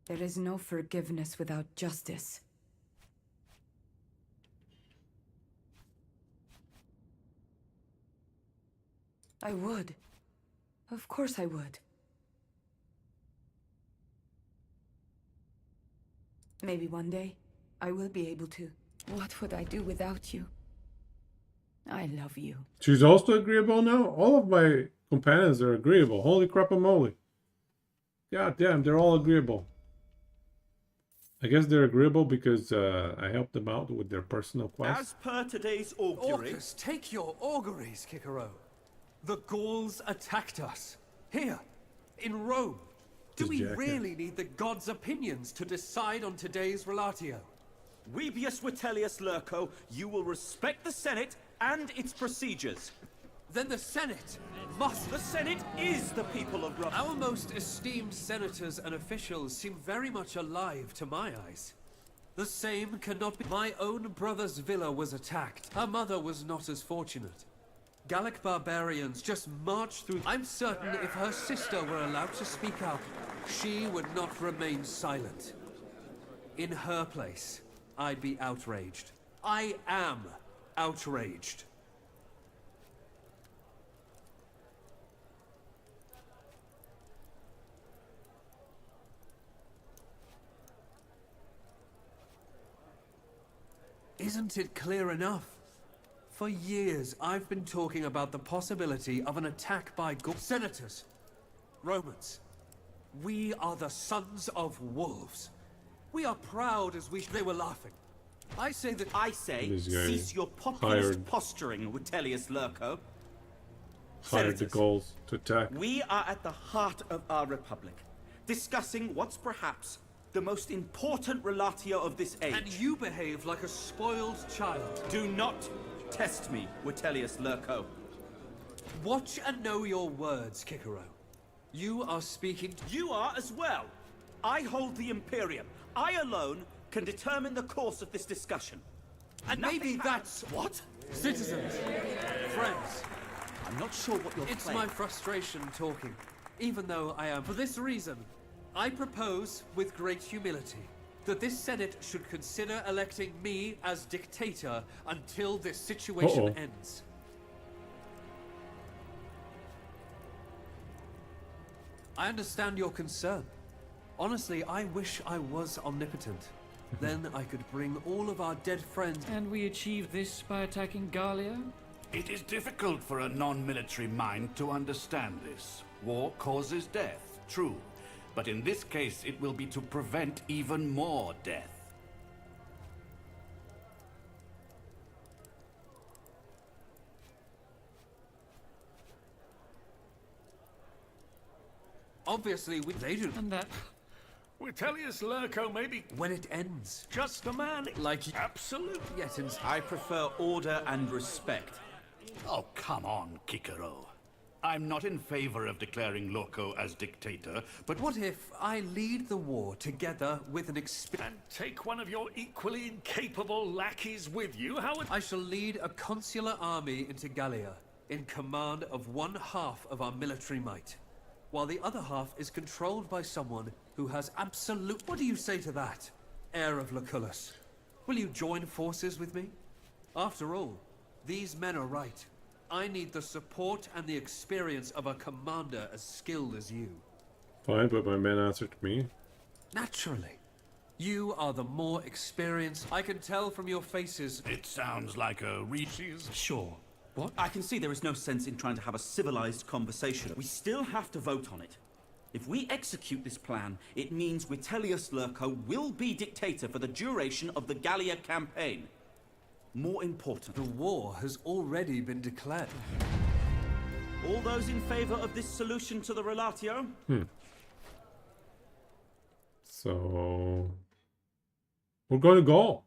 There is no forgiveness without justice. I would. Of course I would. Maybe one day, I will be able to. What would I do without you? I love you. She's also agreeable now? All of my companions are agreeable. Holy crap-a-moly. God damn, they're all agreeable. I guess they're agreeable because I helped them out with their personal quest. As per today's augury... Orcus, take your auguries, Cicero. The Gauls attacked us. Here, in Rome. Do we really need the gods' opinions to decide on today's relatio? Webius Vitellius Lurco, you will respect the Senate and its procedures. Then the Senate must... The Senate is the people of Rome. Our most esteemed senators and officials seem very much alive to my eyes. The same cannot be... My own brother's villa was attacked. Her mother was not as fortunate. Gallic barbarians just marched through... I'm certain if her sister were allowed to speak out, she would not remain silent. In her place, I'd be outraged. I am outraged. Isn't it clear enough? For years, I've been talking about the possibility of an attack by Senators, Romans. We are the sons of wolves. We are proud as we... They were laughing. I say that I say This guy cease your populist hired- posturing, Vitellius Lurko. Hired the goals to attack. We are at the heart of our republic, discussing what's perhaps the most important relatio of this age. And you behave like a spoiled child. Do not test me, Vitellius Lurko. Watch and know your words, Kikero. You are speaking... You are as well. I hold the Imperium. I alone can determine the course of this discussion. And maybe that's... What? Citizens, friends. I'm not sure what you're It's playing. my frustration talking, even though I am. For this reason, I propose, with great humility, that this Senate should consider electing me as dictator until this situation ends. I understand your concern. Honestly, I wish I was omnipotent. Then I could bring all of our dead friends... And we achieve this by attacking Gallia? It is difficult for a non-military mind to understand this. War causes death, true. But in this case, it will be to prevent even more death. Obviously, they do. And that... Vitellius Lurko may be when it ends. just a man. Like... Absolute. Yet in... I prefer order and respect. Oh, come on, Kikero. I'm not in favor of declaring Lurko as dictator, but What if I lead the war together with an And take one of your equally incapable lackeys with you? How would... I shall lead a consular army into Gallia, in command of one half of our military might, while the other half is controlled by someone who has absolute... What do you say to that, heir of Lucullus? Will you join forces with me? After all, these men are right. I need the support and the experience of a commander as skilled as you. Fine, but my men answered me. Naturally. You are the more experienced. I can tell from your faces. it sounds like a Sure. What? I can see there is no sense in trying to have a civilized conversation. We still have to vote on it. If we execute this plan, it means Vitellius Lurko will be dictator for the duration of the Gallia campaign. More important, The war has already been declared. all those in favor of this solution to the relatio? So we're going to go.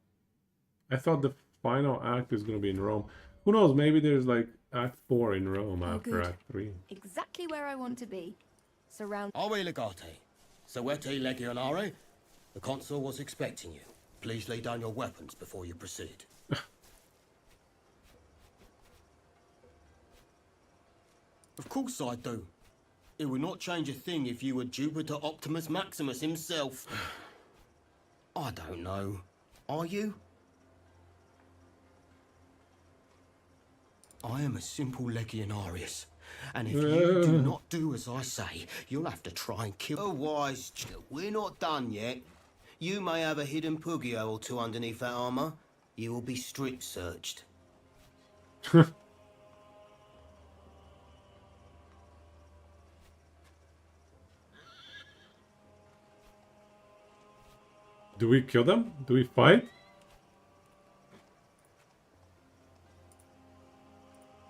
I thought the final act is going to be in Rome. Who knows? Maybe there's like Act 4 in Rome after good. Act 3. Exactly where I want to be. Surround. Awe legate. Sowete legionare. The consul was expecting you. Please lay down your weapons before you proceed. Of course I do. It would not change a thing if you were Jupiter Optimus Maximus himself. I don't know. Are you? I am a simple legionarius. And if you do not do as I say, you'll have to try and kill... Oh, wise... We're not done yet. You may have a hidden Pugio or two underneath that armor. You will be strip searched. Do we kill them? Do we fight?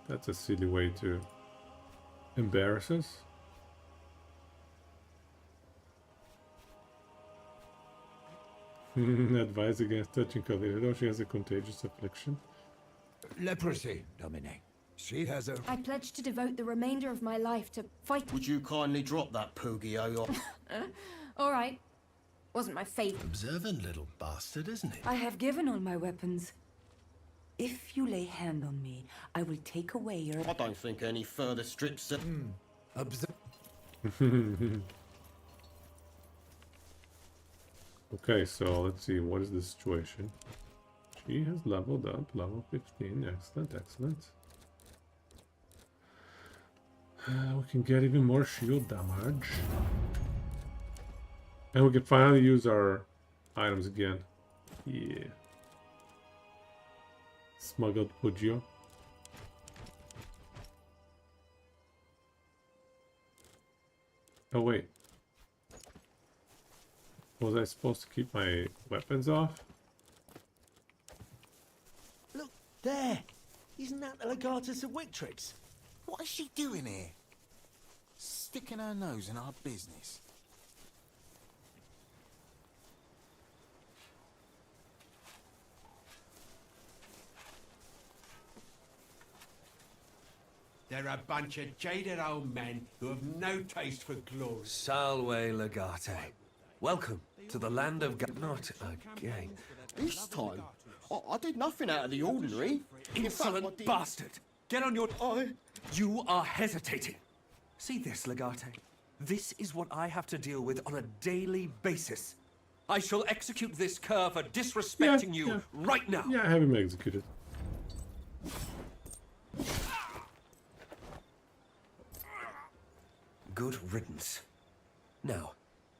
That's a silly way to embarrass us. Advise against touching Calero. She has a contagious affliction. Leprosy, Domine. She has a... I pledge to devote the remainder of my life to fight. Would you kindly drop that Pugio or... All right. Wasn't my favorite. Observant little bastard, isn't it? I have given all my weapons. If you lay hand on me, I will take away your... I don't think any further strips... Okay, so let's see, what is the situation? She has leveled up, level 15, excellent, excellent. We can get even more shield damage. And we can finally use our items again. Yeah. Smuggled Pugio. Oh wait. Was I supposed to keep my weapons off? There! Isn't that the Legatus of Wictrix? What is she doing here? Sticking her nose in our business. They're a bunch of jaded old men who have no taste for glory. Salve Legate. Welcome to the land of Not again. This time, I did nothing out of the ordinary. Insolent bastard! Get on your... You are hesitating. See this, Legate? This is what I have to deal with on a daily basis. I shall execute this cur for disrespecting you right now. Yeah, have him executed. Good riddance. Now,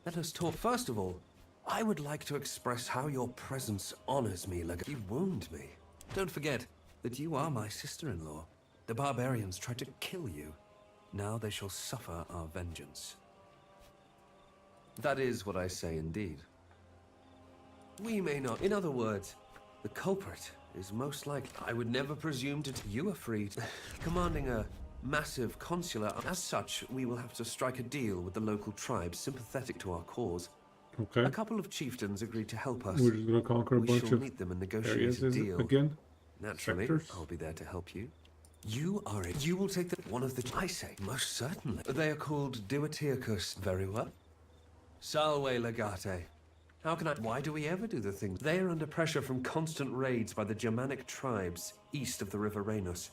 let us talk. First of all, I would like to express how your presence honors me, Legate. You wound me. Don't forget that you are my sister-in-law. The barbarians tried to kill you. Now they shall suffer our vengeance. That is what I say indeed. We may not... In other words, the culprit is most likely... I would never presume to... You are free to... Commanding a massive consular. As such, we will have to strike a deal with the local tribes sympathetic to our cause. Okay. A couple of chieftains agreed to help us. We're just gonna conquer a We bunch shall of meet them and negotiate areas a deal. again. Naturally, Sectors? I'll be there to help you. You are it. You will take one of the... I say, most certainly. They are called Duatiacus. Very well. Salve Legate. How can I... Why do we ever do the things? They are under pressure from constant raids by the Germanic tribes east of the river Rhenus.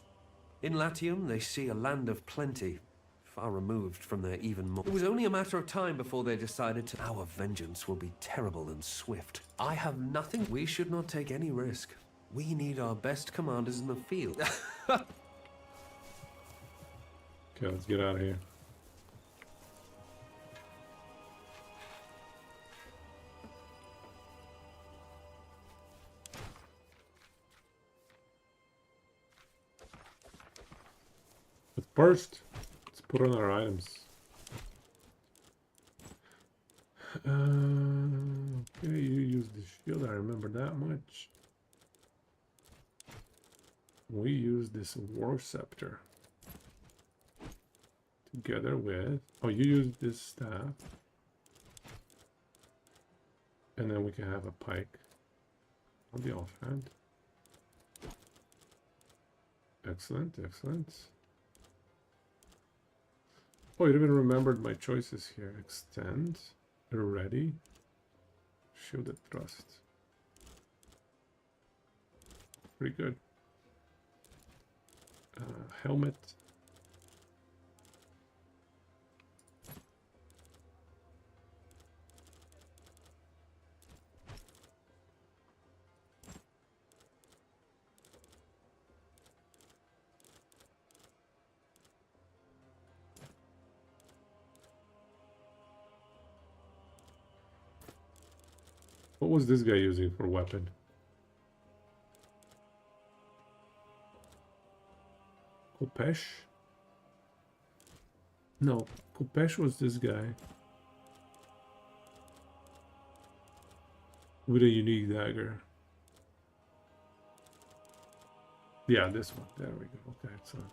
In Latium, they see a land of plenty, far removed from their even more... It was only a matter of time before they decided to... Our vengeance will be terrible and swift. I have nothing... We should not take any risk. We need our best commanders in the field. Okay, let's get out of here. But first, let's put on our items. Okay, you use the shield, I remember that much. We use this war scepter. Together with... Oh, you use this staff. And then we can have a pike on the offhand. Excellent, excellent. Oh, you even remembered my choices here. Extend, ready, shielded thrust. Pretty good. Helmet. What was this guy using for weapon? Kopesh? No, Kopesh was this guy. With a unique dagger. Yeah, this one. There we go. Okay, excellent.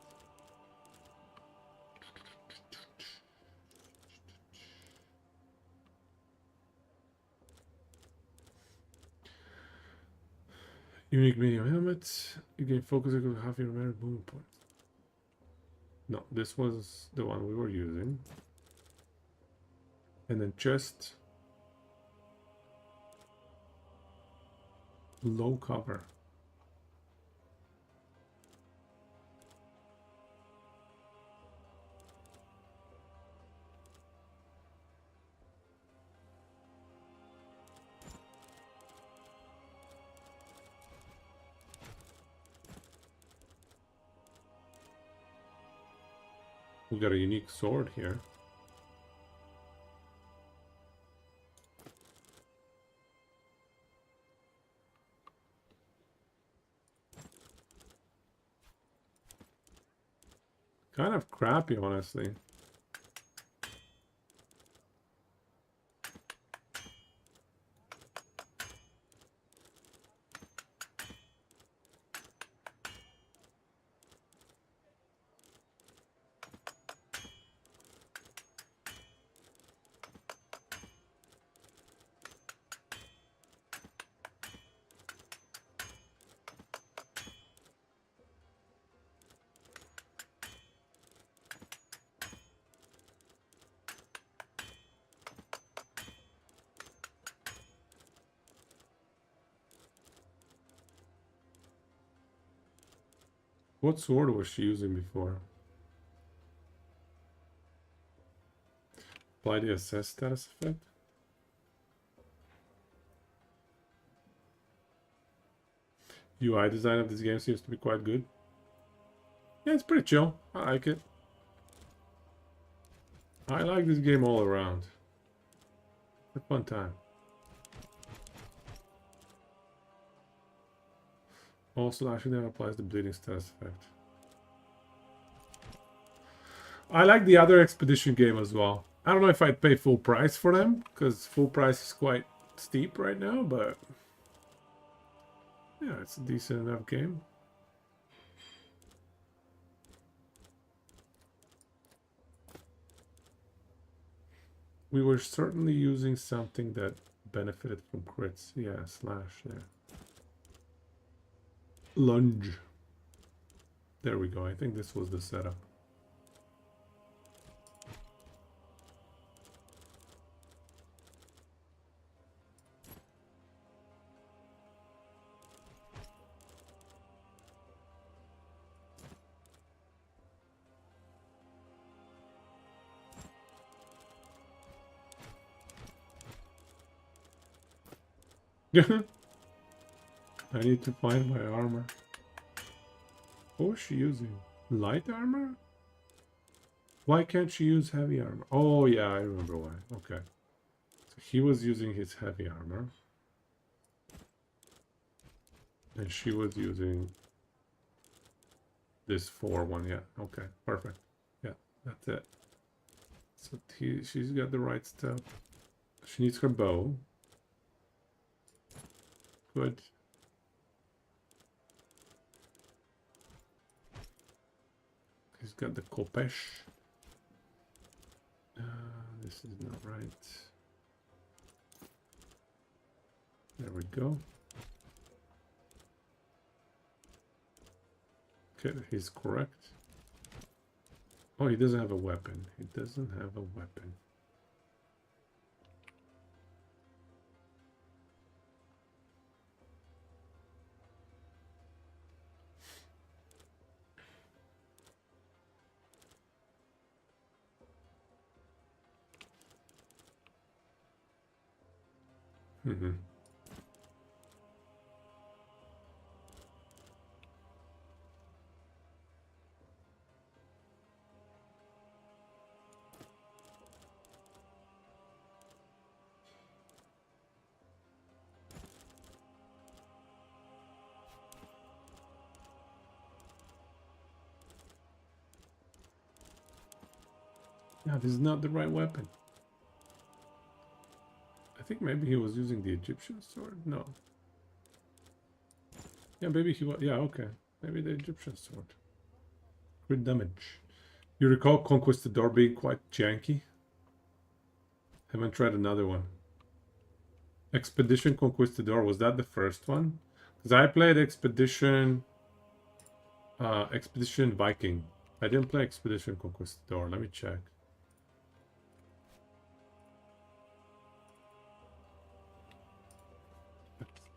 Unique medium helmet. You gain focus with half your remaining movement points. No, this was the one we were using. And then chest. Low cover. We got a unique sword here. Kind of crappy, honestly. What sword was she using before? Apply the assess status effect. UI design of this game seems to be quite good. Yeah, it's pretty chill. I like it. I like this game all around. It's a fun time. All slashing damage applies the bleeding status effect. I like the other expedition game as well. I don't know if I'd pay full price for them, because full price is quite steep right now, but yeah, it's a decent enough game. We were certainly using something that benefited from crits. Yeah, slash there. Lunge. There we go. I think this was the setup. I need to find my armor. What was she using? Light armor? Why can't she use heavy armor? Oh yeah, I remember why. Okay. So he was using his heavy armor. And she was using this 4-1. Yeah, okay, perfect. Yeah, that's it. So she's got the right stuff. She needs her bow. Good. He's got the Kopesh. This is not right. There we go. Okay, he's correct. Oh, he doesn't have a weapon. He doesn't have a weapon. Mm-hmm. Yeah, this is not the right weapon. I think maybe he was using the Egyptian sword. No. Yeah, maybe he was. Yeah, okay. Maybe the Egyptian sword. Crit damage. You recall Conquistador being quite janky? Haven't tried another one. Expedition Conquistador, was that the first one? Because I played Expedition Viking. I didn't play Expedition Conquistador. Let me check.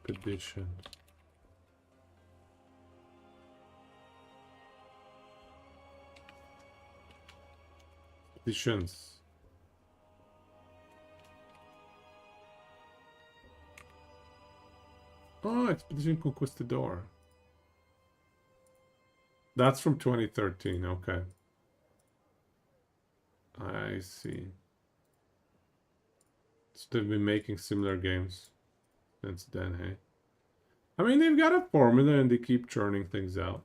Expedition. Expeditions. Oh, Expedition Conquistador. That's from 2013, okay. I see. So they've been making similar games since then, hey? I mean, they've got a formula and they keep churning things out.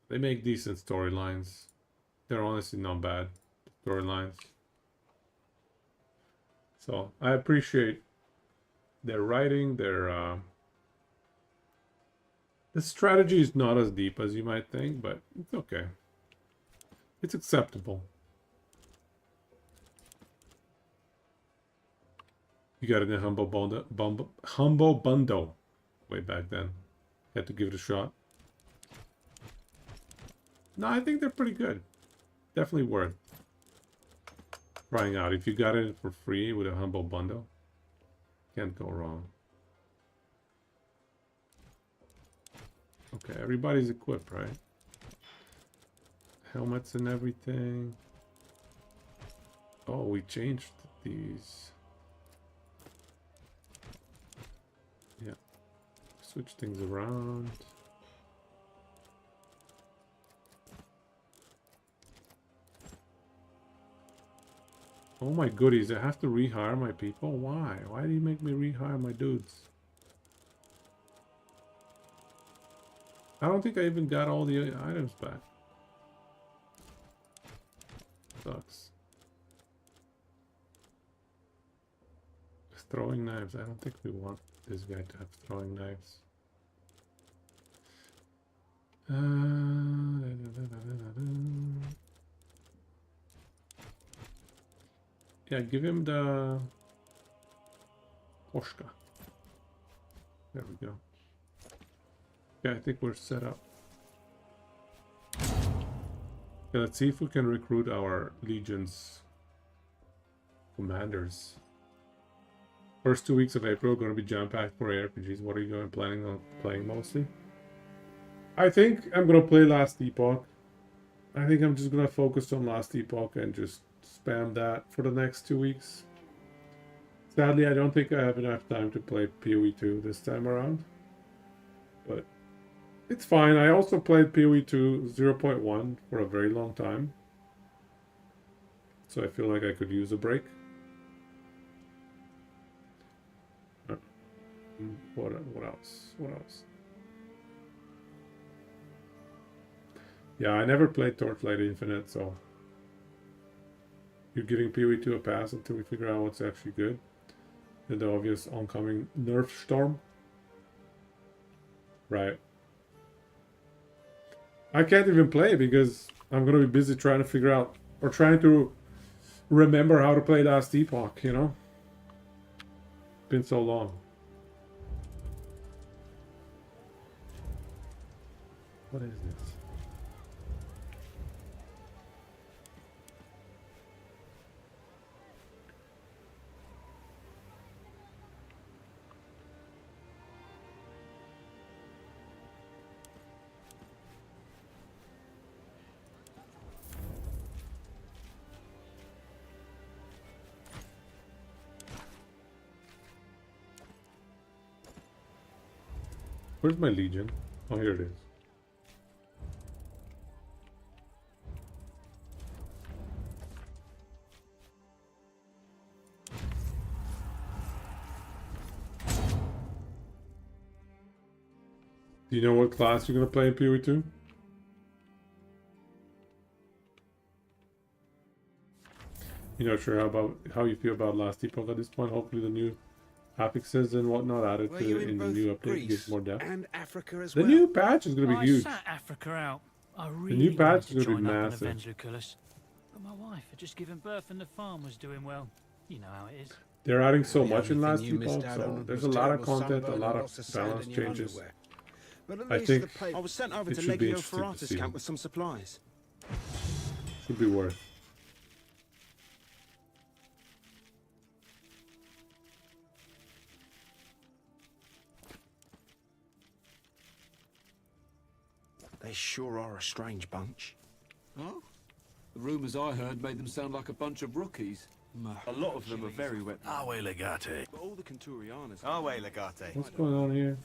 They make decent storylines. They're honestly not bad storylines. So, I appreciate their writing, their... The strategy is not as deep as you might think, but it's okay. It's acceptable. You got it in Humble Bundle way back then. Had to give it a shot. No, I think they're pretty good. Definitely worth trying out. If you got it for free with a Humble Bundle, can't go wrong. Okay, everybody's equipped, right? Helmets and everything. Oh, we changed these. Yeah. Switch things around. Oh my goodies, I have to rehire my people? Why? Why do you make me rehire my dudes? I don't think I even got all the items back. Sucks. Throwing knives. I don't think we want this guy to have throwing knives. Yeah, give him the Poshka. There we go. Yeah, I think we're set up. Yeah, let's see if we can recruit our legions commanders. First 2 weeks of April are going to be jam-packed for ARPGs. What are you planning on playing mostly? I think I'm going to play Last Epoch. I think I'm just going to focus on Last Epoch and just spam that for the next 2 weeks. Sadly, I don't think I have enough time to play PoE 2 this time around. But it's fine. I also played PoE 2 0.1 for a very long time. So I feel like I could use a break. What else? What else? Yeah, I never played Torchlight Infinite, so you're giving PoE 2 a pass until we figure out what's actually good. And the obvious oncoming nerf storm. Right. I can't even play because I'm gonna be busy trying to figure out or trying to remember how to play Last Epoch, you know? Been so long. What is this? Where's my legion? Oh, here it is. Do you know what class you're gonna play in PoE 2? You're not sure how you feel about Last Epoch at this point. Hopefully the new affixes and whatnot added to in the new update gives more depth. And Africa as The well. new patch is gonna be huge. I sat Africa out. I The really new patch wanted is to gonna be join up on massive. Avenge Lucullus, but my wife had just given birth and the farm was doing well. You know how it is. They're adding so The much in only Last thing you missed Epoch, out so on there's was a lot of terrible content, a sunburn lot and of lots of sand balance in your changes. underwear. But at I least think the pay- I was sent over it to should be Legio interesting to Ferratus see. camp with some supplies. Should be worth. They sure are a strange bunch. Oh? The rumours I heard made them sound like a bunch of rookies. A lot of them are very wet. Awe Legate. But all the Conturianas... Awe Legate. What's going on here?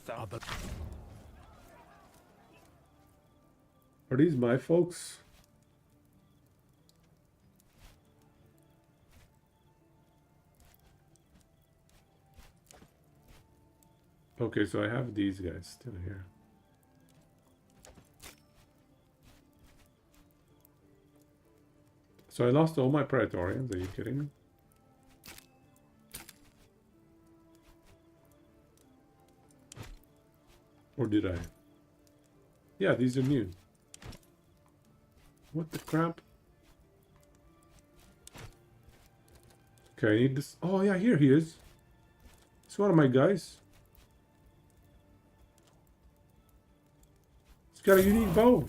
Are these my folks? Okay, so I have these guys still here. So I lost all my Praetorians, are you kidding me? Or did I? Yeah, these are new. What the crap? Okay, I need this. Oh yeah, here he is. It's one of my guys. He's got a unique bow.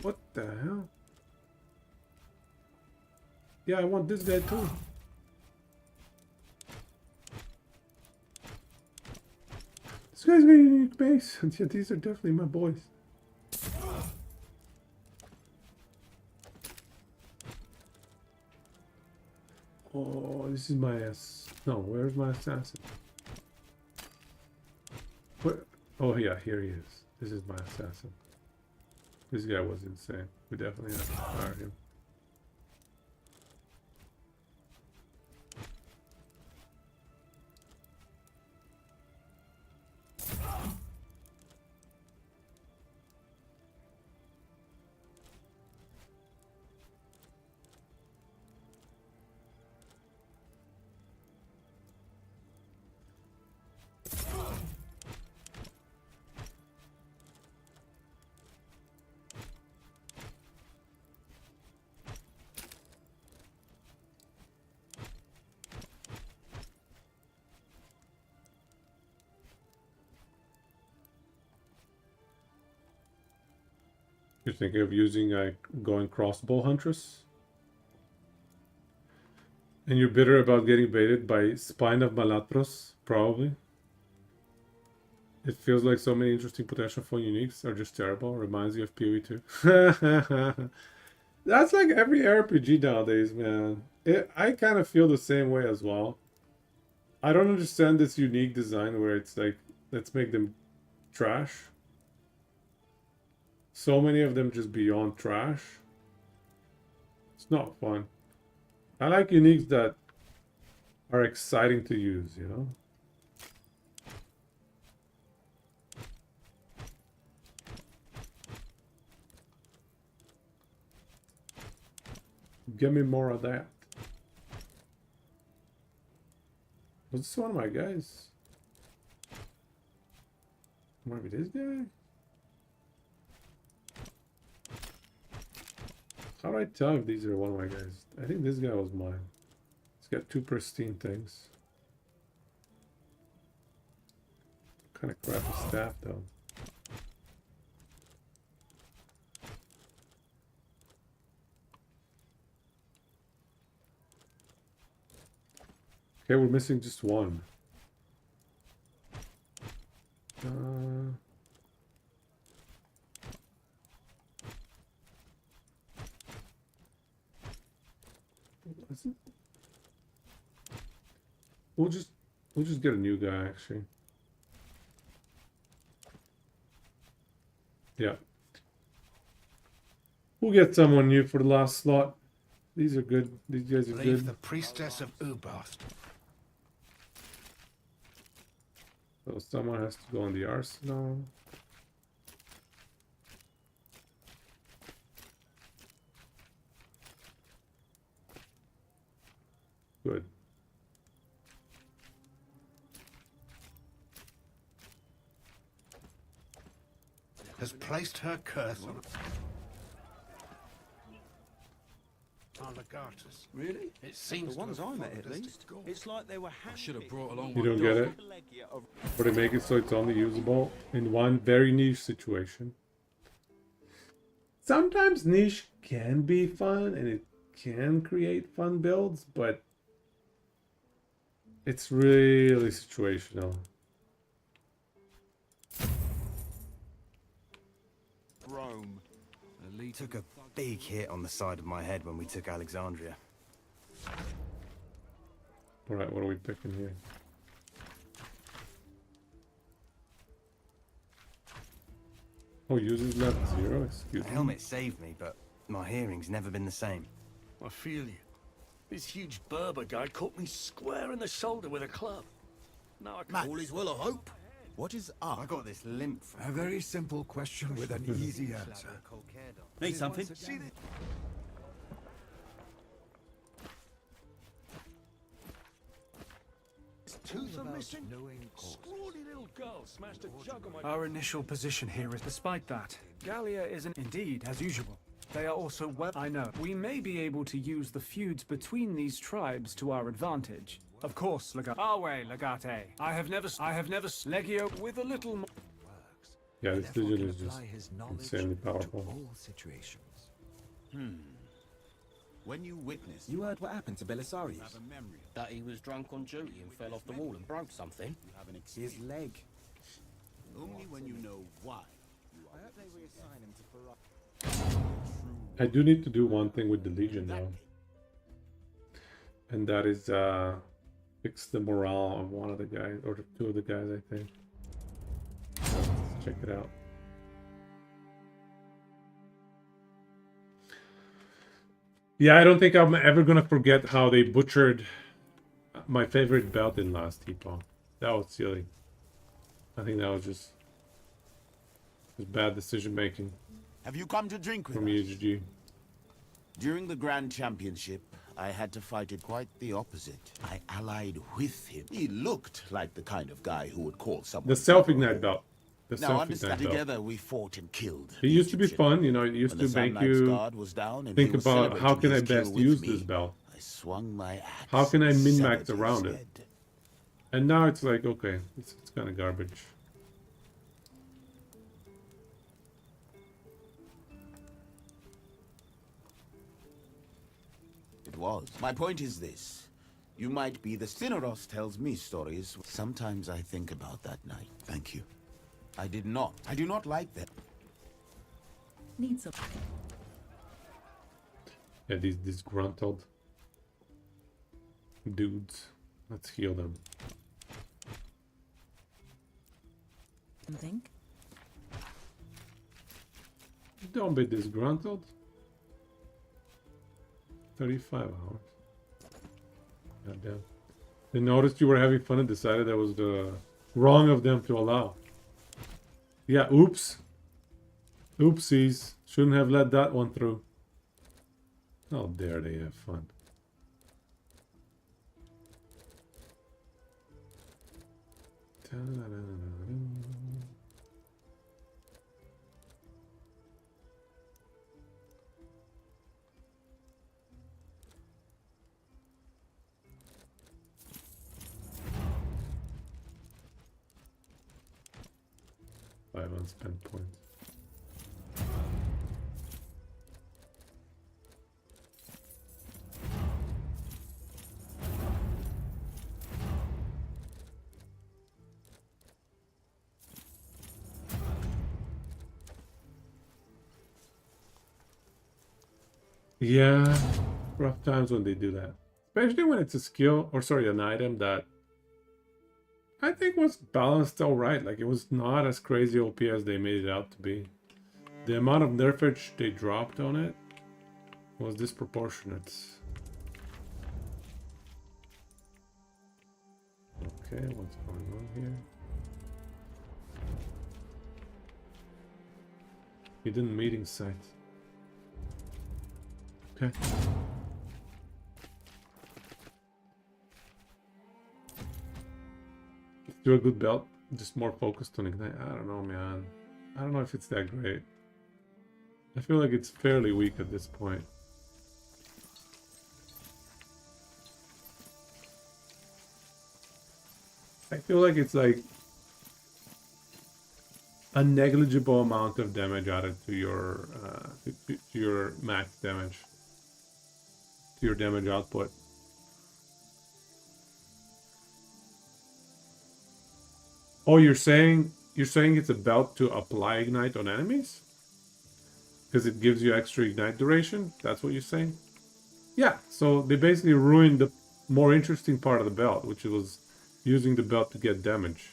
What the hell? Yeah, I want this guy too. This guy's got a unique base. Yeah, these are definitely my boys. this is my no, where's my assassin? Where? Oh yeah, here he is. This is my assassin. This guy was insane. We definitely have to fire him. You're thinking of using going crossbow huntress? And you're bitter about getting baited by Spine of Malatros, probably. It feels like so many interesting potential for uniques are just terrible. Reminds you of PoE2. That's like every RPG nowadays, man. I kind of feel the same way as well. I don't understand this unique design where it's like, let's make them trash. So many of them just beyond trash. It's not fun. I like uniques that are exciting to use, you know? Give me more of that. Was this one of my guys? Might be this guy? How do I tell if these are one of my guys? I think this guy was mine. He's got 2 pristine things. Kind of crappy staff though. Okay, we're missing just one. We'll just get a new guy actually. Yeah. We'll get someone new for the last slot. These are good. These guys are Leave good. the priestess of Uboth. So someone has to go on the arsenal. Good. Has placed her curse on Legatus. Really? It seems The ones to have I met, at followed us least. to go. It's like they were I should have brought along You my don't get dog. it? Or they make it so it's only usable in one very niche situation. Sometimes niche can be fun and it can create fun builds, but it's really situational. Rome. Took a big hit on the side of my head when we took Alexandria. Alright, what are we picking here? Oh, users left 0? Excuse The me. helmet saved me, but my hearing's never been the same. I feel you. This huge Berber guy caught me square in the shoulder with a club. Now I can... All is well, I hope. What is up? I got this limp. A very simple question with an easy answer. Need something? Tooth are missing. Scrawny little girl smashed a jug on my... Our initial position here is, despite that, Gallia isn't indeed as usual. They are also well. I know. We may be able to use the feuds between these tribes to our advantage. Of course, Legate. Our way, Legate. I have never Legio with a little more. Yeah, this digit is just insanely powerful. All situations. When you witnessed, you heard what happened to Belisarius. That he was drunk on duty and fell off the wall and broke something. His leg. Only when you know why. I hope they reassign him to I do need to do one thing with the Legion now. And that is fix the morale of one of the guys, or two of the guys, I think. Let's check it out. Yeah, I don't think I'm ever gonna forget how they butchered my favorite belt in last T-Pong. That was silly. I think that was just bad decision making. Have you come to drink with from us? UGG. During the Grand Championship, I had to fight it quite the opposite. I allied with him. He looked like the kind of guy who would call someone. The self-ignite belt. The Now self-ignite understand, belt. together we fought and killed. It used to be fun, you know, it used When to the make Sun Knight's you guard was down and think he was about how celebrating can I his kill best with use me, this belt? I swung my axe. How can I and min-max severed around his it? head. And now it's like, okay, it's kind of garbage. It was. My point is this. You might be the Cineros tells me stories. Sometimes I think about that night. Thank you. I did not. I do not like that. Needs a... Yeah, these disgruntled dudes. Let's heal them. Think? Don't be disgruntled. 35 hours. Goddamn. They noticed you were having fun and decided that was the wrong of them to allow. Yeah, oops. Oopsies. Shouldn't have let that one through. How dare they have fun. Five unspent points. Yeah, rough times when they do that. Especially when it's a skill, or sorry, an item that I think was balanced alright. Like, it was not as crazy OP as they made it out to be. The amount of nerfage they dropped on it was disproportionate. Okay, what's going on here? Hidden meeting site. Okay. Do a good belt, just more focused on ignite. I don't know, man. I don't know if it's that great. I feel like it's fairly weak at this point. I feel like it's like a negligible amount of damage added to your max damage, to your damage output. Oh, you're saying it's a belt to apply ignite on enemies? Because it gives you extra ignite duration? That's what you're saying? Yeah, so they basically ruined the more interesting part of the belt, which was using the belt to get damage.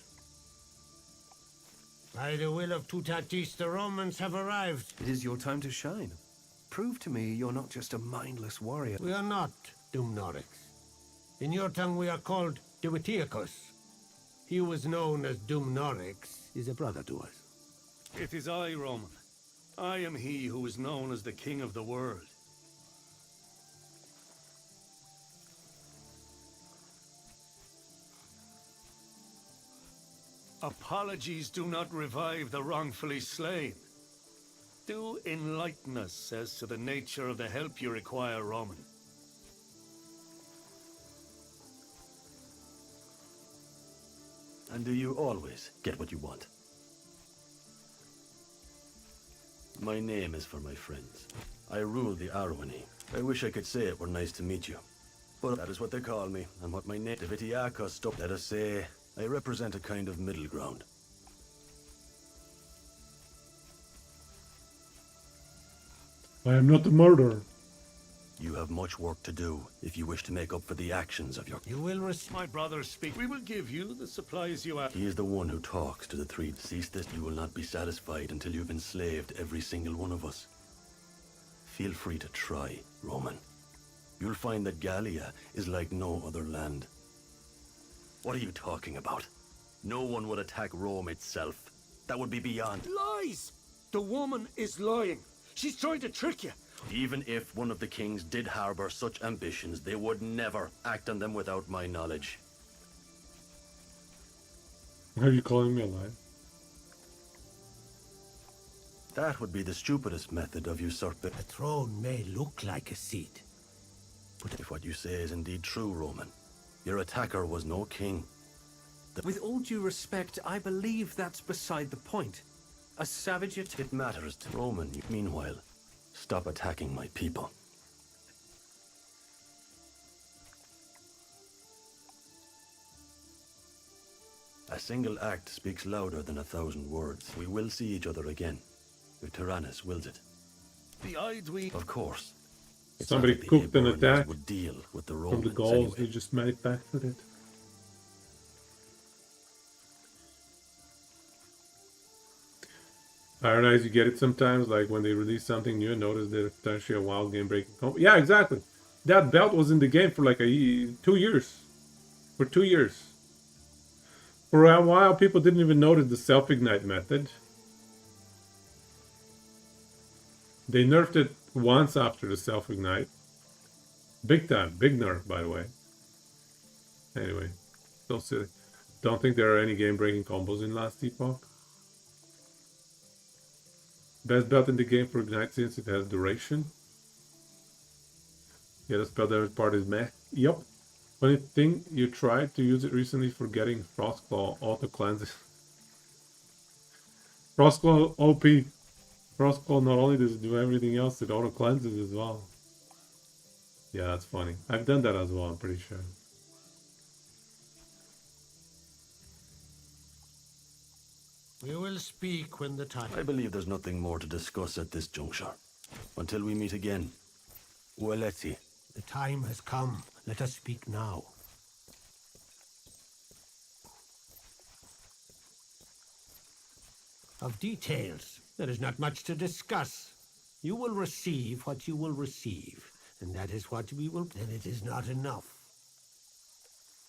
By the will of Tutatis, the Romans have arrived. It is your time to shine. Prove to me you're not just a mindless warrior. We are not Dumnorix. In your tongue we are called Dimetiacus. He who was known as Dumnorix is a brother to us. It is I, Roman. I am he who is known as the King of the World. Apologies do not revive the wrongfully slain. Do enlighten us as to the nature of the help you require, Roman. And do you always get what you want? My name is for my friends. I rule the Arwani. I wish I could say it were nice to meet you. But that is what they call me, and what my name Divitiacus stop. Let us say, I represent a kind of middle ground. I am not a murderer. You have much work to do if you wish to make up for the actions of your... You will receive my brothers speak. We will give you the supplies you have. He is the one who talks to the three. Cease this. You will not be satisfied until you've enslaved every single one of us. Feel free to try, Roman. You'll find that Gallia is like no other land. What are you talking about? No one would attack Rome itself. That would be beyond... Lies! The woman is lying. She's trying to trick you. Even if one of the kings did harbor such ambitions, they would never act on them without my knowledge. Are you calling me a lie? That would be the stupidest method of usurping. A throne may look like a seat. But if what you say is indeed true, Roman, your attacker was no king. With all due respect, I believe that's beside the point. A savage It matters to Roman. Meanwhile, stop attacking my people. A single act speaks louder than 1,000 words. We will see each other again, if Tyrannus wills it. The Idwe... Of course. It's Somebody not that the cooked an Eburonians attack would deal with the from Romans the Gauls. anyway. They just manufactured it. I realize you get it sometimes, like when they release something new and notice that it's potentially a wild game-breaking combo. Yeah, exactly. That belt was in the game for like 2 years. For 2 years. For a while, people didn't even notice the self-ignite method. They nerfed it once after the self-ignite. Big time. Big nerf, by the way. Anyway. So silly. Don't think there are any game-breaking combos in Last Epoch. Best belt in the game for Ignite since it has duration. Yeah, the spell damage part is meh. Yup. Funny thing, you tried to use it recently for getting Frostclaw auto cleanses. Frostclaw OP. Frostclaw not only does it do everything else, it auto cleanses as well. Yeah, that's funny. I've done that as well, I'm pretty sure. We will speak when the time... I believe there's nothing more to discuss at this juncture. Until we meet again. Well, let's see. The time has come. Let us speak now. Of details, there is not much to discuss. You will receive what you will receive, and that is what we will... Then it is not enough.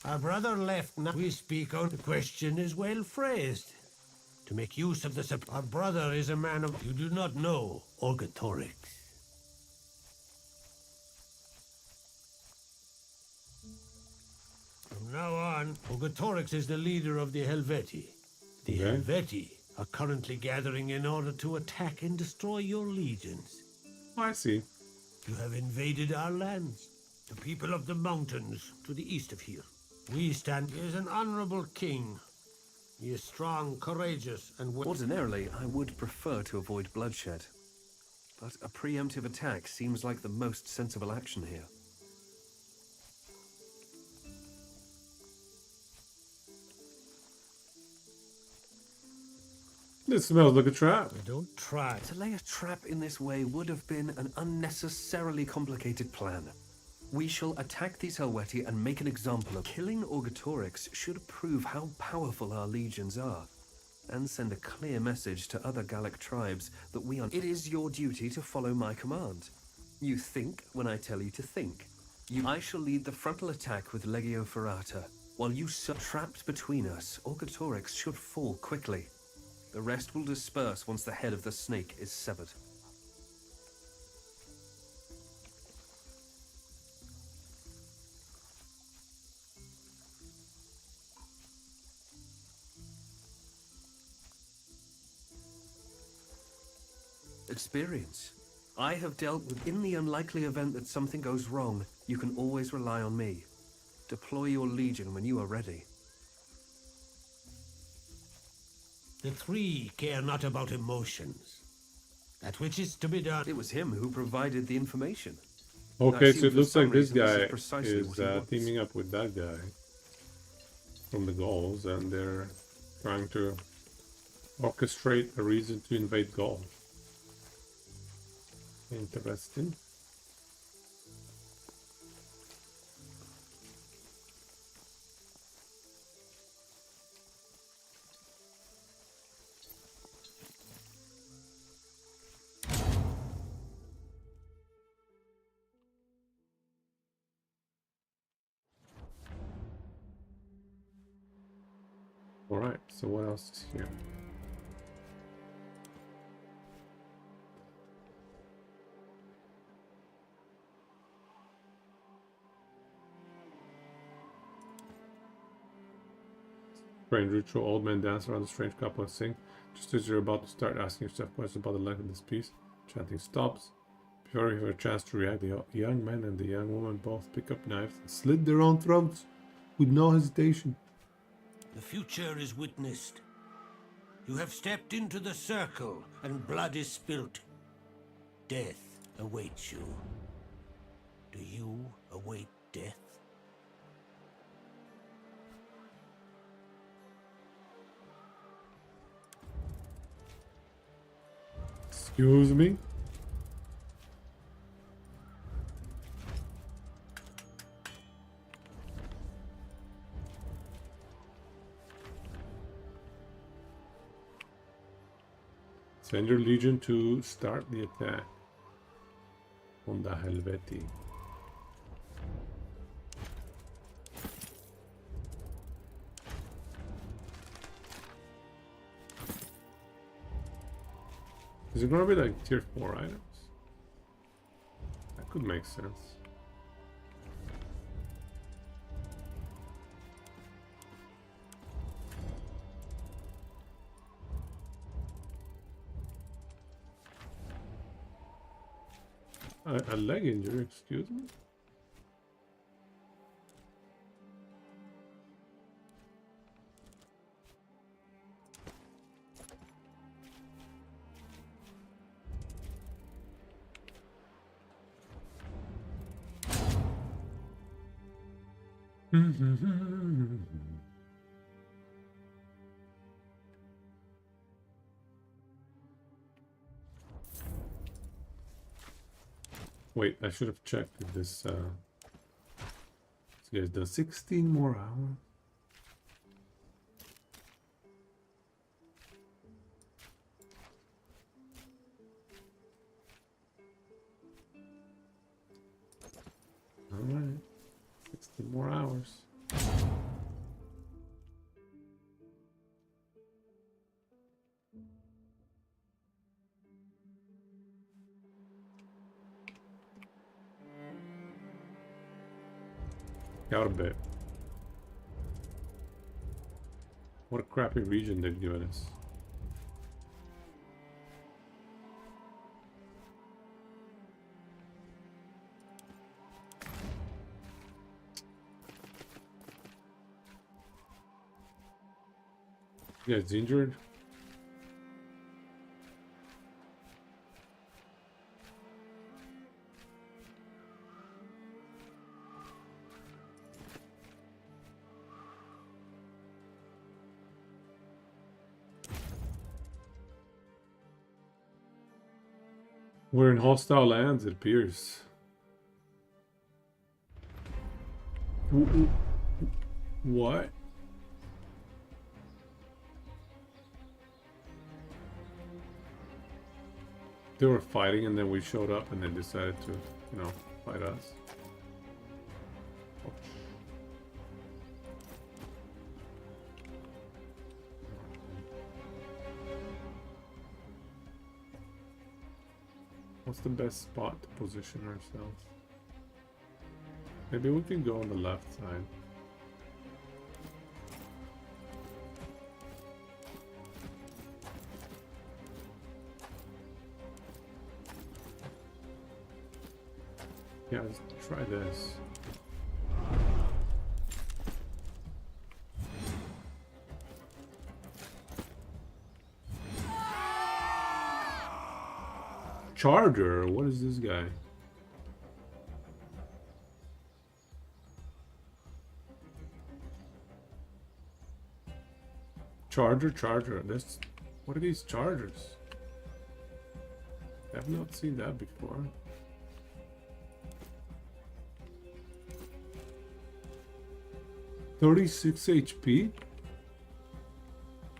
Our brother left now. We speak on... The question is well phrased. To make use of the... Our brother is a man of... You do not know Orgetorix. From now on, Orgetorix is the leader of the Helvetii. The Helvetii are currently gathering in order to attack and destroy your legions. I see. You have invaded our lands, the people of the mountains to the east of here. We stand as an honorable king. He is strong, courageous, and... Ordinarily, I would prefer to avoid bloodshed. But a preemptive attack seems like the most sensible action here. This smells like a trap. Don't try. To lay a trap in this way would have been an unnecessarily complicated plan. We shall attack these Helvetii and make an example of... Killing Orgetorix should prove how powerful our legions are, and send a clear message to other Gallic tribes that we are... It is your duty to follow my command. You think when I tell you to think. I shall lead the frontal attack with Legio Ferrata. While you trapped between us, Orgetorix should fall quickly. The rest will disperse once the head of the snake is severed. Experience. I have dealt with... In the unlikely event that something goes wrong, you can always rely on me. Deploy your legion when you are ready. The three care not about emotions. That which is to be done... It was him who provided the information. Okay, so it looks like this guy is precisely what he wants. teaming up with that guy from the Gauls, and they're trying to orchestrate a reason to invade Gaul. Interesting. Alright, so what else is here? Strange ritual, old man dance around the strange couple and sing. Just as you're about to start asking yourself questions about the length of this piece, chanting stops. Before you have a chance to react, the young man and the young woman both pick up knives and slit their own throats with no hesitation. The future is witnessed. You have stepped into the circle, and blood is spilt. Death awaits you. Do you await death? Excuse me? Send your legion to start the attack. Onda Helveti. Is it gonna be like tier 4 items? That could make sense. A leg injury, excuse me? Wait, I should have checked if this guy's done 16 more hours. Alright, 16 more hours. Out a bit. What a crappy region they've given us. Yeah, it's injured. We're in hostile lands, it appears. What? They were fighting and then we showed up and they decided to, you know, fight us. What's the best spot to position ourselves? Maybe we can go on the left side. Yeah, let's try this. Charger? What is this guy? Charger. This. What are these chargers? I've not seen that before. $36 HP?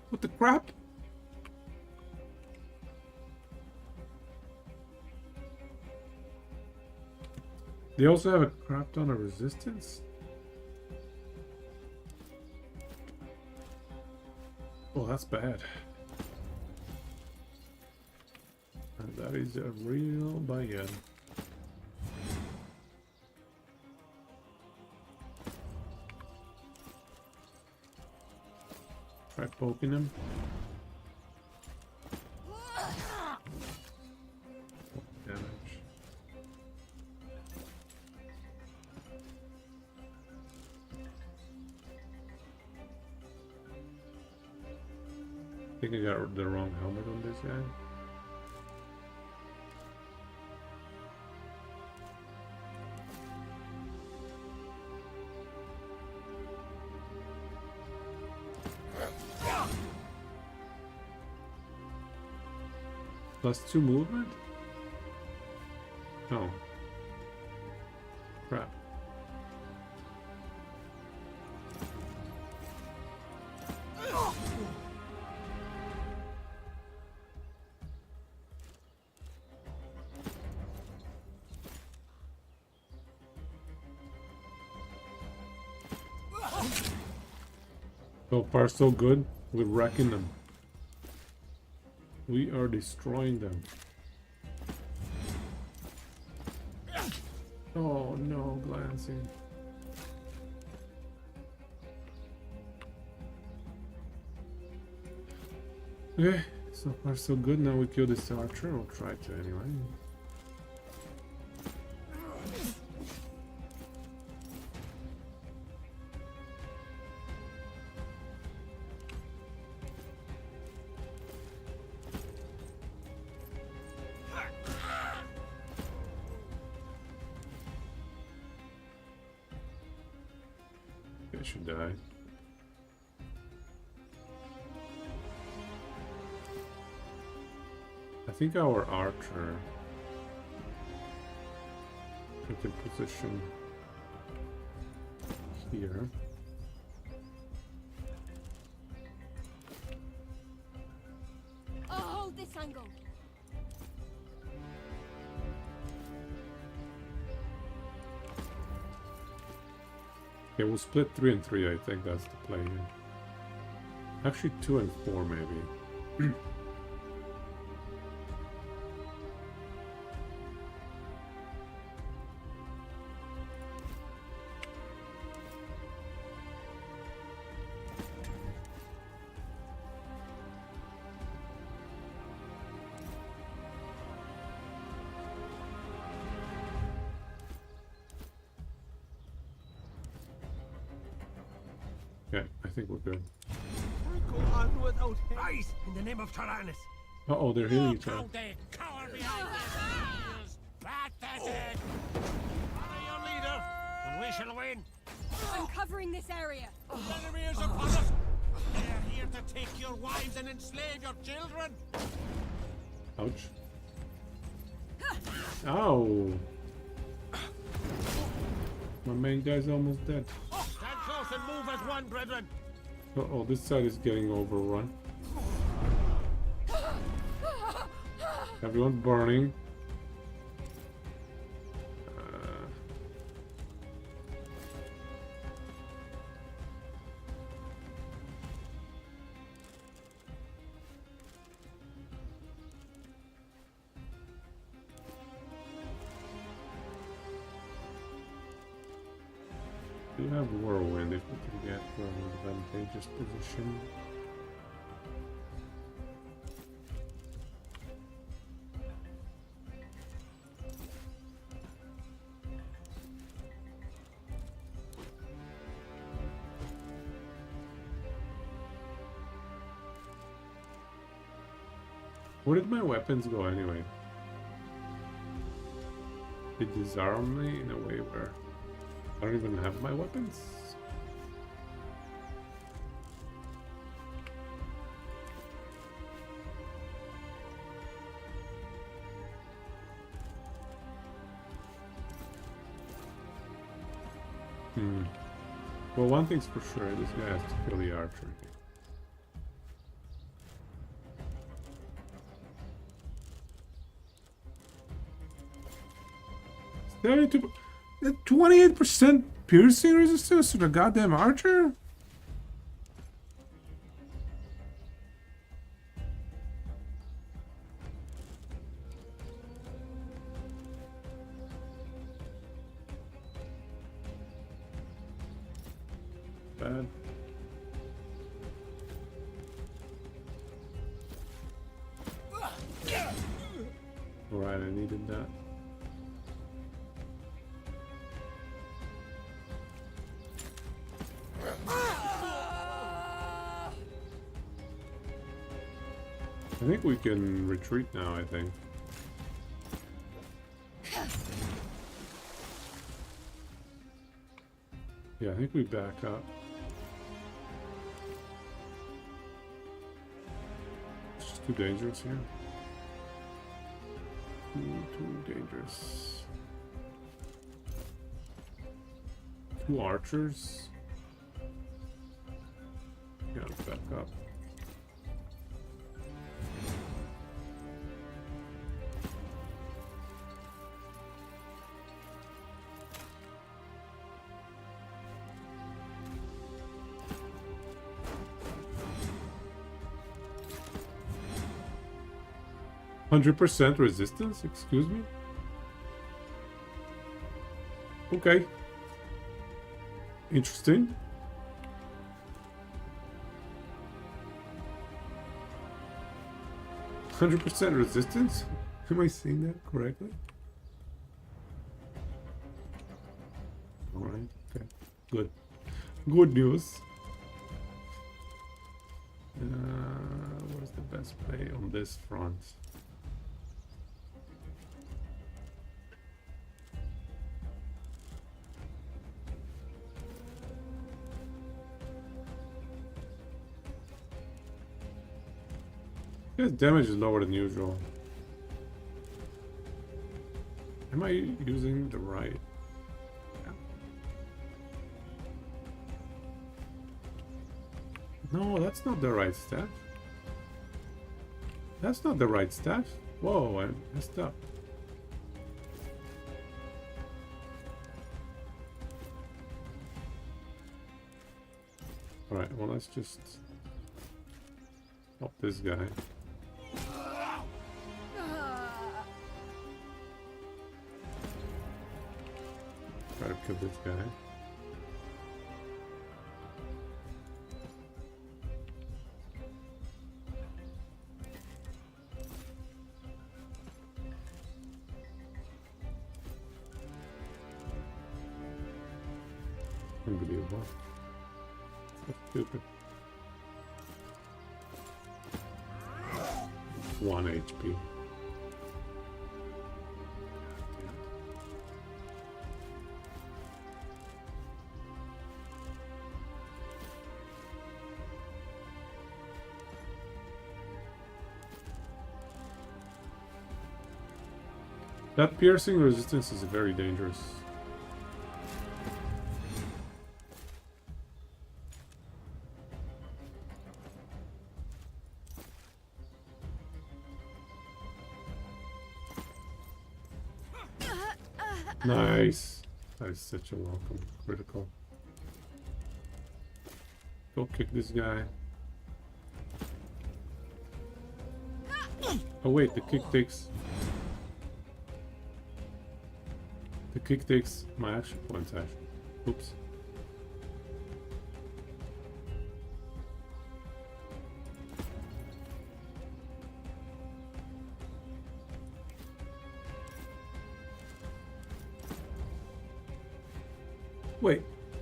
What the crap? They also have a crap ton of resistance? Oh, that's bad. And that is a real bad. Try poking him. Damage. I think I got the wrong helmet on this guy. +2 movement? Oh. Crap. So far so good. We're wrecking them. We are destroying them. Oh no, glancing. Okay, so far so good. Now we kill this archer. We'll try to anyway. I should die. I think our archer took in position here. I'll hold this angle. Okay, we'll split 3 and 3. I think that's the play here. Actually, 2 and 4 maybe. Yeah, I think we're good. Go on without rise in the name of Tyrannus. Uh-oh, they're healing each other. Cower behind their heels. Pathetic. Follow your leader, and we shall win. I'm covering this area. The enemy is upon us. They're here to take your wives and enslave your children. Ouch. Ow. My main guy's almost dead. Stand close and move as one, brethren. Uh-oh, this side is getting overrun. Everyone burning. We have Whirlwind if we can get to an advantageous position. Where did my weapons go anyway? They disarm me in a way where I don't even have my weapons. Well, one thing's for sure, this guy has to kill the archer. 28% piercing resistance to the goddamn archer? bad. Alright, I needed that. I think we can retreat now, I think. Yeah, I think we back up. It's just too dangerous here. Too dangerous. 2 archers. Yeah, back up. %100% resistance? Excuse me? Okay. Interesting. %100% resistance? Am I saying that correctly? Alright, okay. Good. Good news. Where's the best play on this front? His damage is lower than usual. Am I using the right? Yeah. No, that's not the right staff. That's not the right staff. Whoa, I messed up. Alright, well, let's just help this guy. Try to kill this guy. Unbelievable. That's stupid. 1 HP. That piercing resistance is very dangerous. Nice. That is such a welcome critical. Go kick this guy. Oh wait, the kick takes... The kick takes my action points, actually. Oops. Wait,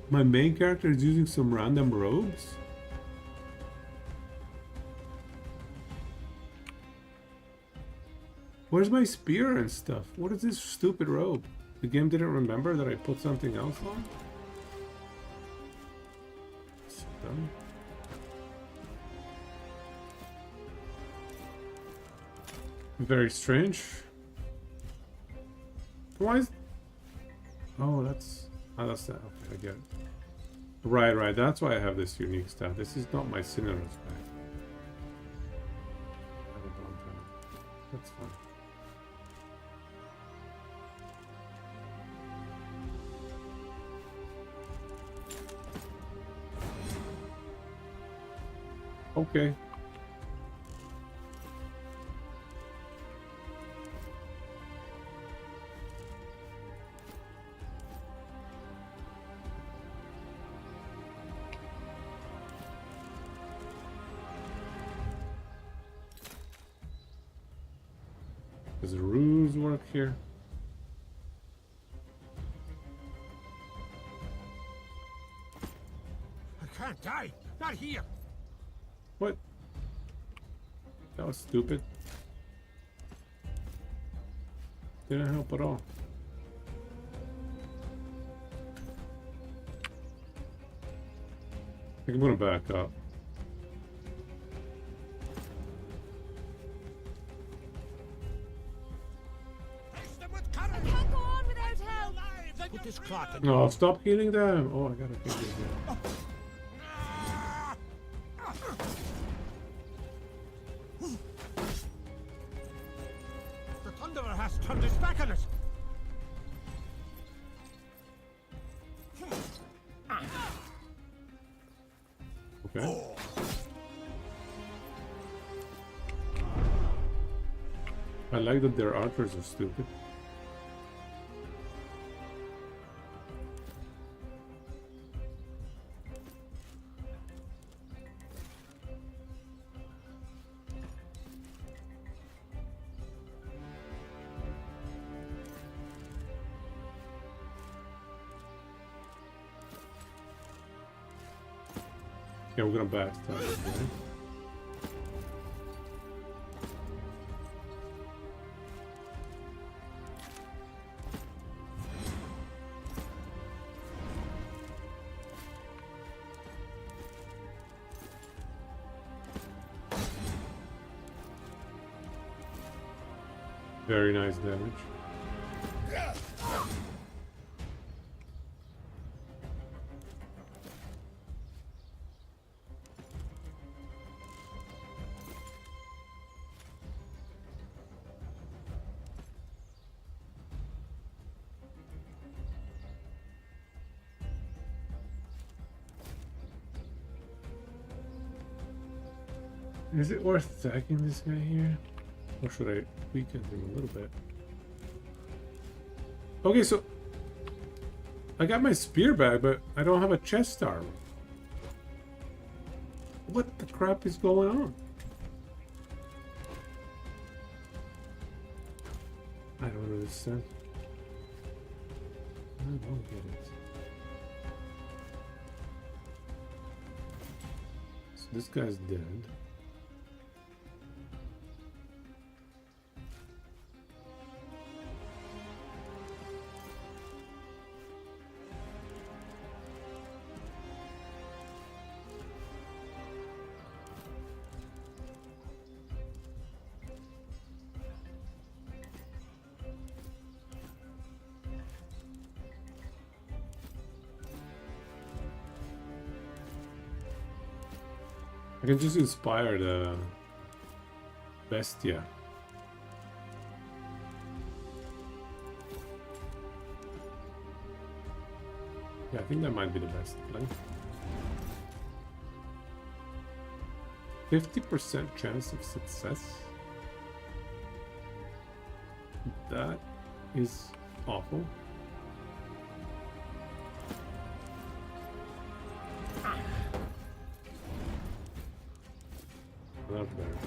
my main character is using some random robes? Where's my spear and stuff? What is this stupid robe? The game didn't remember that I put something else on? It's dumb. Very strange. Why is... Oh, that's... Oh, that's that. Okay, I get it. Right. That's why I have this unique stuff. This is not my Cineros bag. That's fine. Okay. Does the ruse work here? I can't die. Not here. What? That was stupid. Didn't help at all. I think I'm gonna back up. I can't go on without help. Put this cloth in. No, stop healing them. Oh, I gotta kill these guys. The Thunderer has turned his back on us. Okay. I like that their archers are stupid. Yeah, we're gonna backstab this guy. Very nice damage. Is it worth attacking this guy here? Or should I weaken him a little bit? Okay, so I got my spear back, but I don't have a chest armor. What the crap is going on? I don't understand. I don't get it. So this guy's dead. I can just inspire the Bestia. Yeah, I think that might be the best play. 50% chance of success. That is awful. Not better.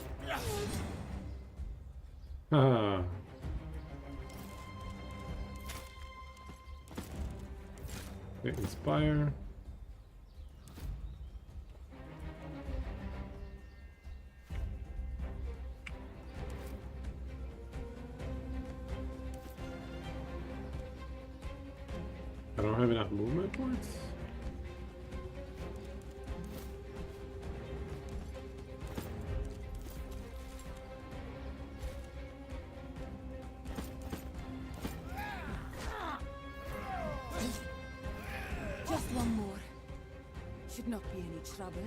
Ah. Okay, inspire. I don't have enough movement points. Just one more. Should not be any trouble.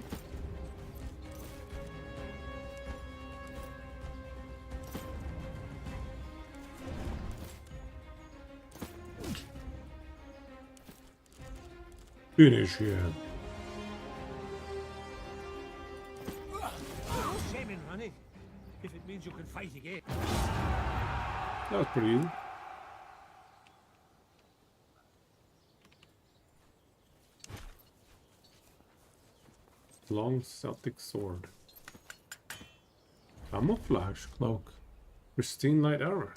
Finish him. No shame in running, if it means you can fight again. That was pretty easy. Long Celtic sword. Camouflage cloak. Pristine light armor.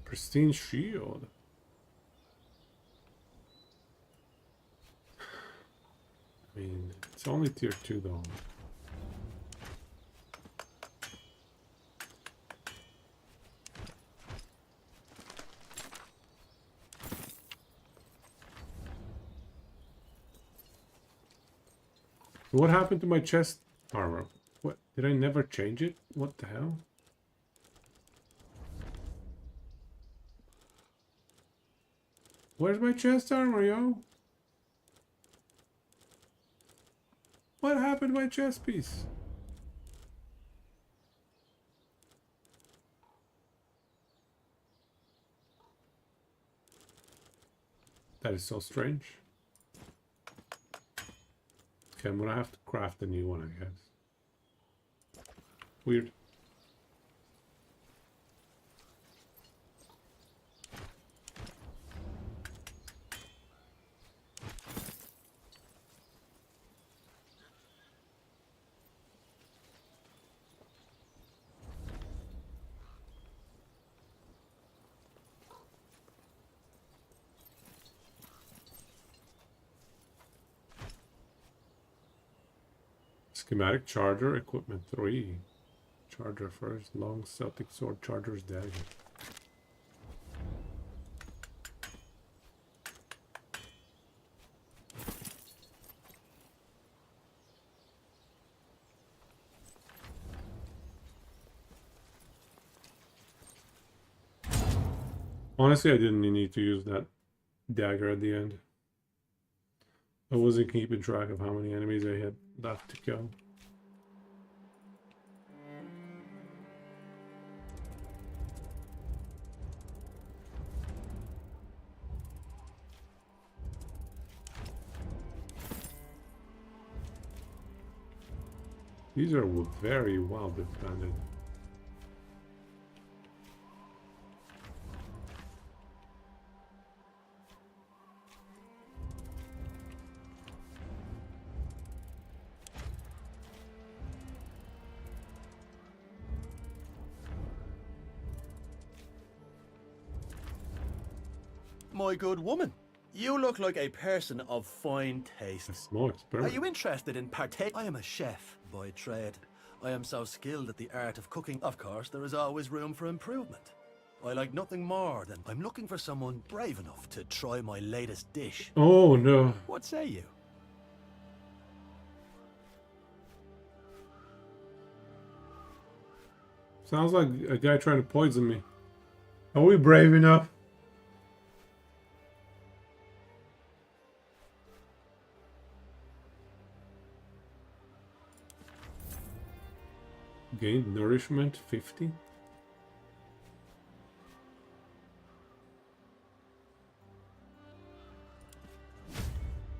Pristine shield. I mean, it's only tier 2 though. What happened to my chest armor? What? Did I never change it? What the hell? Where's my chest armor, yo? What happened to my chest piece? That is so strange. Okay, I'm gonna have to craft a new one, I guess. Weird. Schematic charger, equipment 3. Charger first, long Celtic sword, charger's dagger. Honestly, I didn't need to use that dagger at the end. I wasn't keeping track of how many enemies I had left to kill. These are very well defended. My good woman, you look like a person of fine taste. Small experiment. Are you interested in partake? I am a chef by trade. I am so skilled at the art of cooking. Of course, there is always room for improvement. I like nothing more than I'm looking for someone brave enough to try my latest dish. Oh no. What say you? Sounds like a guy trying to poison me. Are we brave enough? Gained nourishment 50.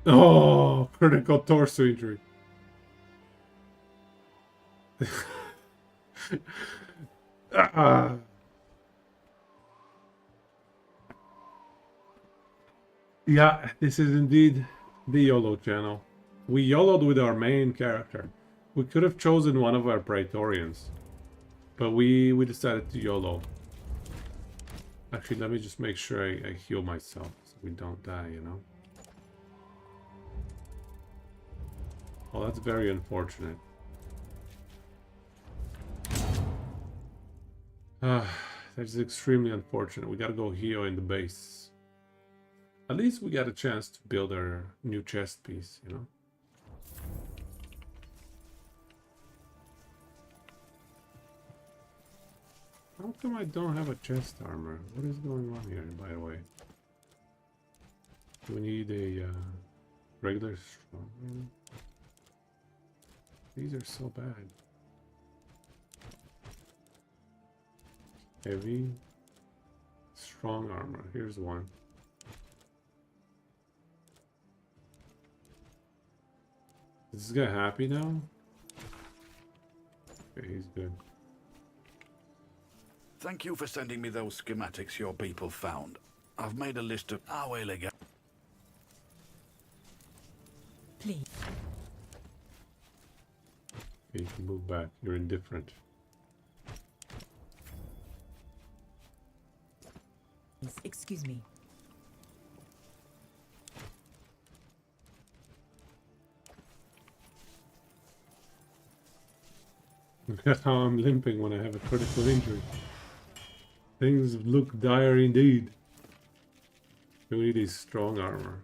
Oh, critical torso injury. Yeah, this is indeed the YOLO channel. We YOLO'd with our main character. We could have chosen one of our Praetorians, but we decided to YOLO. Actually, let me just make sure I heal myself so we don't die, you know? Oh, that's very unfortunate. That's extremely unfortunate. We gotta go heal in the base. At least we got a chance to build our new chest piece, you know? How come I don't have a chest armor? What is going on here, by the way? Do we need a regular strong armor? These are so bad. Heavy, strong armor. Here's one. Is this guy happy now? Okay, he's good. Thank you for sending me those schematics your people found. I've made a list of... Ah, well, again. Please. Okay, you can move back. You're indifferent. Excuse me. Look at how I'm limping when I have a critical injury. Things look dire indeed. We need is strong armor.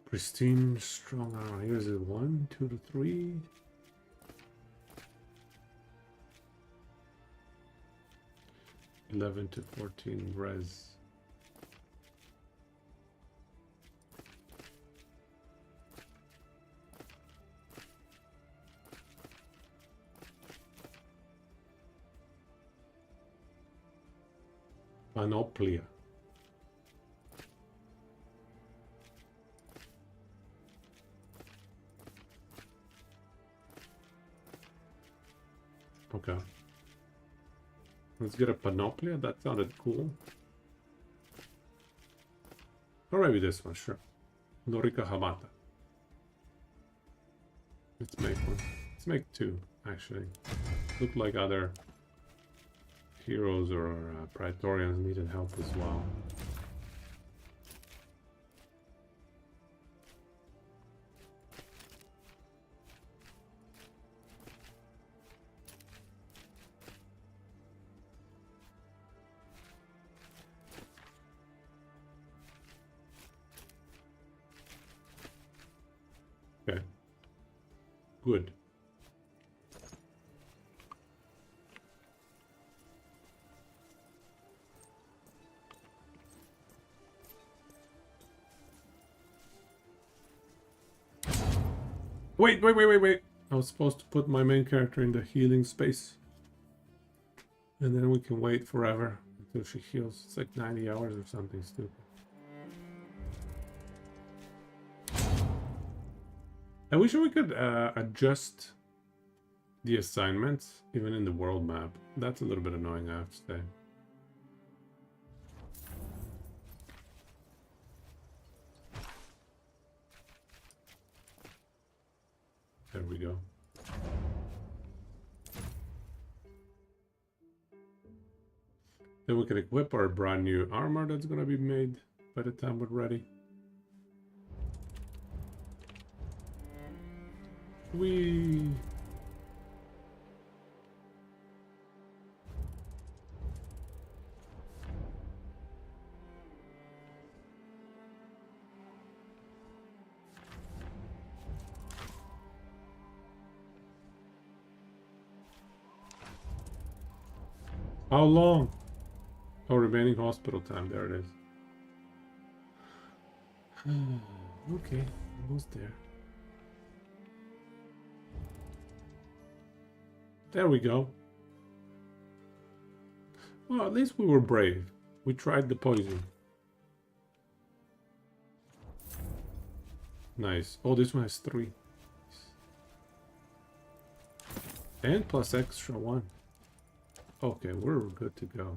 Pristine strong armor. Here's a 1, 2 to 3. (11 to 14 res). Panoplia. Okay. Let's get a panoplia. That sounded cool. Or maybe this one, sure. Norika Hamata. Let's make one. Let's make two, actually. Look like other heroes or Praetorians needed help as well. Okay. Good. Wait. I was supposed to put my main character in the healing space. And then we can wait forever until she heals. It's like 90 hours or something stupid. I wish we could adjust the assignments even in the world map. That's a little bit annoying, I have to say. There we go. Then we can equip our brand new armor that's gonna be made by the time we're ready. Whee! How long? Oh, remaining hospital time. There it is. Okay, almost there. There we go. Well, at least we were brave. We tried the poison. Nice. Oh, this one has 3. And plus extra 1. Okay, we're good to go.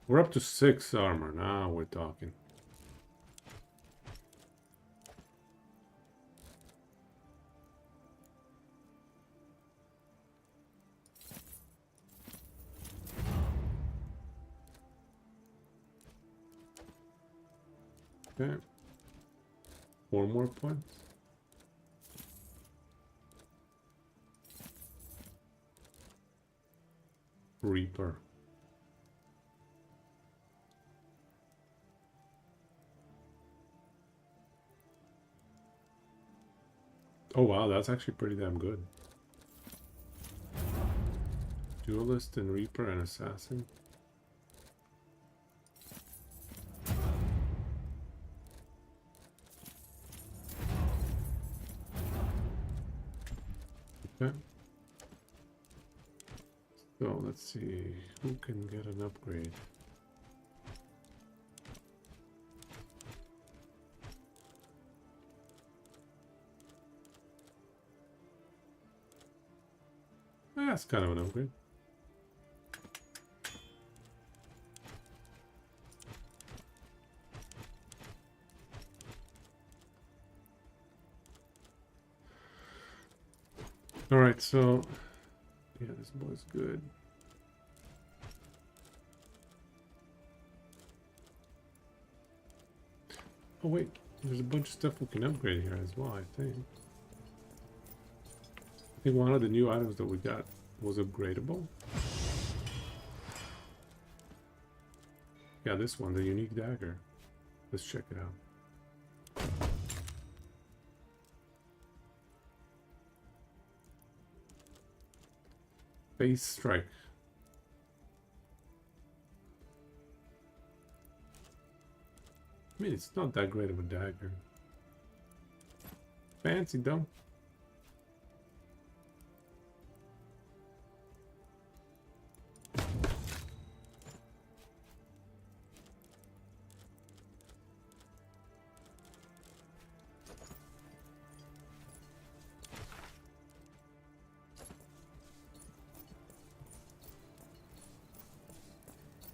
We're up to 6 armor. Now we're talking. Okay. 4 more points. Reaper. Oh wow, that's actually pretty damn good. Duelist and Reaper and Assassin. Okay. So let's see who can get an upgrade. That's kind of an upgrade. Alright, so yeah, this boy's good. Oh wait, there's a bunch of stuff we can upgrade here as well, I think. I think one of the new items that we got was upgradable. Yeah, this one, the unique dagger. Let's check it out. Face strike. I mean, it's not that great of a dagger. Fancy though.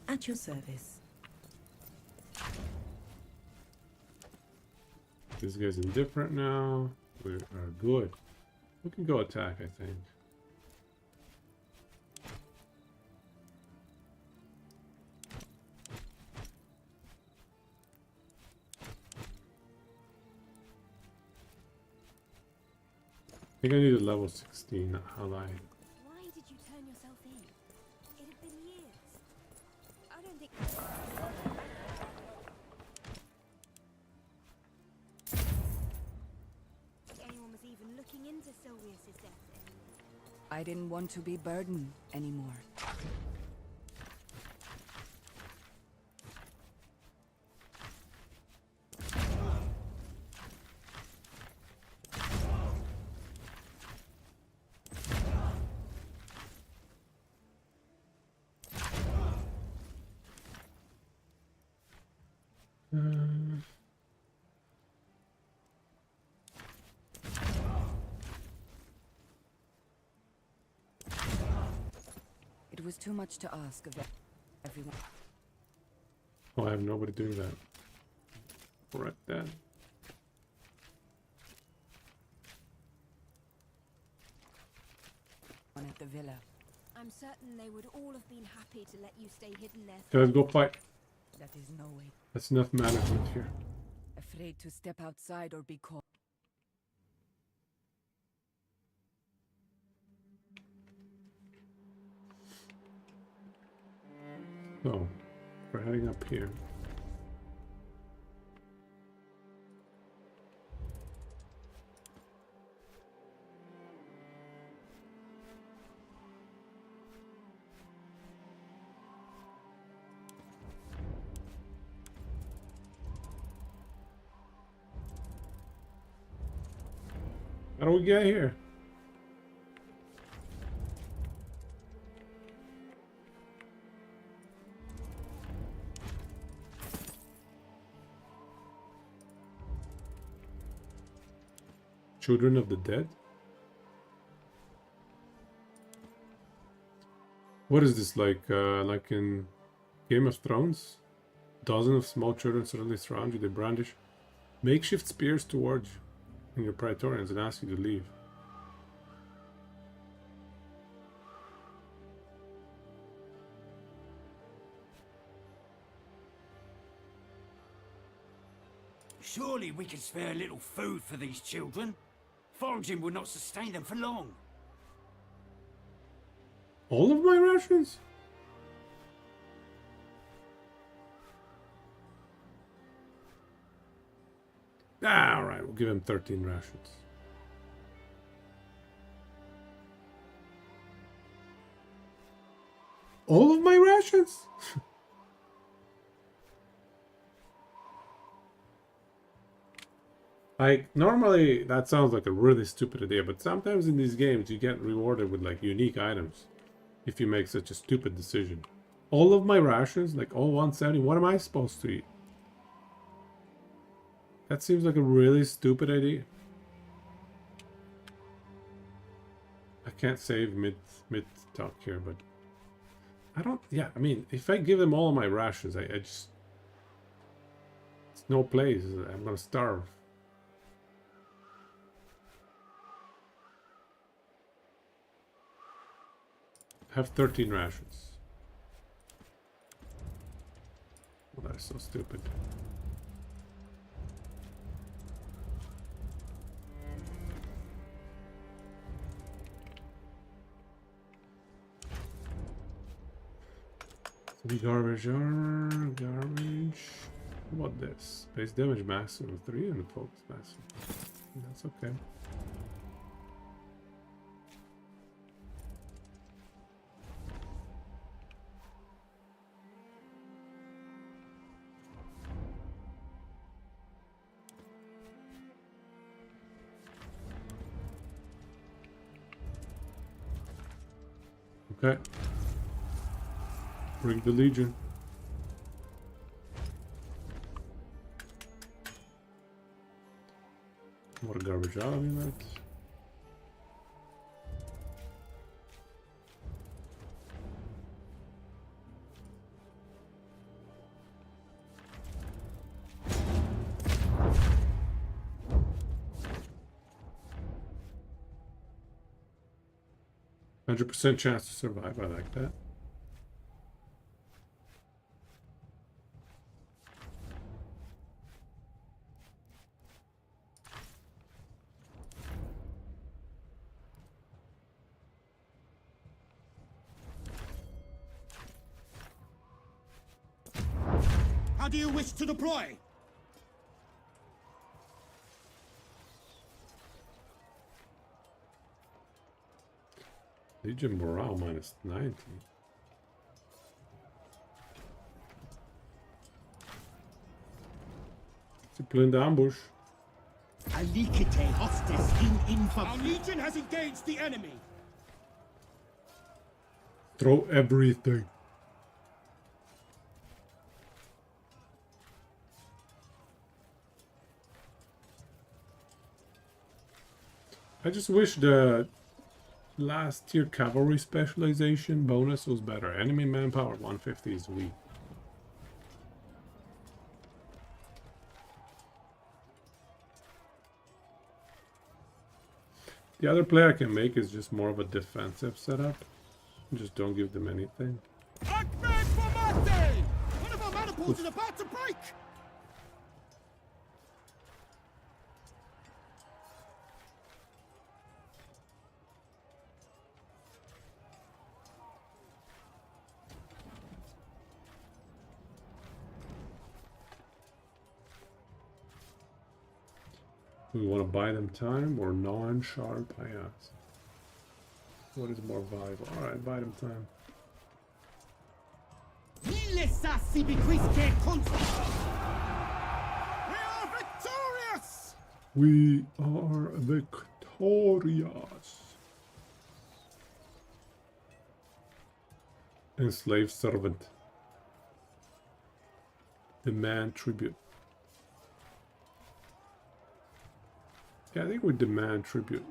At your service. This guy's indifferent now. We are good. We can go attack, I think. I think I need a level 16 ally. Why did you turn yourself in? It had been years. I don't think... anyone was even looking into Silvius' death. I didn't want to be burdened anymore. It was too much to ask of everyone. Oh, I have nobody do that. Right then. At the villa. I'm certain they would all have been happy to let you stay hidden there. Okay, let's go fight. That is no way. That's enough management here. Afraid to step outside or be caught. So, we're heading up here. How do we get here? Children of the Dead? What is this, like in Game of Thrones? Dozens of small children suddenly surround you. They brandish makeshift spears towards you and your Praetorians and ask you to leave. Surely we can spare a little food for these children. Foraging will not sustain them for long. All of my rations? Ah, alright, we'll give him 13 rations. All of my rations? Like, normally that sounds like a really stupid idea, but sometimes in these games you get rewarded with like unique items if you make such a stupid decision. All of my rations, like all 170, what am I supposed to eat? That seems like a really stupid idea. I can't save mid talk here, but I don't, yeah, I mean, if I give them all of my rations, I just, it's no place, I'm gonna starve. have 13 rations. Well, that is so stupid. Garbage armor, garbage. What about this? Base damage maximum 3 and focus maximum. That's okay. Okay. Bring the Legion. More garbage out of that. %100% chance to survive. I like that. How do you wish to deploy? Legion morale minus 90. Disciplined ambush. Alicite hostis in info. Our legion has engaged the enemy. Throw everything. I just wish the last tier cavalry specialization bonus was better. Enemy manpower 150 is weak. The other play I can make is just more of a defensive setup. Just don't give them anything. One of our manifolds is about to break. We want to buy them time or non-sharp IAs. What is more valuable? Alright, buy them time. We are victorious! We are victorious. Enslaved servant. Demand tribute. Yeah, I think we demand tribute.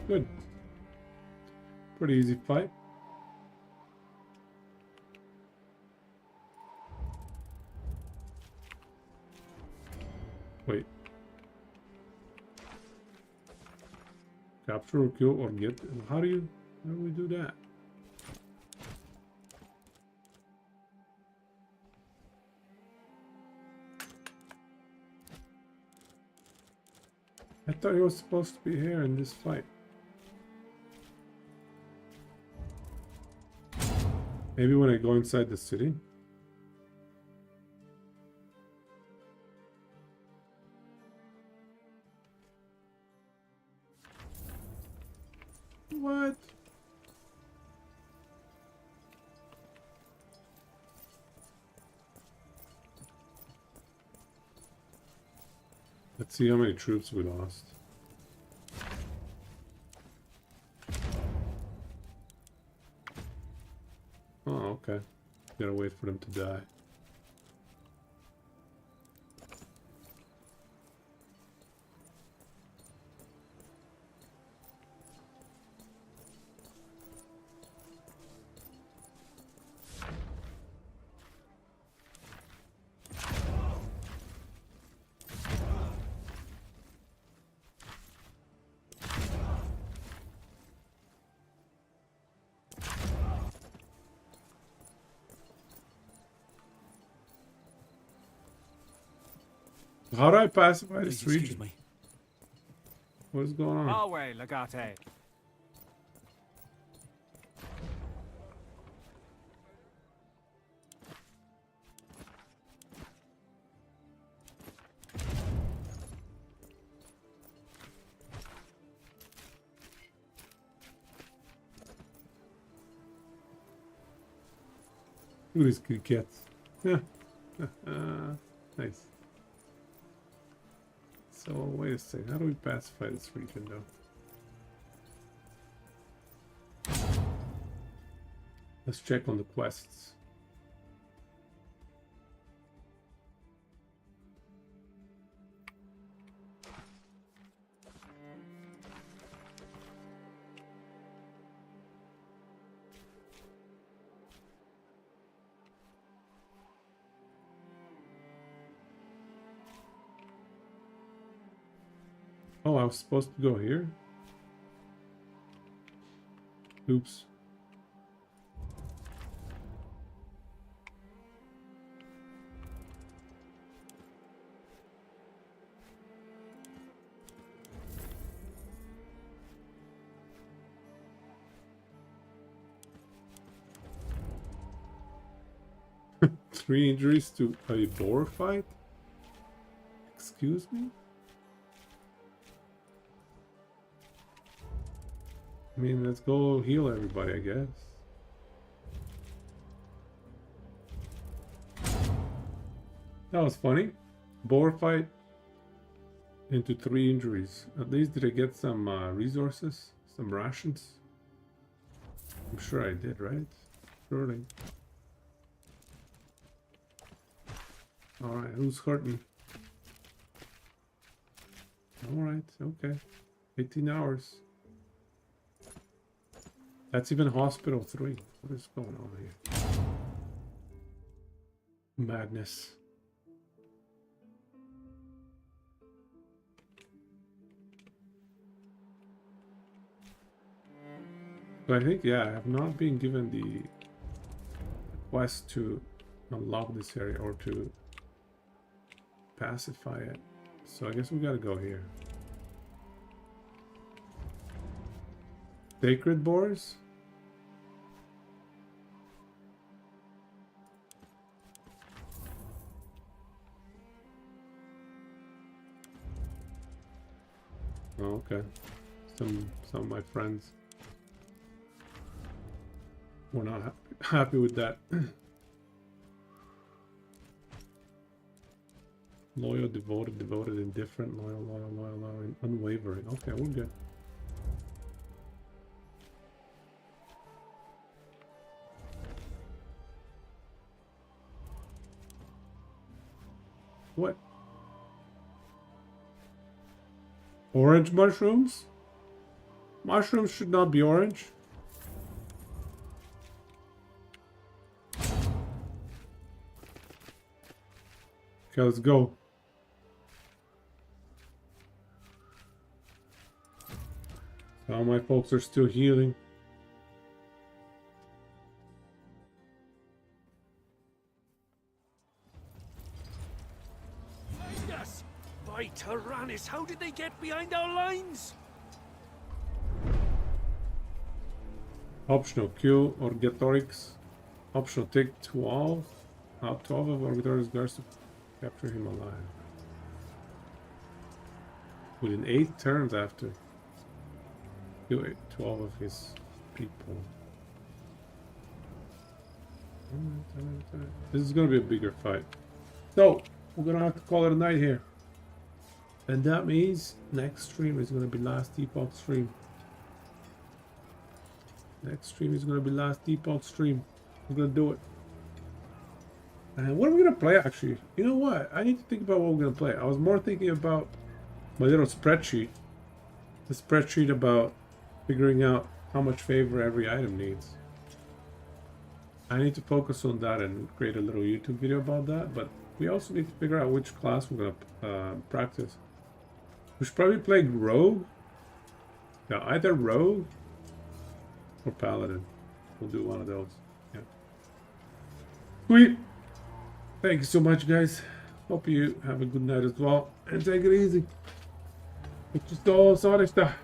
Good. Pretty easy fight. Wait. Capture or kill or get. How do we do that? I thought he was supposed to be here in this fight. Maybe when I go inside the city. What? Let's see how many troops we lost. Oh, okay. Gotta wait for them to die. How do I pacify this Please excuse region? me. What is going on? Our way, Legate. Look at these good cats. Yeah. Nice. So, wait a second. How do we pacify this region, though? Let's check on the quests. Oh, I was supposed to go here? Oops. Three injuries to a boar fight? Excuse me? I mean, let's go heal everybody, I guess. That was funny. Boar fight into 3 injuries. At least did I get some resources? Some rations? I'm sure I did, right? Surely. Alright, who's hurting? Alright, okay. 18 hours. That's even hospital 3. What is going on here? Madness. So I think, yeah, I have not been given the quest to unlock this area or to pacify it. So I guess we gotta go here. Sacred boars? Oh, okay. Some of my friends were not happy with that. Loyal, devoted, indifferent, loyal, unwavering. Okay, we're good. What? Orange mushrooms? Mushrooms should not be orange. Okay, let's go. All my folks are still healing. Yes! By Tyrannus, how did they get behind our lines? Optional kill Orgetorix. Optional take 12. Out 12 of Orgetorix guards to capture him alive. Within 8 turns after. Kill 12 of his people. This is gonna be a bigger fight. So, we're gonna have to call it a night here. And that means next stream is gonna be last Epoch stream. Next stream is gonna be last Epoch stream. We're gonna do it. And what are we gonna play actually? You know what? I need to think about what we're gonna play. I was more thinking about my little spreadsheet. The spreadsheet about figuring out how much favor every item needs. I need to focus on that and create a little YouTube video about that, but we also need to figure out which class we're gonna practice. We should probably play Rogue. Yeah, either Rogue or Paladin. We'll do one of those. Yeah. Sweet. Thank you so much, guys. Hope you have a good night as well. And take it easy. Mucho sorry está.